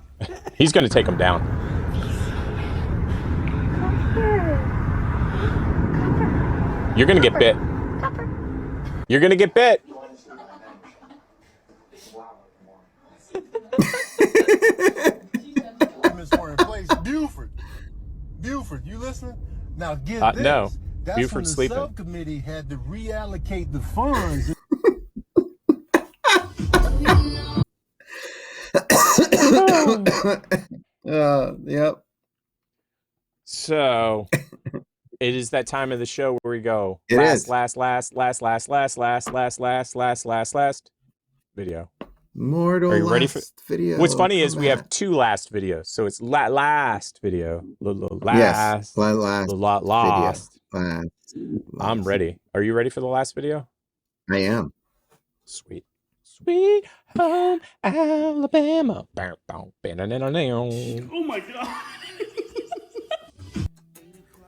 He's going to take him down. You're going to get bit. You're going to get bit. Buford, you listening? Now get this. No. That's Buford when the sleeping. subcommittee had to reallocate the funds. Yep. So it is that time of the show where we go It is. last video. Mortal Are you ready for video? What's funny is we have 2 last videos, so it's last video. Yes, last. Last. I'm ready. Are you ready for the last video? I am. Sweet home Alabama. Oh my god.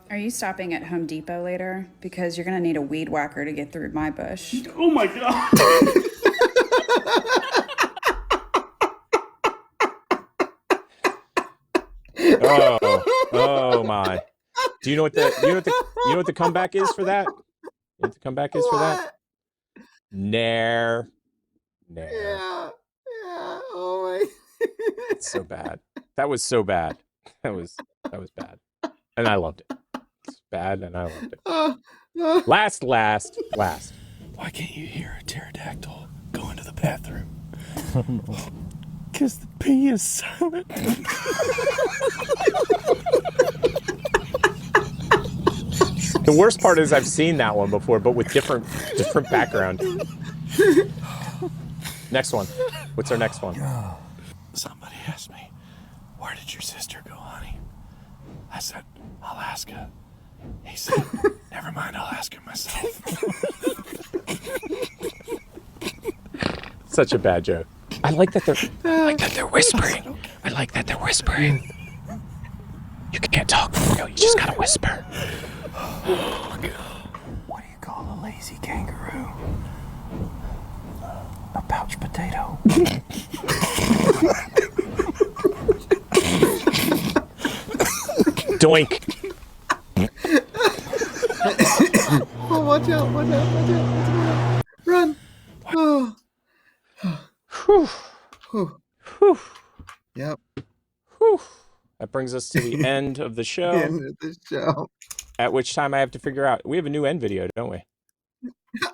Are you stopping at Home Depot later? Because you're gonna need a weed whacker to get through my bush. Oh my god. Oh my. Do you know what the comeback is for that? You know what the comeback is for that? Nair. Yeah. Oh my. It's so bad. That was so bad. That was bad. And I loved it. It's bad and I loved it. Last. Why can't you hear a pterodactyl go into the bathroom? I don't know. Because the P is silent. The worst part is I've seen that one before, but with different background. Next one. What's our next one? Somebody asked me, where did your sister go, honey? I said, Alaska. He said, never mind, I'll ask her myself. Such a bad joke. I like that they're whispering. I like that they're whispering. You can't talk for real. You just gotta whisper. Oh, God. What do you call a lazy kangaroo? A pouch potato. Doink. Oh, watch out. Run. Oh. Whew. Yep. Whew. That brings us to the end of the show. End of the show. At which time I have to figure out. We have a new end video, don't we?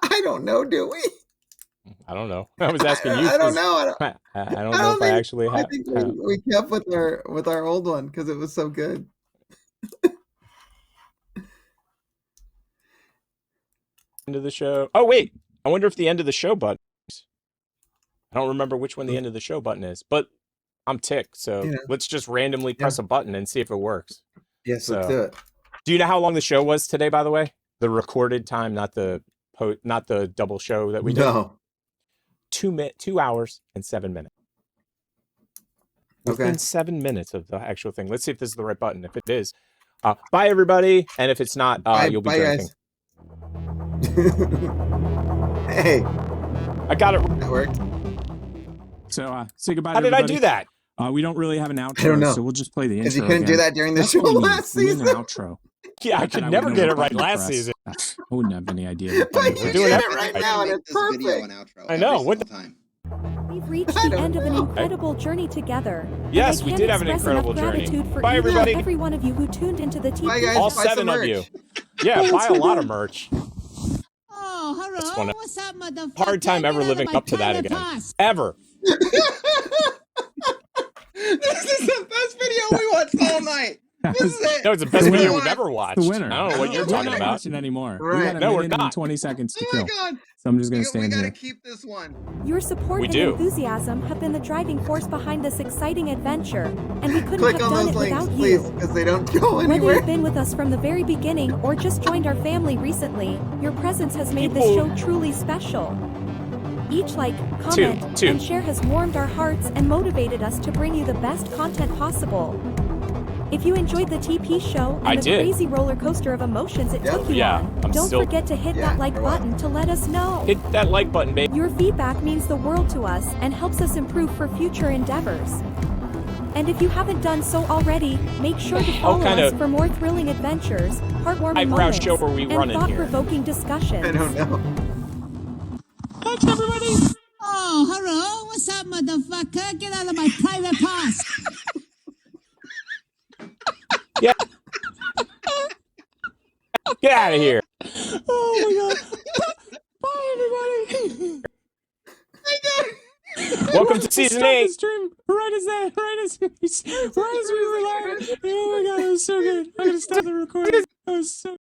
I don't know, do we? I don't know. I was asking you. I don't know. I don't know if I actually have. I think we kept with our old one because it was so good. End of the show. Oh wait, I wonder if the end of the show button. I don't remember which one the end of the show button is, but I'm ticked. So let's just randomly press a button and see if it works. Yes, let's do it. Do you know how long the show was today? By the way, the recorded time, not the double show that we did. No. 2 hours and 7 minutes. Okay. Within 7 minutes of the actual thing. Let's see if this is the right button. If it is, bye everybody. And if it's not, you'll be drinking. Hey, I got it. That worked. So say goodbye. How to did I everybody. do that? We don't really have an outro, I don't know. so we'll just play the intro. Because you couldn't do that during the That's show what we need. last We need season. an outro. Yeah, I could never get it right last season. I wouldn't have any idea. We're doing it right now, and it's perfect. I know. What the time? We've reached the end of an incredible journey together. Yes, and I we can't did have an express incredible enough journey. gratitude for Bye, each and everybody. every one of you who tuned into the TV. Bye, guys. All Buy 7 some of merch. you. Yeah, buy a lot of merch. Oh, That's hello. one What's up, motherfucker? hard time ever Get out of living my up to that private again. parts. Ever. This is the best video we watched all night. This is it. That was the best The video winner. we've ever watched. The winner. I don't know what you're We're talking not about. watching anymore. Right. We got a No, we're minute and not. 20 seconds to Oh my kill. God. So I'm just gonna stand We gotta here. keep this one. Your support We and do. enthusiasm have been the driving force behind this exciting adventure, and we couldn't Click have on done those it links, without please, you. because they don't go Whether anywhere. you've been with us from the very beginning or just joined our family recently, your presence has made this People- show truly special. Each like, comment, Two. and share has warmed our hearts and motivated us to bring you the best content possible. If you enjoyed the TP show and I the did. crazy roller coaster of emotions it took you Yeah, on, I'm don't still- forget to hit that like button to let us know. Hit that like button, baby. Your feedback means the world to us and helps us improve for future endeavors. And if you haven't done so already, make sure to follow kind us of for more thrilling adventures, heartwarming eyebrow moments, show were we and running here? thought-provoking discussions. I don't know. Thanks, everybody. Oh, hello. What's up, motherfucker? Get out of my private parts. Yeah. Get out of here. Oh my god. Bye everybody. Welcome to season 8. Right as we were live. Oh my god, it was so good. I'm gonna stop the recording. That was so